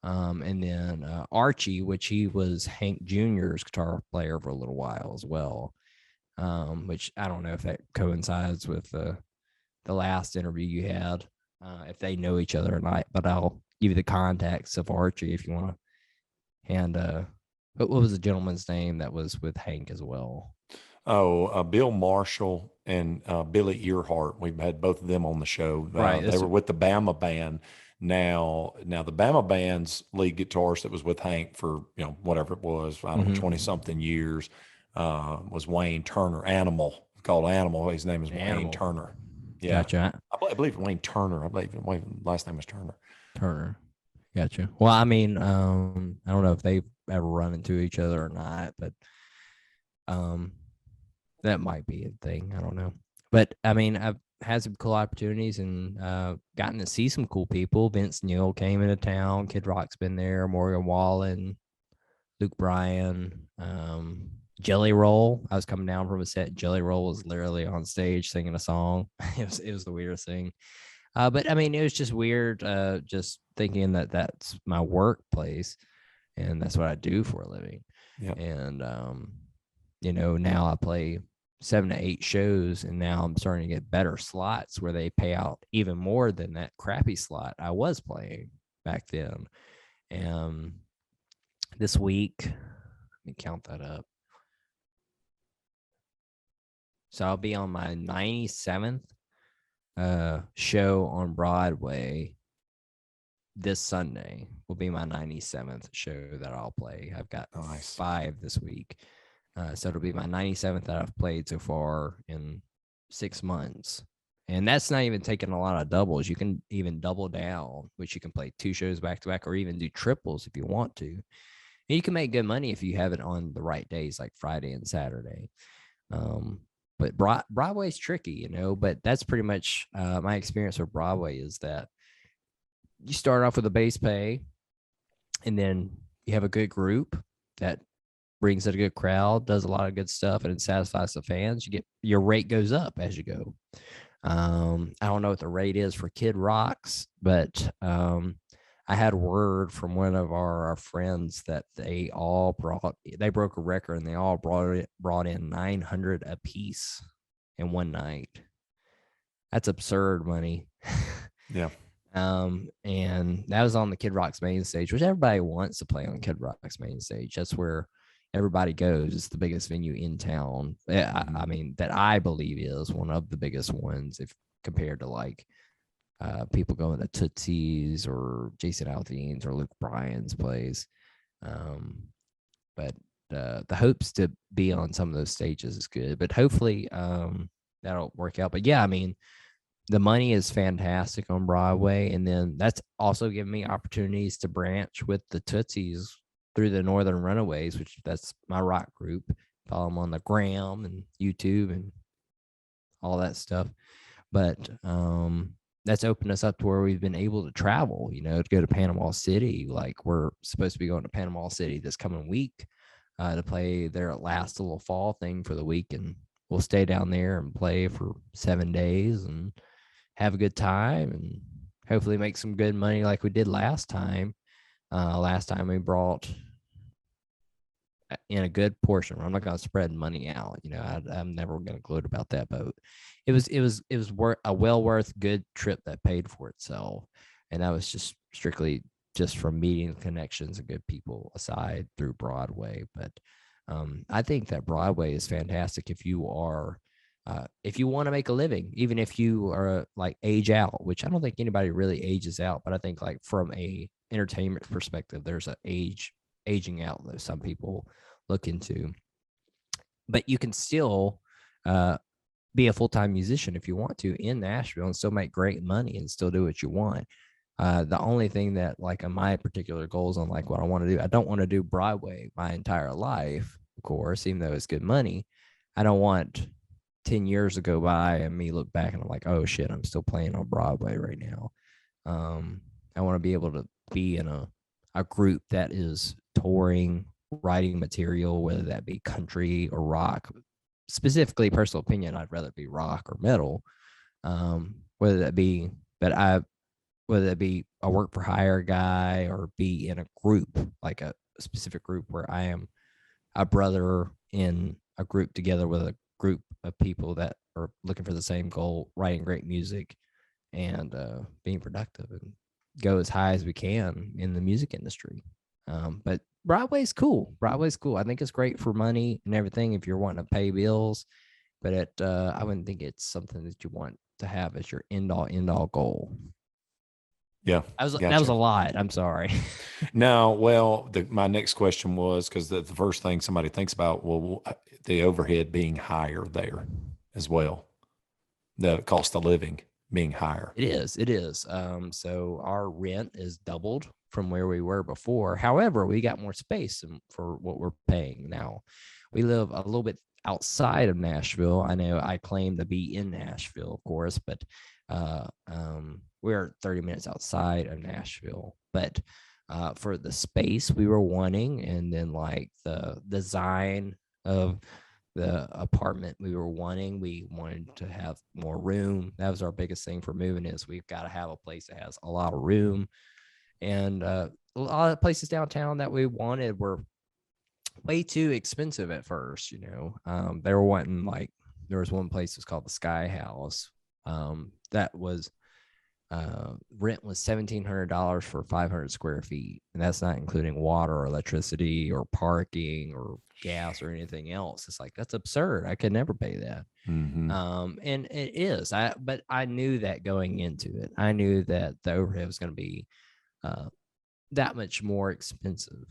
And then Archie, which he was Hank Jr.'s guitar player for a little while as well. Which I don't know if that coincides with the last interview you had, if they know each other or not, but I'll give you the contacts of Archie if you want to. And what was the gentleman's name that was with Hank as well?
Oh, Bill Marshall and Billy Earhart. We've had both of them on the show.
Right.
They were with the Bama band. Now the Bama band's lead guitarist that was with Hank for, whatever it was, I don't know, 20 something years, was Wayne Turner. Animal, called Animal. His name is Wayne
Animal.
Turner. Yeah.
Gotcha.
I believe Wayne Turner. I believe last name was Turner.
Turner. Gotcha. Well, I mean, I don't know if they've ever run into each other or not, but that might be a thing. I don't know. But I mean, I've had some cool opportunities and gotten to see some cool people. Vince Neil came into town. Kid Rock's been there. Morgan Wallen, Luke Bryan, Jelly Roll. I was coming down from a set. Jelly Roll was literally on stage singing a song. It was the weirdest thing. But I mean, it was just weird. Just thinking that that's my workplace, and that's what I do for a living.
Yeah.
And now I play 7 to 8 shows, and now I'm starting to get better slots where they pay out even more than that crappy slot I was playing back then. And this week, let me count that up. So I'll be on my 97th show on Broadway. This Sunday will be my 97th show that I'll play. I've got 5 this week. So it'll be my 97th that I've played so far in 6 months. And that's not even taking a lot of doubles. You can even double down, which you can play 2 shows back to back, or even do triples if you want to. And you can make good money if you have it on the right days, like Friday and Saturday. But Broadway's tricky, but that's pretty much my experience with Broadway is that you start off with a base pay, and then you have a good group that brings in a good crowd, does a lot of good stuff, and it satisfies the fans. Your rate goes up as you go. I don't know what the rate is for Kid Rocks, but I had word from one of our friends that they broke a record, and they all brought in 900 a piece in one night. That's absurd money.
Yeah.
And that was on the Kid Rock's main stage, which everybody wants to play on Kid Rock's main stage. That's where everybody goes. It's the biggest venue in town. I mean, that I believe is one of the biggest ones if compared to like people going to Tootsie's or Jason Aldean's or Luke Bryan's plays. But the hopes to be on some of those stages is good. But hopefully that'll work out. But yeah, I mean, the money is fantastic on Broadway. And then that's also given me opportunities to branch with the Tootsies through the Northern Runaways, which that's my rock group. Follow them on the gram and YouTube and all that stuff. But that's opened us up to where we've been able to travel, to go to Panama City. Like we're supposed to be going to Panama City this coming week to play their last little fall thing for the week. And we'll stay down there and play for 7 days and have a good time and hopefully make some good money like we did last time. Last time we brought in a good portion. I'm not going to spread money out. I'm never going to gloat about that, but it was a well worth good trip that paid for itself. And that was just strictly just from meeting connections and good people aside through Broadway. But I think that Broadway is fantastic if you are if you want to make a living, even if you are like age out, which I don't think anybody really ages out, but I think like from a entertainment perspective, there's a aging out that some people look into. But you can still be a full-time musician if you want to in Nashville and still make great money and still do what you want. The only thing that like on my particular goals on like what I want to do, I don't want to do Broadway my entire life, of course, even though it's good money. I don't want 10 years to go by and me look back and I'm like, oh shit, I'm still playing on Broadway right now. I want to be able to be in a group that is touring, writing material, whether that be country or rock. Specifically, personal opinion, I'd rather be rock or metal. Whether that be a work for hire guy or be in a group, like a specific group where I am a brother in a group together with a group of people that are looking for the same goal, writing great music and being productive. And go as high as we can in the music industry. But Broadway's cool. Broadway's cool. I think it's great for money and everything if you're wanting to pay bills, but I wouldn't think it's something that you want to have as your end all goal.
Yeah.
That was a lot. I'm sorry.
No, well, my next question was, because the first thing somebody thinks about, well, the overhead being higher there as well, the cost of living being higher.
It is. It is. So our rent is doubled from where we were before. However, we got more space for what we're paying now. We live a little bit outside of Nashville. I know I claim to be in Nashville, of course, but we're 30 minutes outside of Nashville. But for the space we were wanting, and then like the design of the apartment we wanted to have more room. That was our biggest thing for moving, is we've got to have a place that has a lot of room. And a lot of places downtown that we wanted were way too expensive at first. You know, they were wanting, like, there was one place, it was called the Sky House. That was rent was $1,700 for 500 square feet, and that's not including water or electricity or parking or gas or anything else. It's like, that's absurd. I could never pay that.
Mm-hmm.
And it is. But I knew that going into it. I knew that the overhead was going to be that much more expensive,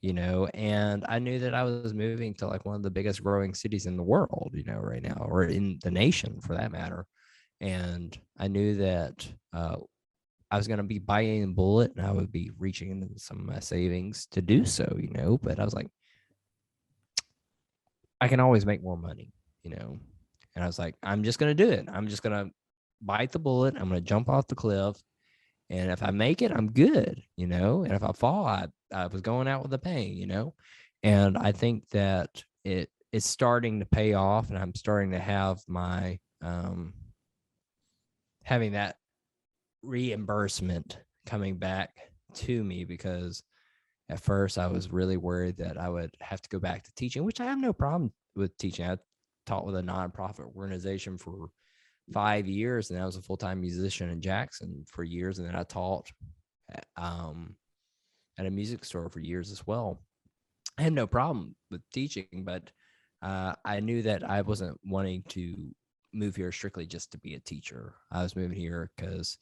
you know, and I knew that I was moving to like one of the biggest growing cities in the world, you know, right now, or in the nation for that matter. And I knew that I was going to be biting a bullet, and I would be reaching into some of my savings to do so, you know, but I was like, I can always make more money, you know, and I was like, I'm just going to do it. I'm just going to bite the bullet. I'm going to jump off the cliff. And if I make it, I'm good, you know, and if I fall, I was going out with a bang, you know, and I think that it's starting to pay off, and I'm starting to have my, having that reimbursement coming back to me, because at first I was really worried that I would have to go back to teaching, which I have no problem with teaching. I taught with a nonprofit organization for 5 years, and I was a full-time musician in Jackson for years, and then I taught at a music store for years as well. I had no problem with teaching, but I knew that I wasn't wanting to move here strictly just to be a teacher. I was moving here because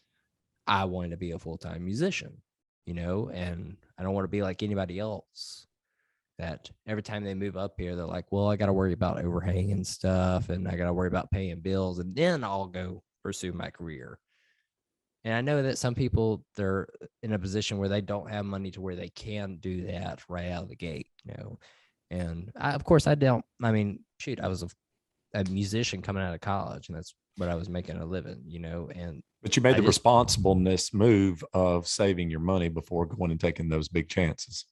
I wanted to be a full-time musician, you know, and I don't want to be like anybody else that every time they move up here, they're like, well, I got to worry about overhang and stuff, and I got to worry about paying bills, and then I'll go pursue my career. And I know that some people, they're in a position where they don't have money to where they can do that right out of the gate, you know. And of course, I don't. I mean, shoot, I was a musician coming out of college, and that's what I was making a living, you know. And
but you made the responsibleness move of saving your money before going and taking those big chances.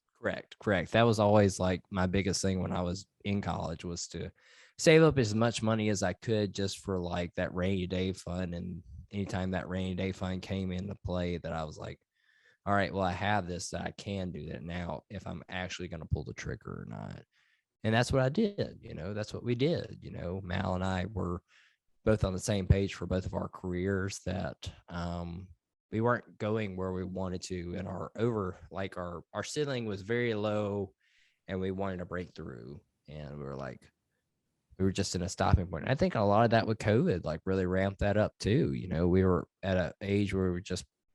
Correct. That was always like my biggest thing when I was in college, was to save up as much money as I could just for like that rainy day fund. And anytime that rainy day fund came into play, that I was like, all right, well, I have this, that I can do that now if I'm actually going to pull the trigger or not. And that's what I did. You know, that's what we did. You know, Mal and I were both on the same page for both of our careers, that we weren't going where we wanted to, and our ceiling was very low, and we wanted to break through, and we were just in a stopping point. And I think a lot of that with COVID like really ramped that up too. You know, we were at an age where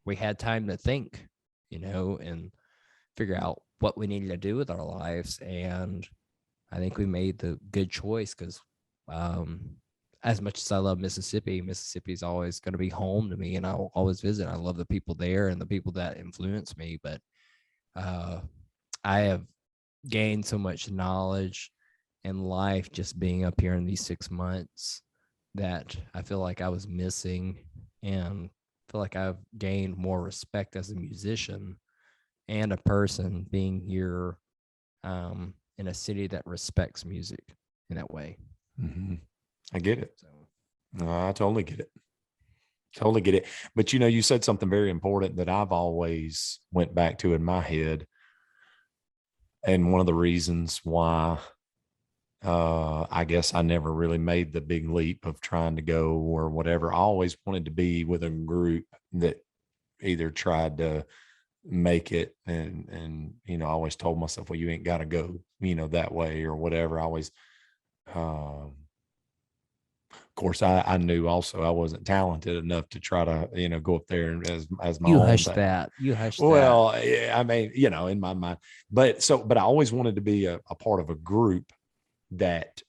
we had time to think, you know, and figure out what we needed to do with our lives. And I think we made the good choice, because as much as I love Mississippi is always going to be home to me, and I'll always visit. I love the people there and the people that influence me, but I have gained so much knowledge and life just being up here in these 6 months that I feel like I was missing, and feel like I've gained more respect as a musician and a person being here in a city that respects music in that way.
Mm-hmm. I get it. No, I totally get it. But, you know, you said something very important that I've always went back to in my head. And one of the reasons why I guess I never really made the big leap of trying to go or whatever, I always wanted to be with a group that either tried to make it, and you know, I always told myself, well, you ain't got to go, you know, that way or whatever. I always, of course, I knew also I wasn't talented enough to try to, you know, go up there and as my
You
own
hush
thing.
that. You hush that.
Well, yeah, I mean, you know, in my mind, but I always wanted to be a part of a group that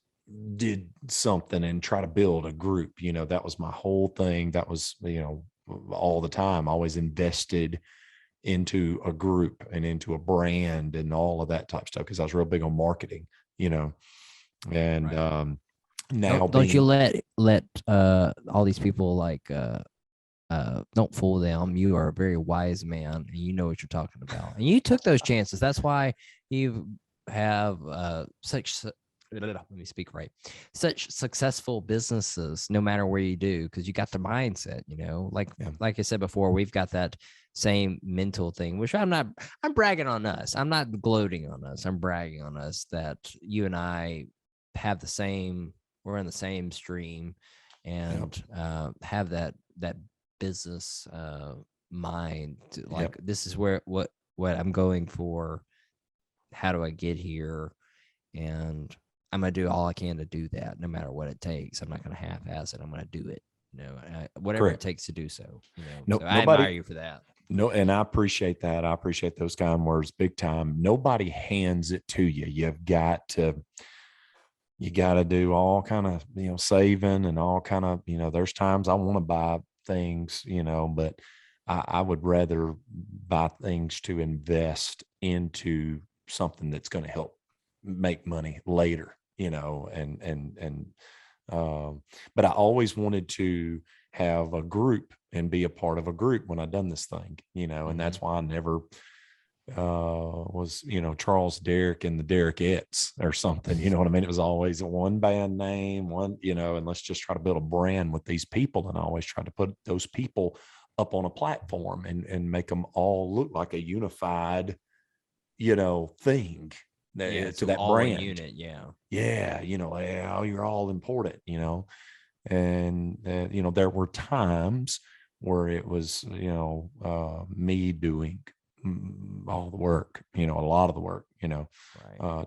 did something and try to build a group. You know, that was my whole thing. That was, you know, all the time. I always invested into a group and into a brand and all of that type of stuff because I was real big on marketing, you know. And
Right.
now
Don't you
being,
let all these people like don't fool them. You are a very wise man and you know what you're talking about. And you took those chances. That's why you have let me speak right. Such successful businesses, no matter where you do, because you got the mindset, you know,
Yeah.
like I said before, we've got that same mental thing, which I'm bragging on us. I'm not gloating on us. I'm bragging on us that you and I have the same, we're in the same stream and have that business mind to, like, this is where what I'm going for. How do I get here? And I'm gonna do all I can to do that, no matter what it takes. I'm not gonna half-ass it. I'm gonna do it. You know, whatever it takes to do so. You know,
no,
so I admire you for that.
No, and I appreciate that. I appreciate those kind words big time. Nobody hands it to you. You got to do all kind of, you know, saving and all kind of, you know, there's times I want to buy things, you know, but I would rather buy things to invest into something that's going to help make money later, you know, but I always wanted to have a group and be a part of a group when I done this thing, you know, and that's why I never was, you know, Charles Derrick and the Derrickettes or something, you know what I mean? It was always a one band name, one, you know, and let's just try to build a brand with these people. And I always tried to put those people up on a platform and make them all look like a unified, you know, thing to that
all
brand.
a unit. Yeah.
Yeah. You know, yeah, you're all important, you know, and, you know, there were times where it was, you know, me doing all the work, you know, a lot of the work, you know,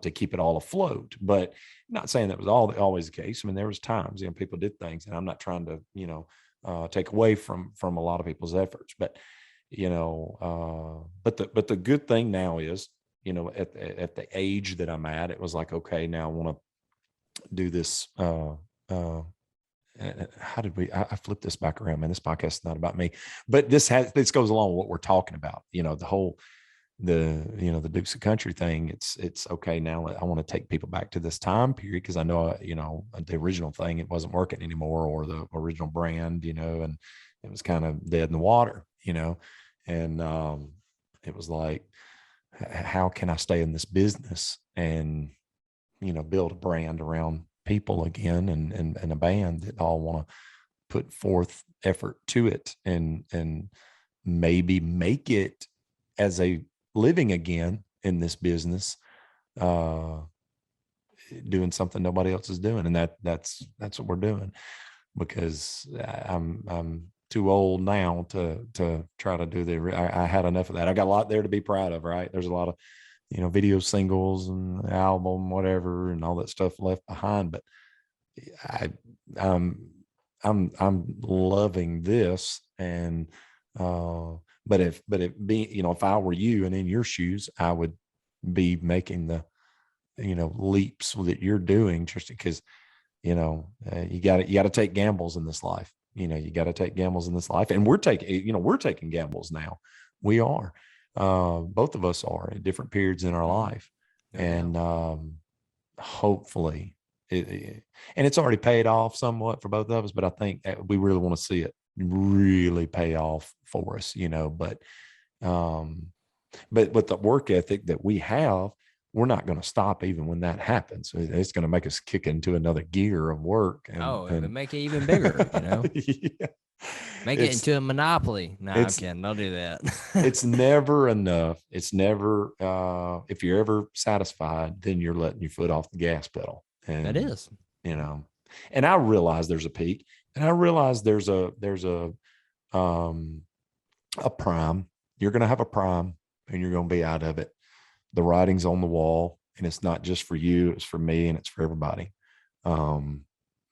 to keep it all afloat. But not saying that was always the case. I mean, there was times, you know, people did things, and I'm not trying to, you know, take away from a lot of people's efforts, but you know, but the good thing now is, you know, at the age that I'm at, it was like, okay, now I want to do this. How did I flip this back around, man? This podcast is not about me, but this goes along with what we're talking about. You know, you know, the Dukes of Country thing. It's okay. Now I want to take people back to this time period, because I know, you know, the original thing, it wasn't working anymore, or the original brand, you know, and it was kind of dead in the water, you know, and it was like, how can I stay in this business and, you know, build a brand around people again, and a band that all want to put forth effort to it, and maybe make it as a living again in this business, doing something nobody else is doing. And that's what we're doing, because I'm too old now to try to do I had enough of that. I got a lot there to be proud of, right? There's a lot of, you know, video singles and album, whatever, and all that stuff left behind. But I'm loving this. And, but if being, you know, if I were you and in your shoes, I would be making the, you know, leaps that you're doing, just because, you know, you got to take gambles in this life. You know, you got to take gambles in this life, and we're taking gambles now. We are, both of us are, at different periods in our life. And hopefully and it's already paid off somewhat for both of us, but I think we really want to see it really pay off for us, you know. But with the work ethic that we have, we're not going to stop even when that happens. It's going to make us kick into another gear of work, and
make it even bigger, you know.
Yeah.
Make it into a monopoly. No, I'm kidding. Don't do that.
It's never enough. It's never, if you're ever satisfied, then you're letting your foot off the gas pedal. And
that is,
you know, and I realize there's a peak, and I realize there's a a prime. You're going to have a prime, and you're going to be out of it. The writing's on the wall, and it's not just for you, it's for me, and it's for everybody. The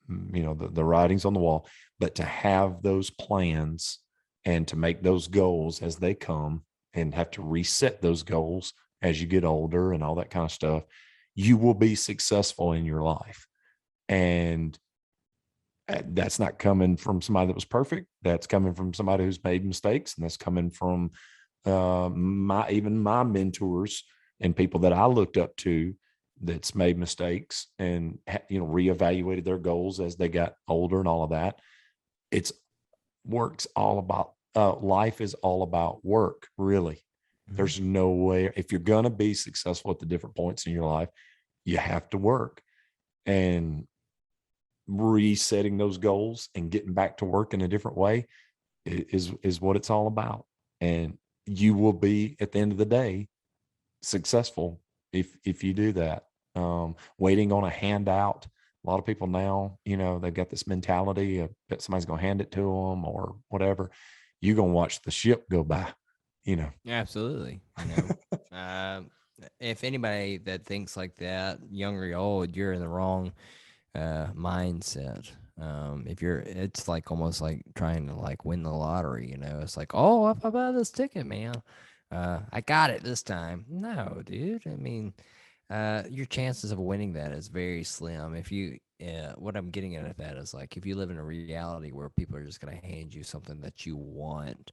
writing's on the wall, but to have those plans and to make those goals as they come and have to reset those goals as you get older and all that kind of stuff, you will be successful in your life. And that's not coming from somebody that was perfect. That's coming from somebody who's made mistakes, and that's coming from my mentors and people that I looked up to that's made mistakes and reevaluated their goals as they got older and all of that. It's work's all about life is all about work, really. Mm-hmm. There's no way, if you're gonna be successful at the different points in your life, you have to work. And resetting those goals and getting back to work in a different way is what it's all about. And you will be, at the end of the day, successful if you do that. Waiting on a handout. A lot of people now, they've got this mentality of that somebody's going to hand it to them or whatever. You're going to watch the ship go by,
Absolutely. If anybody that thinks like that, young or old, you're in the wrong mindset. It's like almost like trying to like win the lottery, it's like, oh, if I buy this ticket, man, I got it this time. No, dude. I mean, your chances of winning that is very slim. If you, what I'm getting at that is like, if you live in a reality where people are just going to hand you something that you want,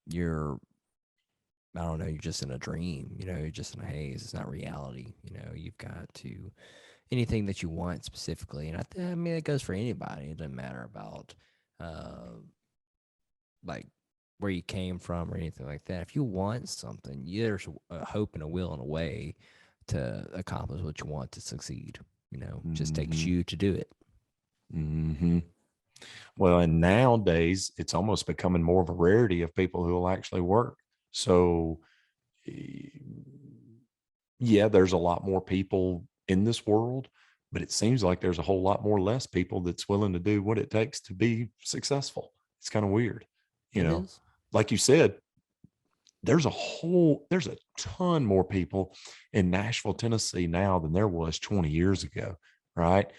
you're just in a dream, you're just in a haze. It's not reality. You've got to, anything that you want specifically. And I mean, it goes for anybody. It doesn't matter about, like where you came from or anything like that. If you want something, there's a hope and a will and a way to accomplish what you want to succeed. Just takes you to do it.
Mm-hmm. Well, and nowadays it's almost becoming more of a rarity of people who will actually work. So, yeah, there's a lot more people in this world, but it seems like there's a whole lot more less people that's willing to do what it takes to be successful. It's kind of weird, like you said, there's a ton more people in Nashville, Tennessee now than there was 20 years ago. Right.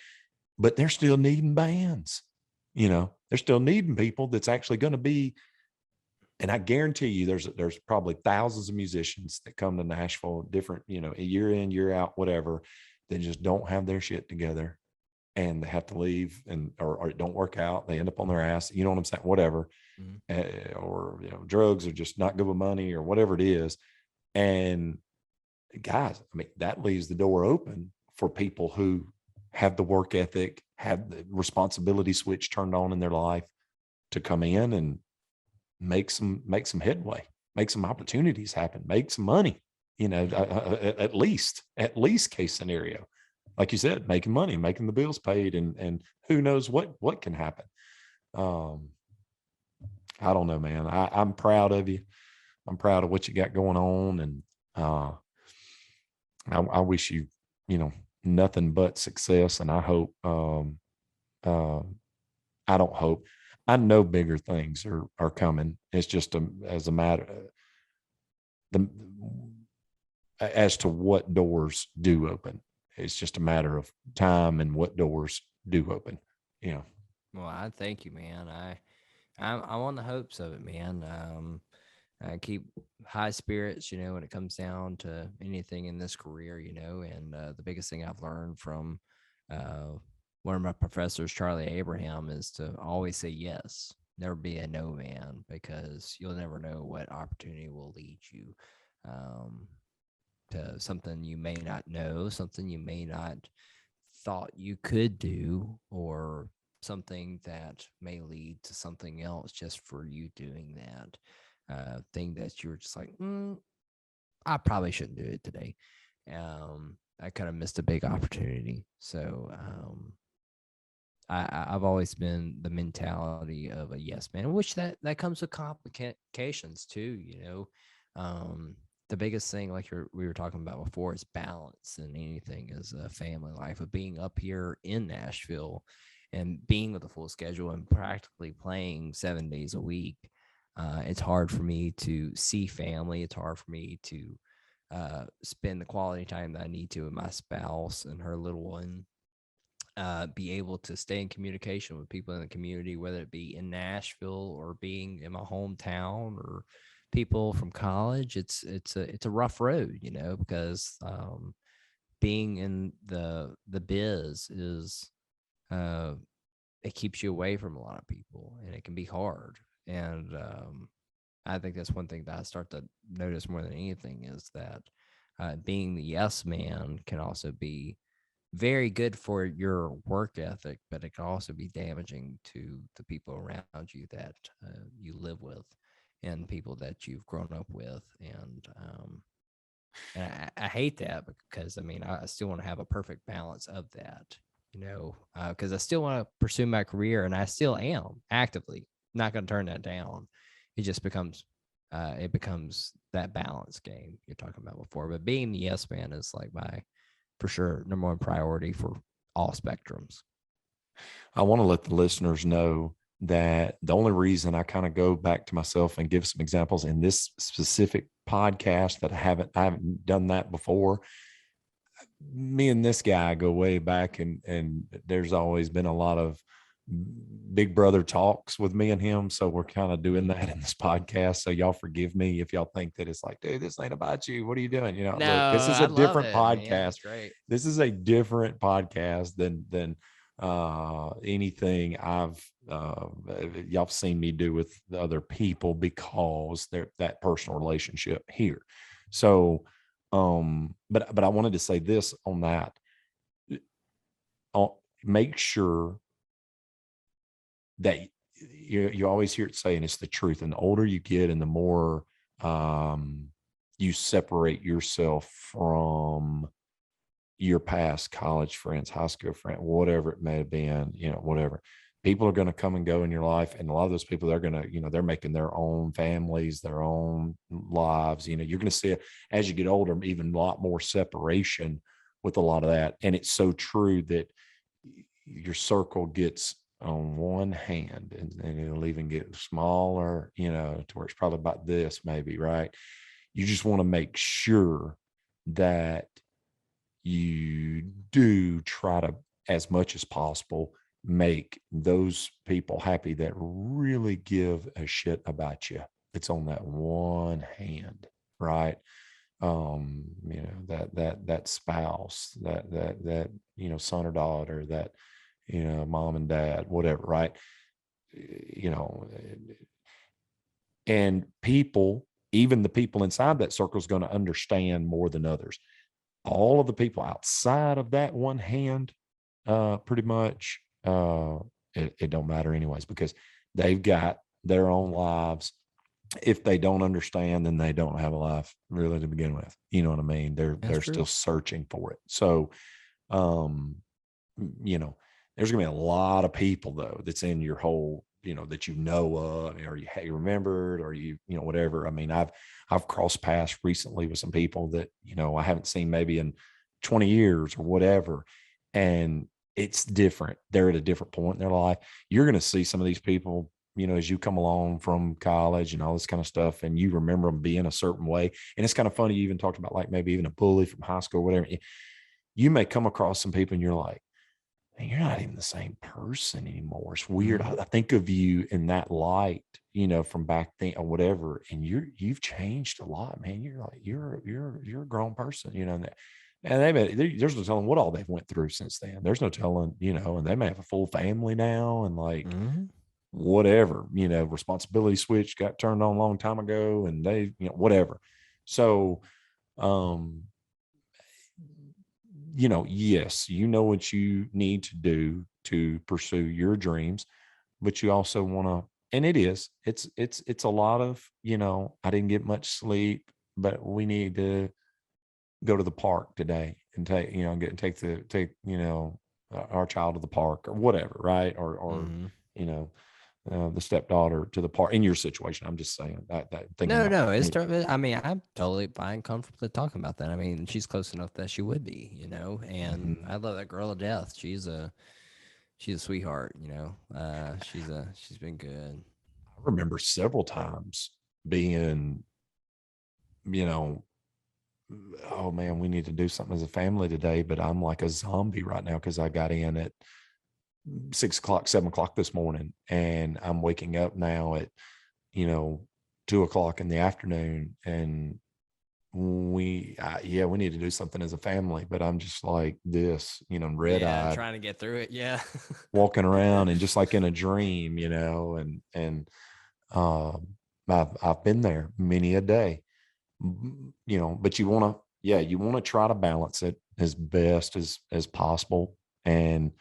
But they're still needing bands, they're still needing people that's actually going to be. And I guarantee you there's probably thousands of musicians that come to Nashville, different, a year in, year out, whatever, that just don't have their shit together and they have to leave or it don't work out. They end up on their ass, you know what I'm saying? Whatever. Mm-hmm. Or, drugs are just not good with money or whatever it is. And guys, I mean, that leaves the door open for people who have the work ethic, have the responsibility switch turned on in their life to come in and make some headway, make some opportunities happen, make some money, at least case scenario, like you said, making money, making the bills paid, and who knows what can happen. I don't know, man. I'm proud of you. I'm proud of what you got going on, and I wish you, nothing but success. And I hope, I don't hope, I know bigger things are coming. It's just as a matter as to what doors do open. It's just a matter of time and what doors do open.
Well, I thank you, man. I'm on the hopes of it, man. I keep high spirits, when it comes down to anything in this career, and the biggest thing I've learned from one of my professors, Charlie Abraham, is to always say yes, never be a no man, because you'll never know what opportunity will lead you to something you may not know, something you may not thought you could do, or something that may lead to something else just for you doing that thing that you're just like, I probably shouldn't do it today. I kind of missed a big opportunity. So I've always been the mentality of a yes man, which that comes with complications too. The biggest thing, like we were talking about before, is balance in anything, is a family life, of being up here in Nashville and being with a full schedule and practically playing 7 days a week. It's hard for me to see family. It's hard for me to spend the quality time that I need to with my spouse and her little one. Be able to stay in communication with people in the community, whether it be in Nashville or being in my hometown or people from college. It's a rough road, because being in the biz is it keeps you away from a lot of people, and it can be hard. And I think that's one thing that I start to notice more than anything is that being the yes man can also be very good for your work ethic, but it can also be damaging to the people around you that you live with and people that you've grown up with. And I hate that because I still want to have a perfect balance of that, because I still want to pursue my career, and I still am actively not going to turn that down. It just becomes that balance game you're talking about before. But being the yes man is like my, for sure, number one priority for all spectrums.
I want to let the listeners know that the only reason I kind of go back to myself and give some examples in this specific podcast that I haven't done that before. Me and this guy go way back, and there's always been a lot of big brother talks with me and him. So we're kind of doing that in this podcast. So y'all forgive me if y'all think that it's like, dude, this ain't about you. What are you doing?
No,
look, this is a different podcast.
Right.
This is a different podcast than anything I've y'all seen me do with the other people, because they're that personal relationship here. So but I wanted to say this on that. Make sure that you always hear it saying it's the truth. And the older you get and the more you separate yourself from your past college friends, high school friend, whatever it may have been, whatever. People are going to come and go in your life. And a lot of those people, they're going to, they're making their own families, their own lives. You're going to see it as you get older, even a lot more separation with a lot of that. And it's so true that your circle gets on one hand, and it'll even get smaller, to where it's probably about this maybe, right? You just want to make sure that you do try to, as much as possible, make those people happy that really give a shit about you. It's on that one hand, right? That spouse, that son or daughter, that mom and dad, whatever, right? And people, even the people inside that circle, is going to understand more than others. All of the people outside of that one hand, pretty much, it don't matter anyways, because they've got their own lives. If they don't understand, then they don't have a life really to begin with. You know what I mean? They're still searching for it. So, there's gonna be a lot of people though that's in your whole, that or you remembered, or whatever. I mean, I've crossed paths recently with some people that I haven't seen maybe in 20 years or whatever, and it's different. They're at a different point in their life. You're going to see some of these people, as you come along from college and all this kind of stuff, and you remember them being a certain way. And it's kind of funny. You even talked about like maybe even a bully from high school or whatever. You may come across some people and you're like, man, you're not even the same person anymore. It's weird. I think of you in that light, from back then or whatever. And you've changed a lot, man. You're like, you're a grown person, and there's no telling what all they've went through since then. There's no telling, and they may have a full family now, and like whatever, responsibility switch got turned on a long time ago, and they, whatever. So, yes, what you need to do to pursue your dreams, but you also want to, and it's a lot of, I didn't get much sleep, but we need to go to the park today and take our child to the park or whatever, right? Or the stepdaughter to the park. In your situation, I'm just saying that
no, it's I'm totally fine, comfortable talking about that. I mean, she's close enough that she would be, and I love that girl to death. She's a sweetheart, she's been good.
remember several times being, you know, oh man, we need to do something as a family today, but I'm like a zombie right now because I got in at 6 o'clock, 7 o'clock this morning, and I'm waking up now at, 2 o'clock in the afternoon, and we need to do something as a family, but I'm just like this, red eyed,
trying to get through it. Yeah.
walking around and just like in a dream, and I've been there many a day, but you want to try to balance it as best as possible. And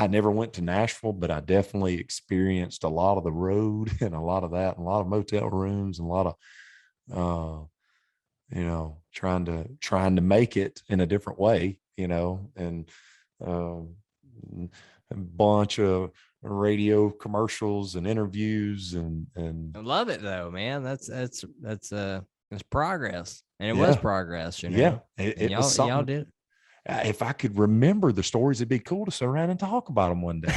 I never went to Nashville, but I definitely experienced a lot of the road and a lot of that, and a lot of motel rooms and a lot of, trying to make it in a different way, and um, a bunch of radio commercials and interviews and
I love it though, man. That's progress, and it was
yeah,
progress,
yeah,
And
it was
y'all
something.
did.
If I could remember the stories, it'd be cool to sit around and talk about them one day.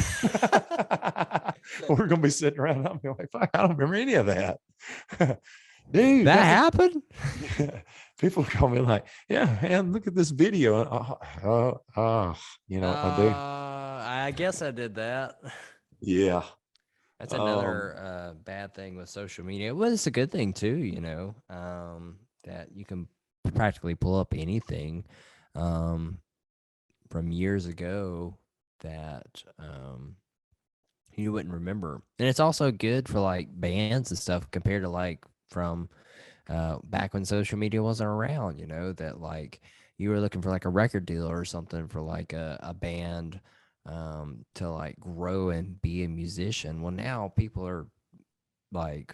We're gonna be sitting around and I'll be like, fuck, I don't remember any of that. Dude,
That happened.
People call me like, yeah, man, look at this video. I do.
I guess I did that.
Yeah.
That's another bad thing with social media. Well, it's a good thing too, that you can practically pull up anything from years ago that you wouldn't remember. And it's also good for like bands and stuff compared to like from back when social media wasn't around, that like you were looking for like a record deal or something for like a band to like grow and be a musician. Well, now people are like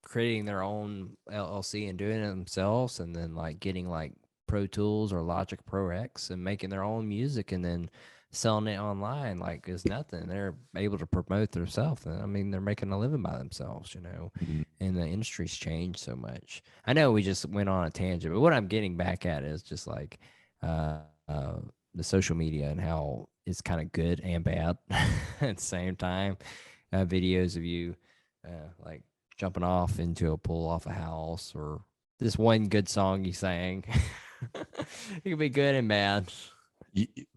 creating their own LLC and doing it themselves, and then like getting like Pro Tools or Logic Pro X and making their own music and then selling it online like it's nothing. They're able to promote themselves. I mean, they're making a living by themselves,
Mhm.
and the industry's changed so much. I know we just went on a tangent, but what I'm getting back at is just like uh, uh, the social media and how it's kind of good and bad at the same time. Videos of you like jumping off into a pool off a house, or this one good song you sang. It can be good and bad.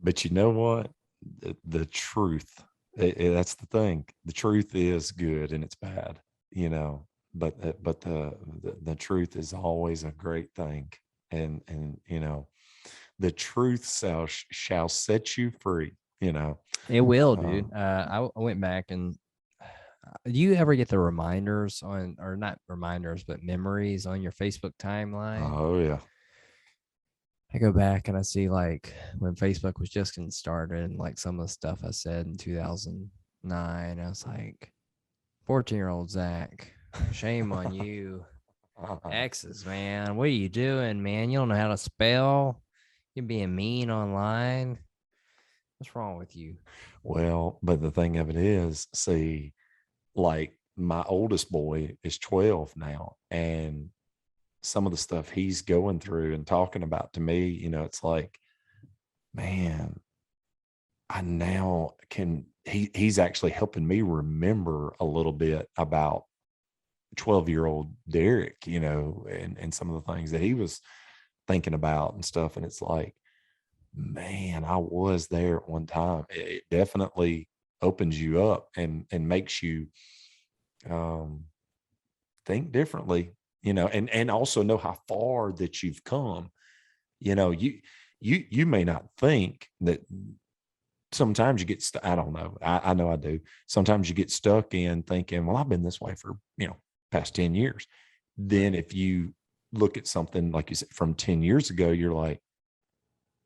But you know what? The truth, that's the thing. The truth is good and it's bad, but the truth is always a great thing. And the truth shall set you free,
It will, dude. I went back and do you ever get the reminders on, or not reminders, but memories on your Facebook timeline?
Oh yeah.
I go back and I see like when Facebook was just getting started and like some of the stuff I said in 2009. I was like, 14-year-old Zach, shame on you. Exes, man. What are you doing, man? You don't know how to spell. You're being mean online. What's wrong with you?
Well, but the thing of it is, see, like my oldest boy is 12 now, and some of the stuff he's going through and talking about to me, it's like, man, I now he's actually helping me remember a little bit about 12-year-old Derek, and some of the things that he was thinking about and stuff. And it's like, man, I was there at one time. It definitely opens you up and makes you think differently, and also know how far that you've come. You may not think that sometimes you get stuck. I don't know. I know I do. Sometimes you get stuck in thinking, well, I've been this way for, past 10 years. Then if you look at something like you said from 10 years ago, you're like,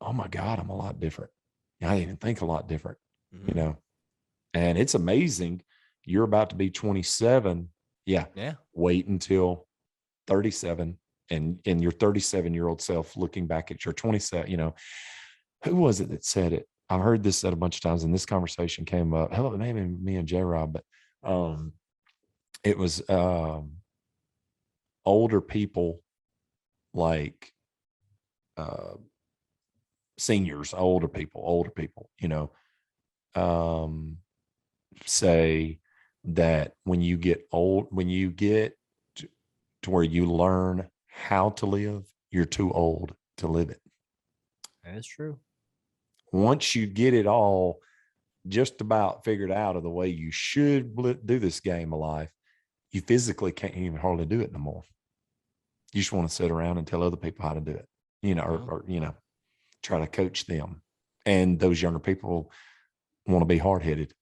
oh my God, I'm a lot different. I didn't even think a lot different, and it's amazing. You're about to be 27. Yeah.
Yeah.
Wait until 37 and your 37-year-old self looking back at your 27, who was it that said it? I've heard this said a bunch of times, and this conversation came up. Hell, maybe me and J Rob, but it was older people, like seniors, older people, say that when you get old, when you get to where you learn how to live, you're too old to live it.
That's true.
Once you get it all just about figured out of the way you should do this game of life, you physically can't even hardly do it no more. You just want to sit around and tell other people how to do it, or try to coach them. And those younger people want to be hard headed.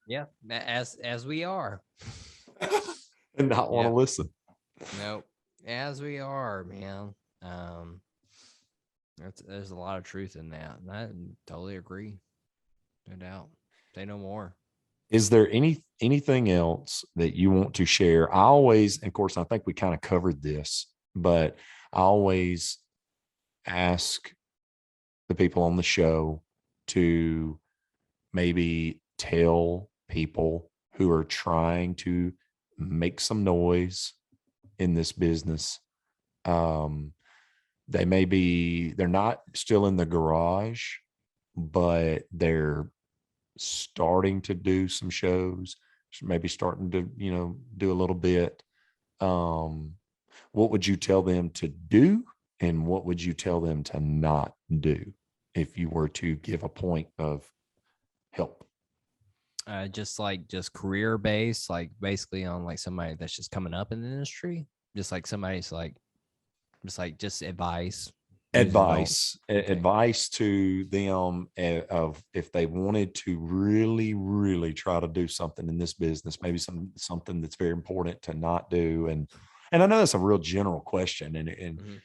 Yeah, as we are.
And not want to listen.
Nope. As we are, man. There's a lot of truth in that. And I totally agree. No doubt. Say no more.
Is there anything else that you want to share? I always, of course, I think we kind of covered this, but I always ask the people on the show to maybe tell people who are trying to make some noise in this business. They're not still in the garage, but they're starting to do some shows, maybe starting to, do a little bit. What would you tell them to do? And what would you tell them to not do if you were to give a point of help?
Just career based, like basically on like somebody that's just coming up in the industry, just like somebody's just advice.
Advice to them of if they wanted to really, really try to do something in this business, maybe something that's very important to not do. And I know that's a real general question. And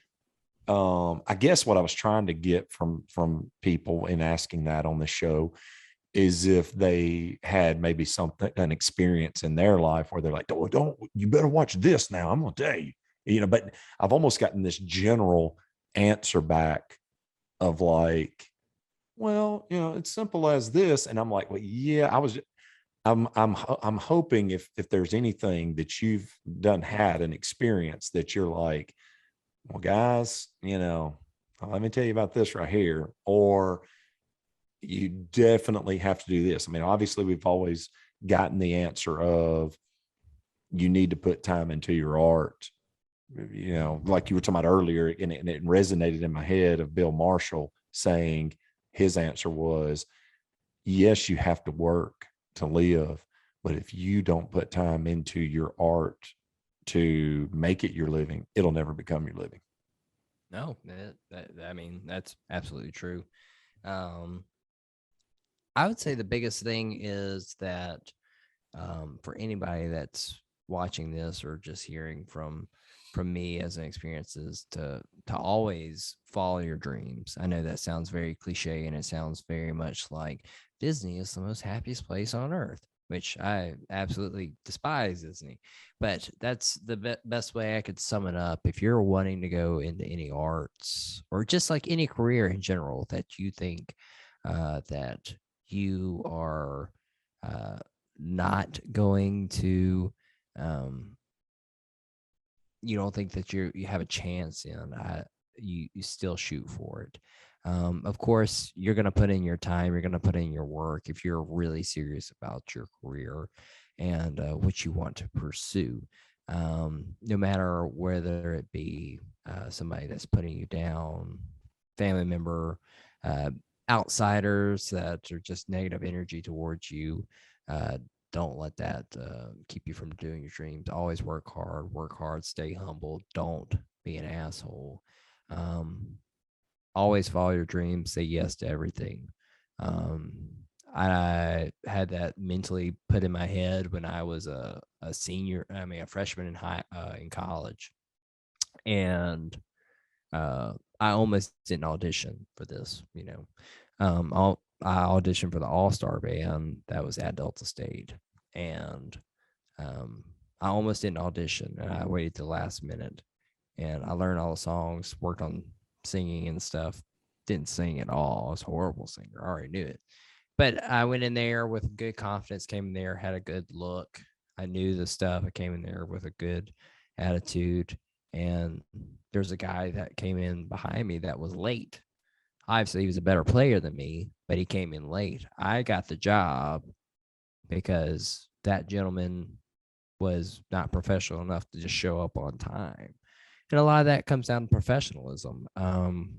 I guess what I was trying to get from people in asking that on the show is if they had maybe an experience in their life where they're like, oh, you better watch this now. I'm going to tell you, but I've almost gotten this general answer back of like, well, it's simple as this. And I'm like, well, yeah, I'm hoping if there's anything that you've had an experience that you're like, well, guys, let me tell you about this right here, or you definitely have to do this. I mean, obviously we've always gotten the answer of you need to put time into your art, like you were talking about earlier, and it resonated in my head of Bill Marshall saying his answer was, yes, you have to work to live, but if you don't put time into your art to make it your living, it'll never become your living.
No, I mean, that's absolutely true. I would say the biggest thing is that for anybody that's watching this or just hearing from me as an experience is to always follow your dreams. I know that sounds very cliche and it sounds very much like Disney is the most happiest place on earth, which I absolutely despise Disney. But that's the best way I could sum it up. If you're wanting to go into any arts or just like any career in general that you think that you are not going to you don't think that you have a chance in, you still shoot for it. Of course, you're going to put in your time, you're going to put in your work if you're really serious about your career and what you want to pursue. No matter whether it be somebody that's putting you down, family member, outsiders that are just negative energy towards you, don't let that keep you from doing your dreams. Always work hard, stay humble. Don't be an asshole. Always follow your dreams, say yes to everything. I had that mentally put in my head when I was a freshman in college. And I almost didn't audition for this, I auditioned for the All-Star band that was at Delta State, and I almost didn't audition, and I waited till the last minute, and I learned all the songs, worked on singing and stuff. Didn't sing at all. I was a horrible singer. I already knew it, but I went in there with good confidence. Came in there, had a good look. I knew the stuff. I came in there with a good attitude, and there's a guy that came in behind me that was late. Obviously, he was a better player than me, but he came in late. I got the job because that gentleman was not professional enough to just show up on time. And a lot of that comes down to professionalism. And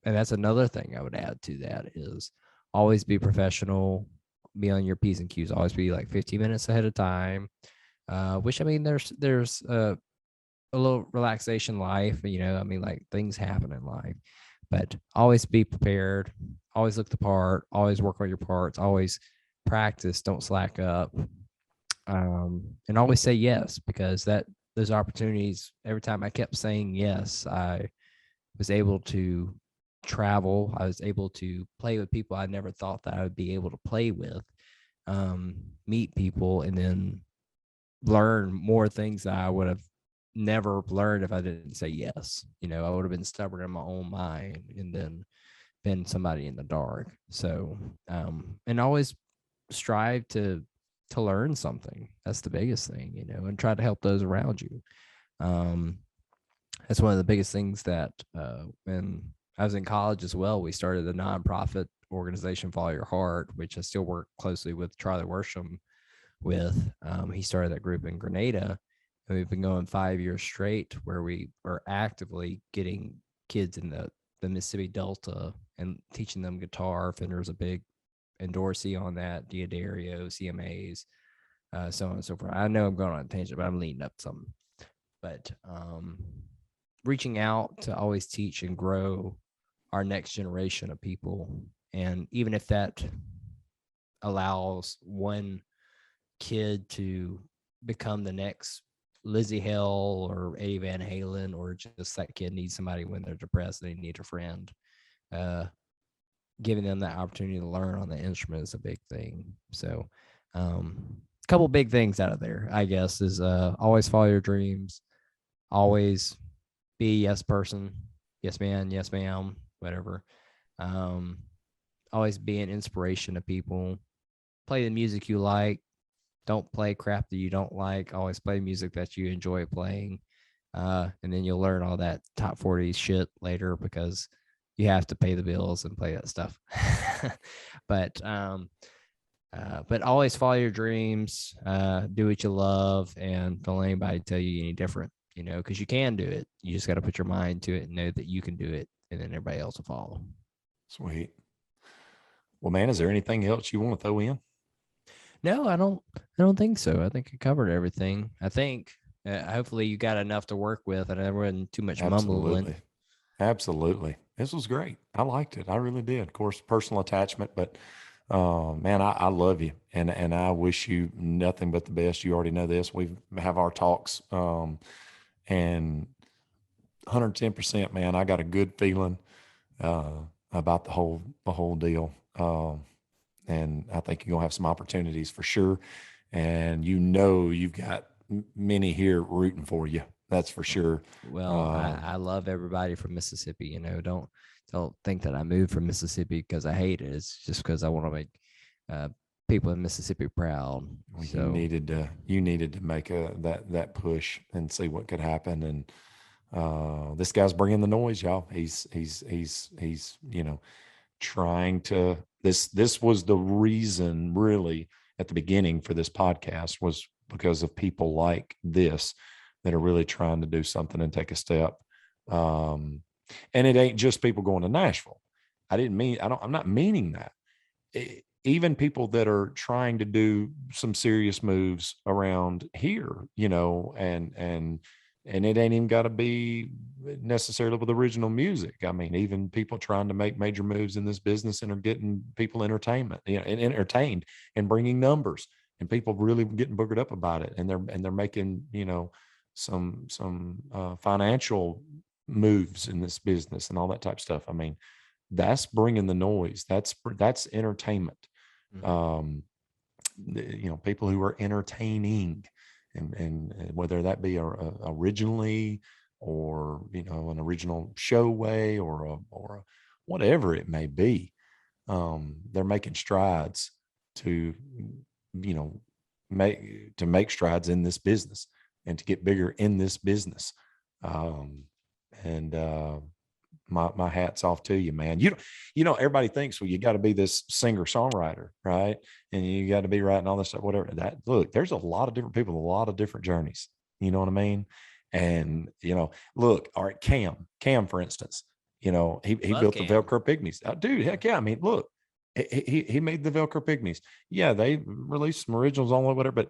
that's another thing I would add to that is always be professional, be on your P's and Q's, always be like 15 minutes ahead of time. Which, I mean, there's a little relaxation life, I mean, like things happen in life, but always be prepared, always look the part, always work on your parts, always practice, don't slack up, and always say yes, because those opportunities, every time I kept saying yes, I was able to travel. I was able to play with people I never thought that I would be able to play with, meet people, and then learn more things that I would have never learned if I didn't say yes. I would have been stubborn in my own mind and then been somebody in the dark. So, and always strive to learn something. That's the biggest thing, and try to help those around you. That's one of the biggest things that when I was in college as well, we started a nonprofit organization, Follow Your Heart, which I still work closely with Charlie Worsham with. He started that group in Grenada, and we've been going 5 years straight where we are actively getting kids in the Mississippi Delta and teaching them guitar. Fender's a big endorsee on that, Diodario, CMAs, so on and so forth. I know I'm going on a tangent, but I'm leading up to something. But reaching out to always teach and grow our next generation of people. And even if that allows one kid to become the next Lizzie Hale or Eddie Van Halen, or just that kid needs somebody when they're depressed and they need a friend, giving them that opportunity to learn on the instrument is a big thing. So a couple big things out of there, I guess, is always follow your dreams, always be a yes person, yes man, yes ma'am, whatever. Always be an inspiration to people. Play the music you like. Don't play crap that you don't like. Always play music that you enjoy playing. And then you'll learn all that top 40 shit later, because you have to pay the bills and play that stuff. But always follow your dreams, do what you love, and don't let anybody tell you any different, because you can do it. You just got to put your mind to it and know that you can do it, and then everybody else will follow.
Sweet. Well, man, is there anything else you want to throw in?
No, I don't think so. I think I covered everything. I think hopefully you got enough to work with, and there wasn't too much mumbling.
Absolutely. This was great. I liked it. I really did. Of course, personal attachment, but man, I love you, and I wish you nothing but the best. You already know this. We have our talks, and 110%, man. I got a good feeling about the whole deal. And I think you're going to have some opportunities for sure. And you've got many here rooting for you. That's for sure.
Well, I love everybody from Mississippi. Don't think that I moved from Mississippi because I hate it. It's just because I want to make people in Mississippi proud.
Well,
so
you needed to make that push and see what could happen. And this guy's bringing the noise, y'all. He's trying to. This was the reason, really, at the beginning for this podcast, was because of people like this that are really trying to do something and take a step. And it ain't just people going to Nashville. I'm not meaning that. Even people that are trying to do some serious moves around here, and it ain't even got to be necessarily with original music. I mean, even people trying to make major moves in this business and are getting people entertainment, and entertained and bringing numbers, and people really getting boogered up about it. And they're making, some financial moves in this business and all that type of stuff. I mean, that's bringing the noise. That's entertainment.
Mm-hmm.
People who are entertaining, and whether that be originally, or an original show way, or whatever it may be, they're making strides to make strides in this business and to get bigger in this business. And my hat's off to you, man. Everybody thinks, well, you got to be this singer songwriter, right? And you got to be writing all this stuff, whatever. Look, there's a lot of different people, a lot of different journeys. You know what I mean? And look, all right, Cam, for instance, he
Love
built the
Cam.
Velcro Pygmies. Dude, heck yeah. I mean, look, he made the Velcro Pygmies. Yeah, they released some originals on it, whatever, but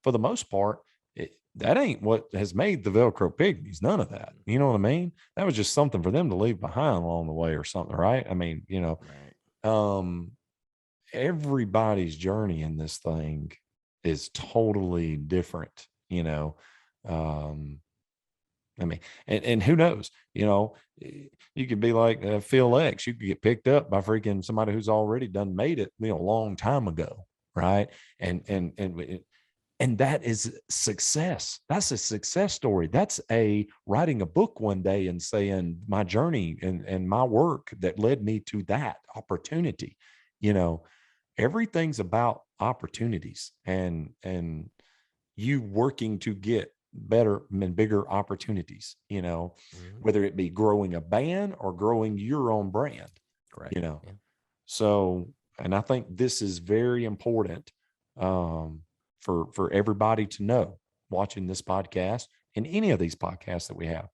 for the most part, that ain't what has made the Velcro Pygmies. None of that. You know what I mean? That was just something for them to leave behind along the way or something, right? I mean,
Right.
Everybody's journey in this thing is totally different, I mean, and who knows, you could be like Phil X. You could get picked up by freaking somebody who's already done made it, a long time ago. Right. And that is success. That's a success story. That's writing a book one day and saying my journey and my work that led me to that opportunity. Everything's about opportunities and you working to get better and bigger opportunities, whether it be growing a band or growing your own brand.
Correct.
Yeah. So, and I think this is very important for everybody to know watching this podcast and any of these podcasts that we have,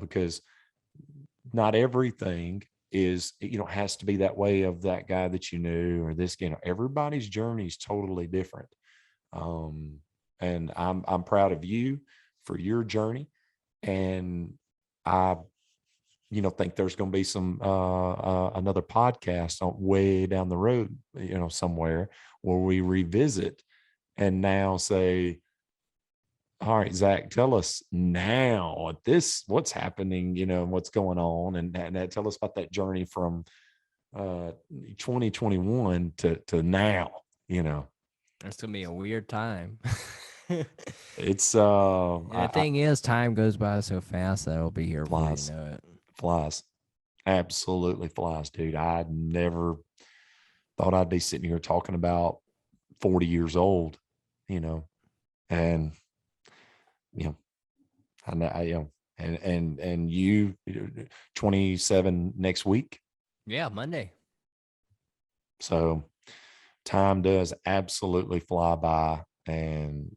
because not everything is, has to be that way of that guy that you knew or this, everybody's journey is totally different. And I'm proud of you for your journey. And I, think there's going to be some, another podcast way down the road, somewhere where we revisit and now say, all right, Zach, tell us now what's happening, what's going on, and tell us about that journey from 2021 to now.
It's gonna be a weird time.
It's
The thing is, time goes by so fast that it'll be here before you
Flies.
know it.
Flies, absolutely flies, dude. I never thought I'd be sitting here talking about 40 years old, and and you 27 next week.
Yeah, Monday.
So time does absolutely fly by. And,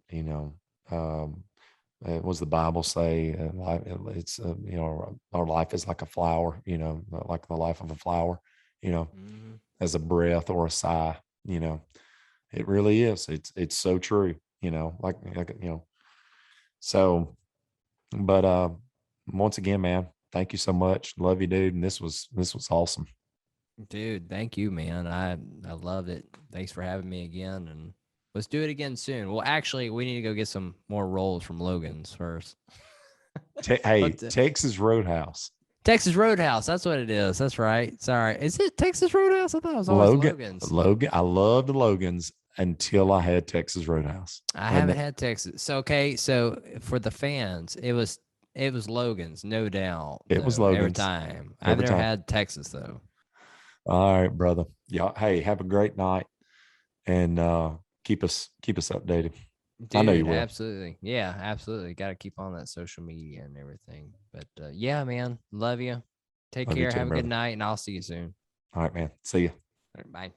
what does the Bible say? It's, our life is like a flower, like the life of a flower, as a breath or a sigh, it really is. It's so true, so, but, once again, man, thank you so much. Love you, dude. And this was awesome.
Dude, thank you, man. I loved it. Thanks for having me again, and let's do it again soon. Well, actually, we need to go get some more rolls from Logan's first.
Hey, Texas Roadhouse.
Texas Roadhouse. That's what it is. That's right. Sorry. Is it Texas Roadhouse? I thought it was always Logan's.
Logan. I loved Logan's until I had Texas Roadhouse.
I haven't had Texas. So, okay. So for the fans, it was Logan's, no doubt.
It was Logan's.
Every time. I've never had Texas, though.
All right, brother. Yeah. Hey, have a great night. And keep us updated.
Dude,
I know you will.
Absolutely. Yeah, absolutely. Got to keep on that social media and everything. But yeah, man, love you. Take care. Have a good night, and I'll see you soon.
All right, man. See you.
All right,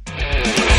bye.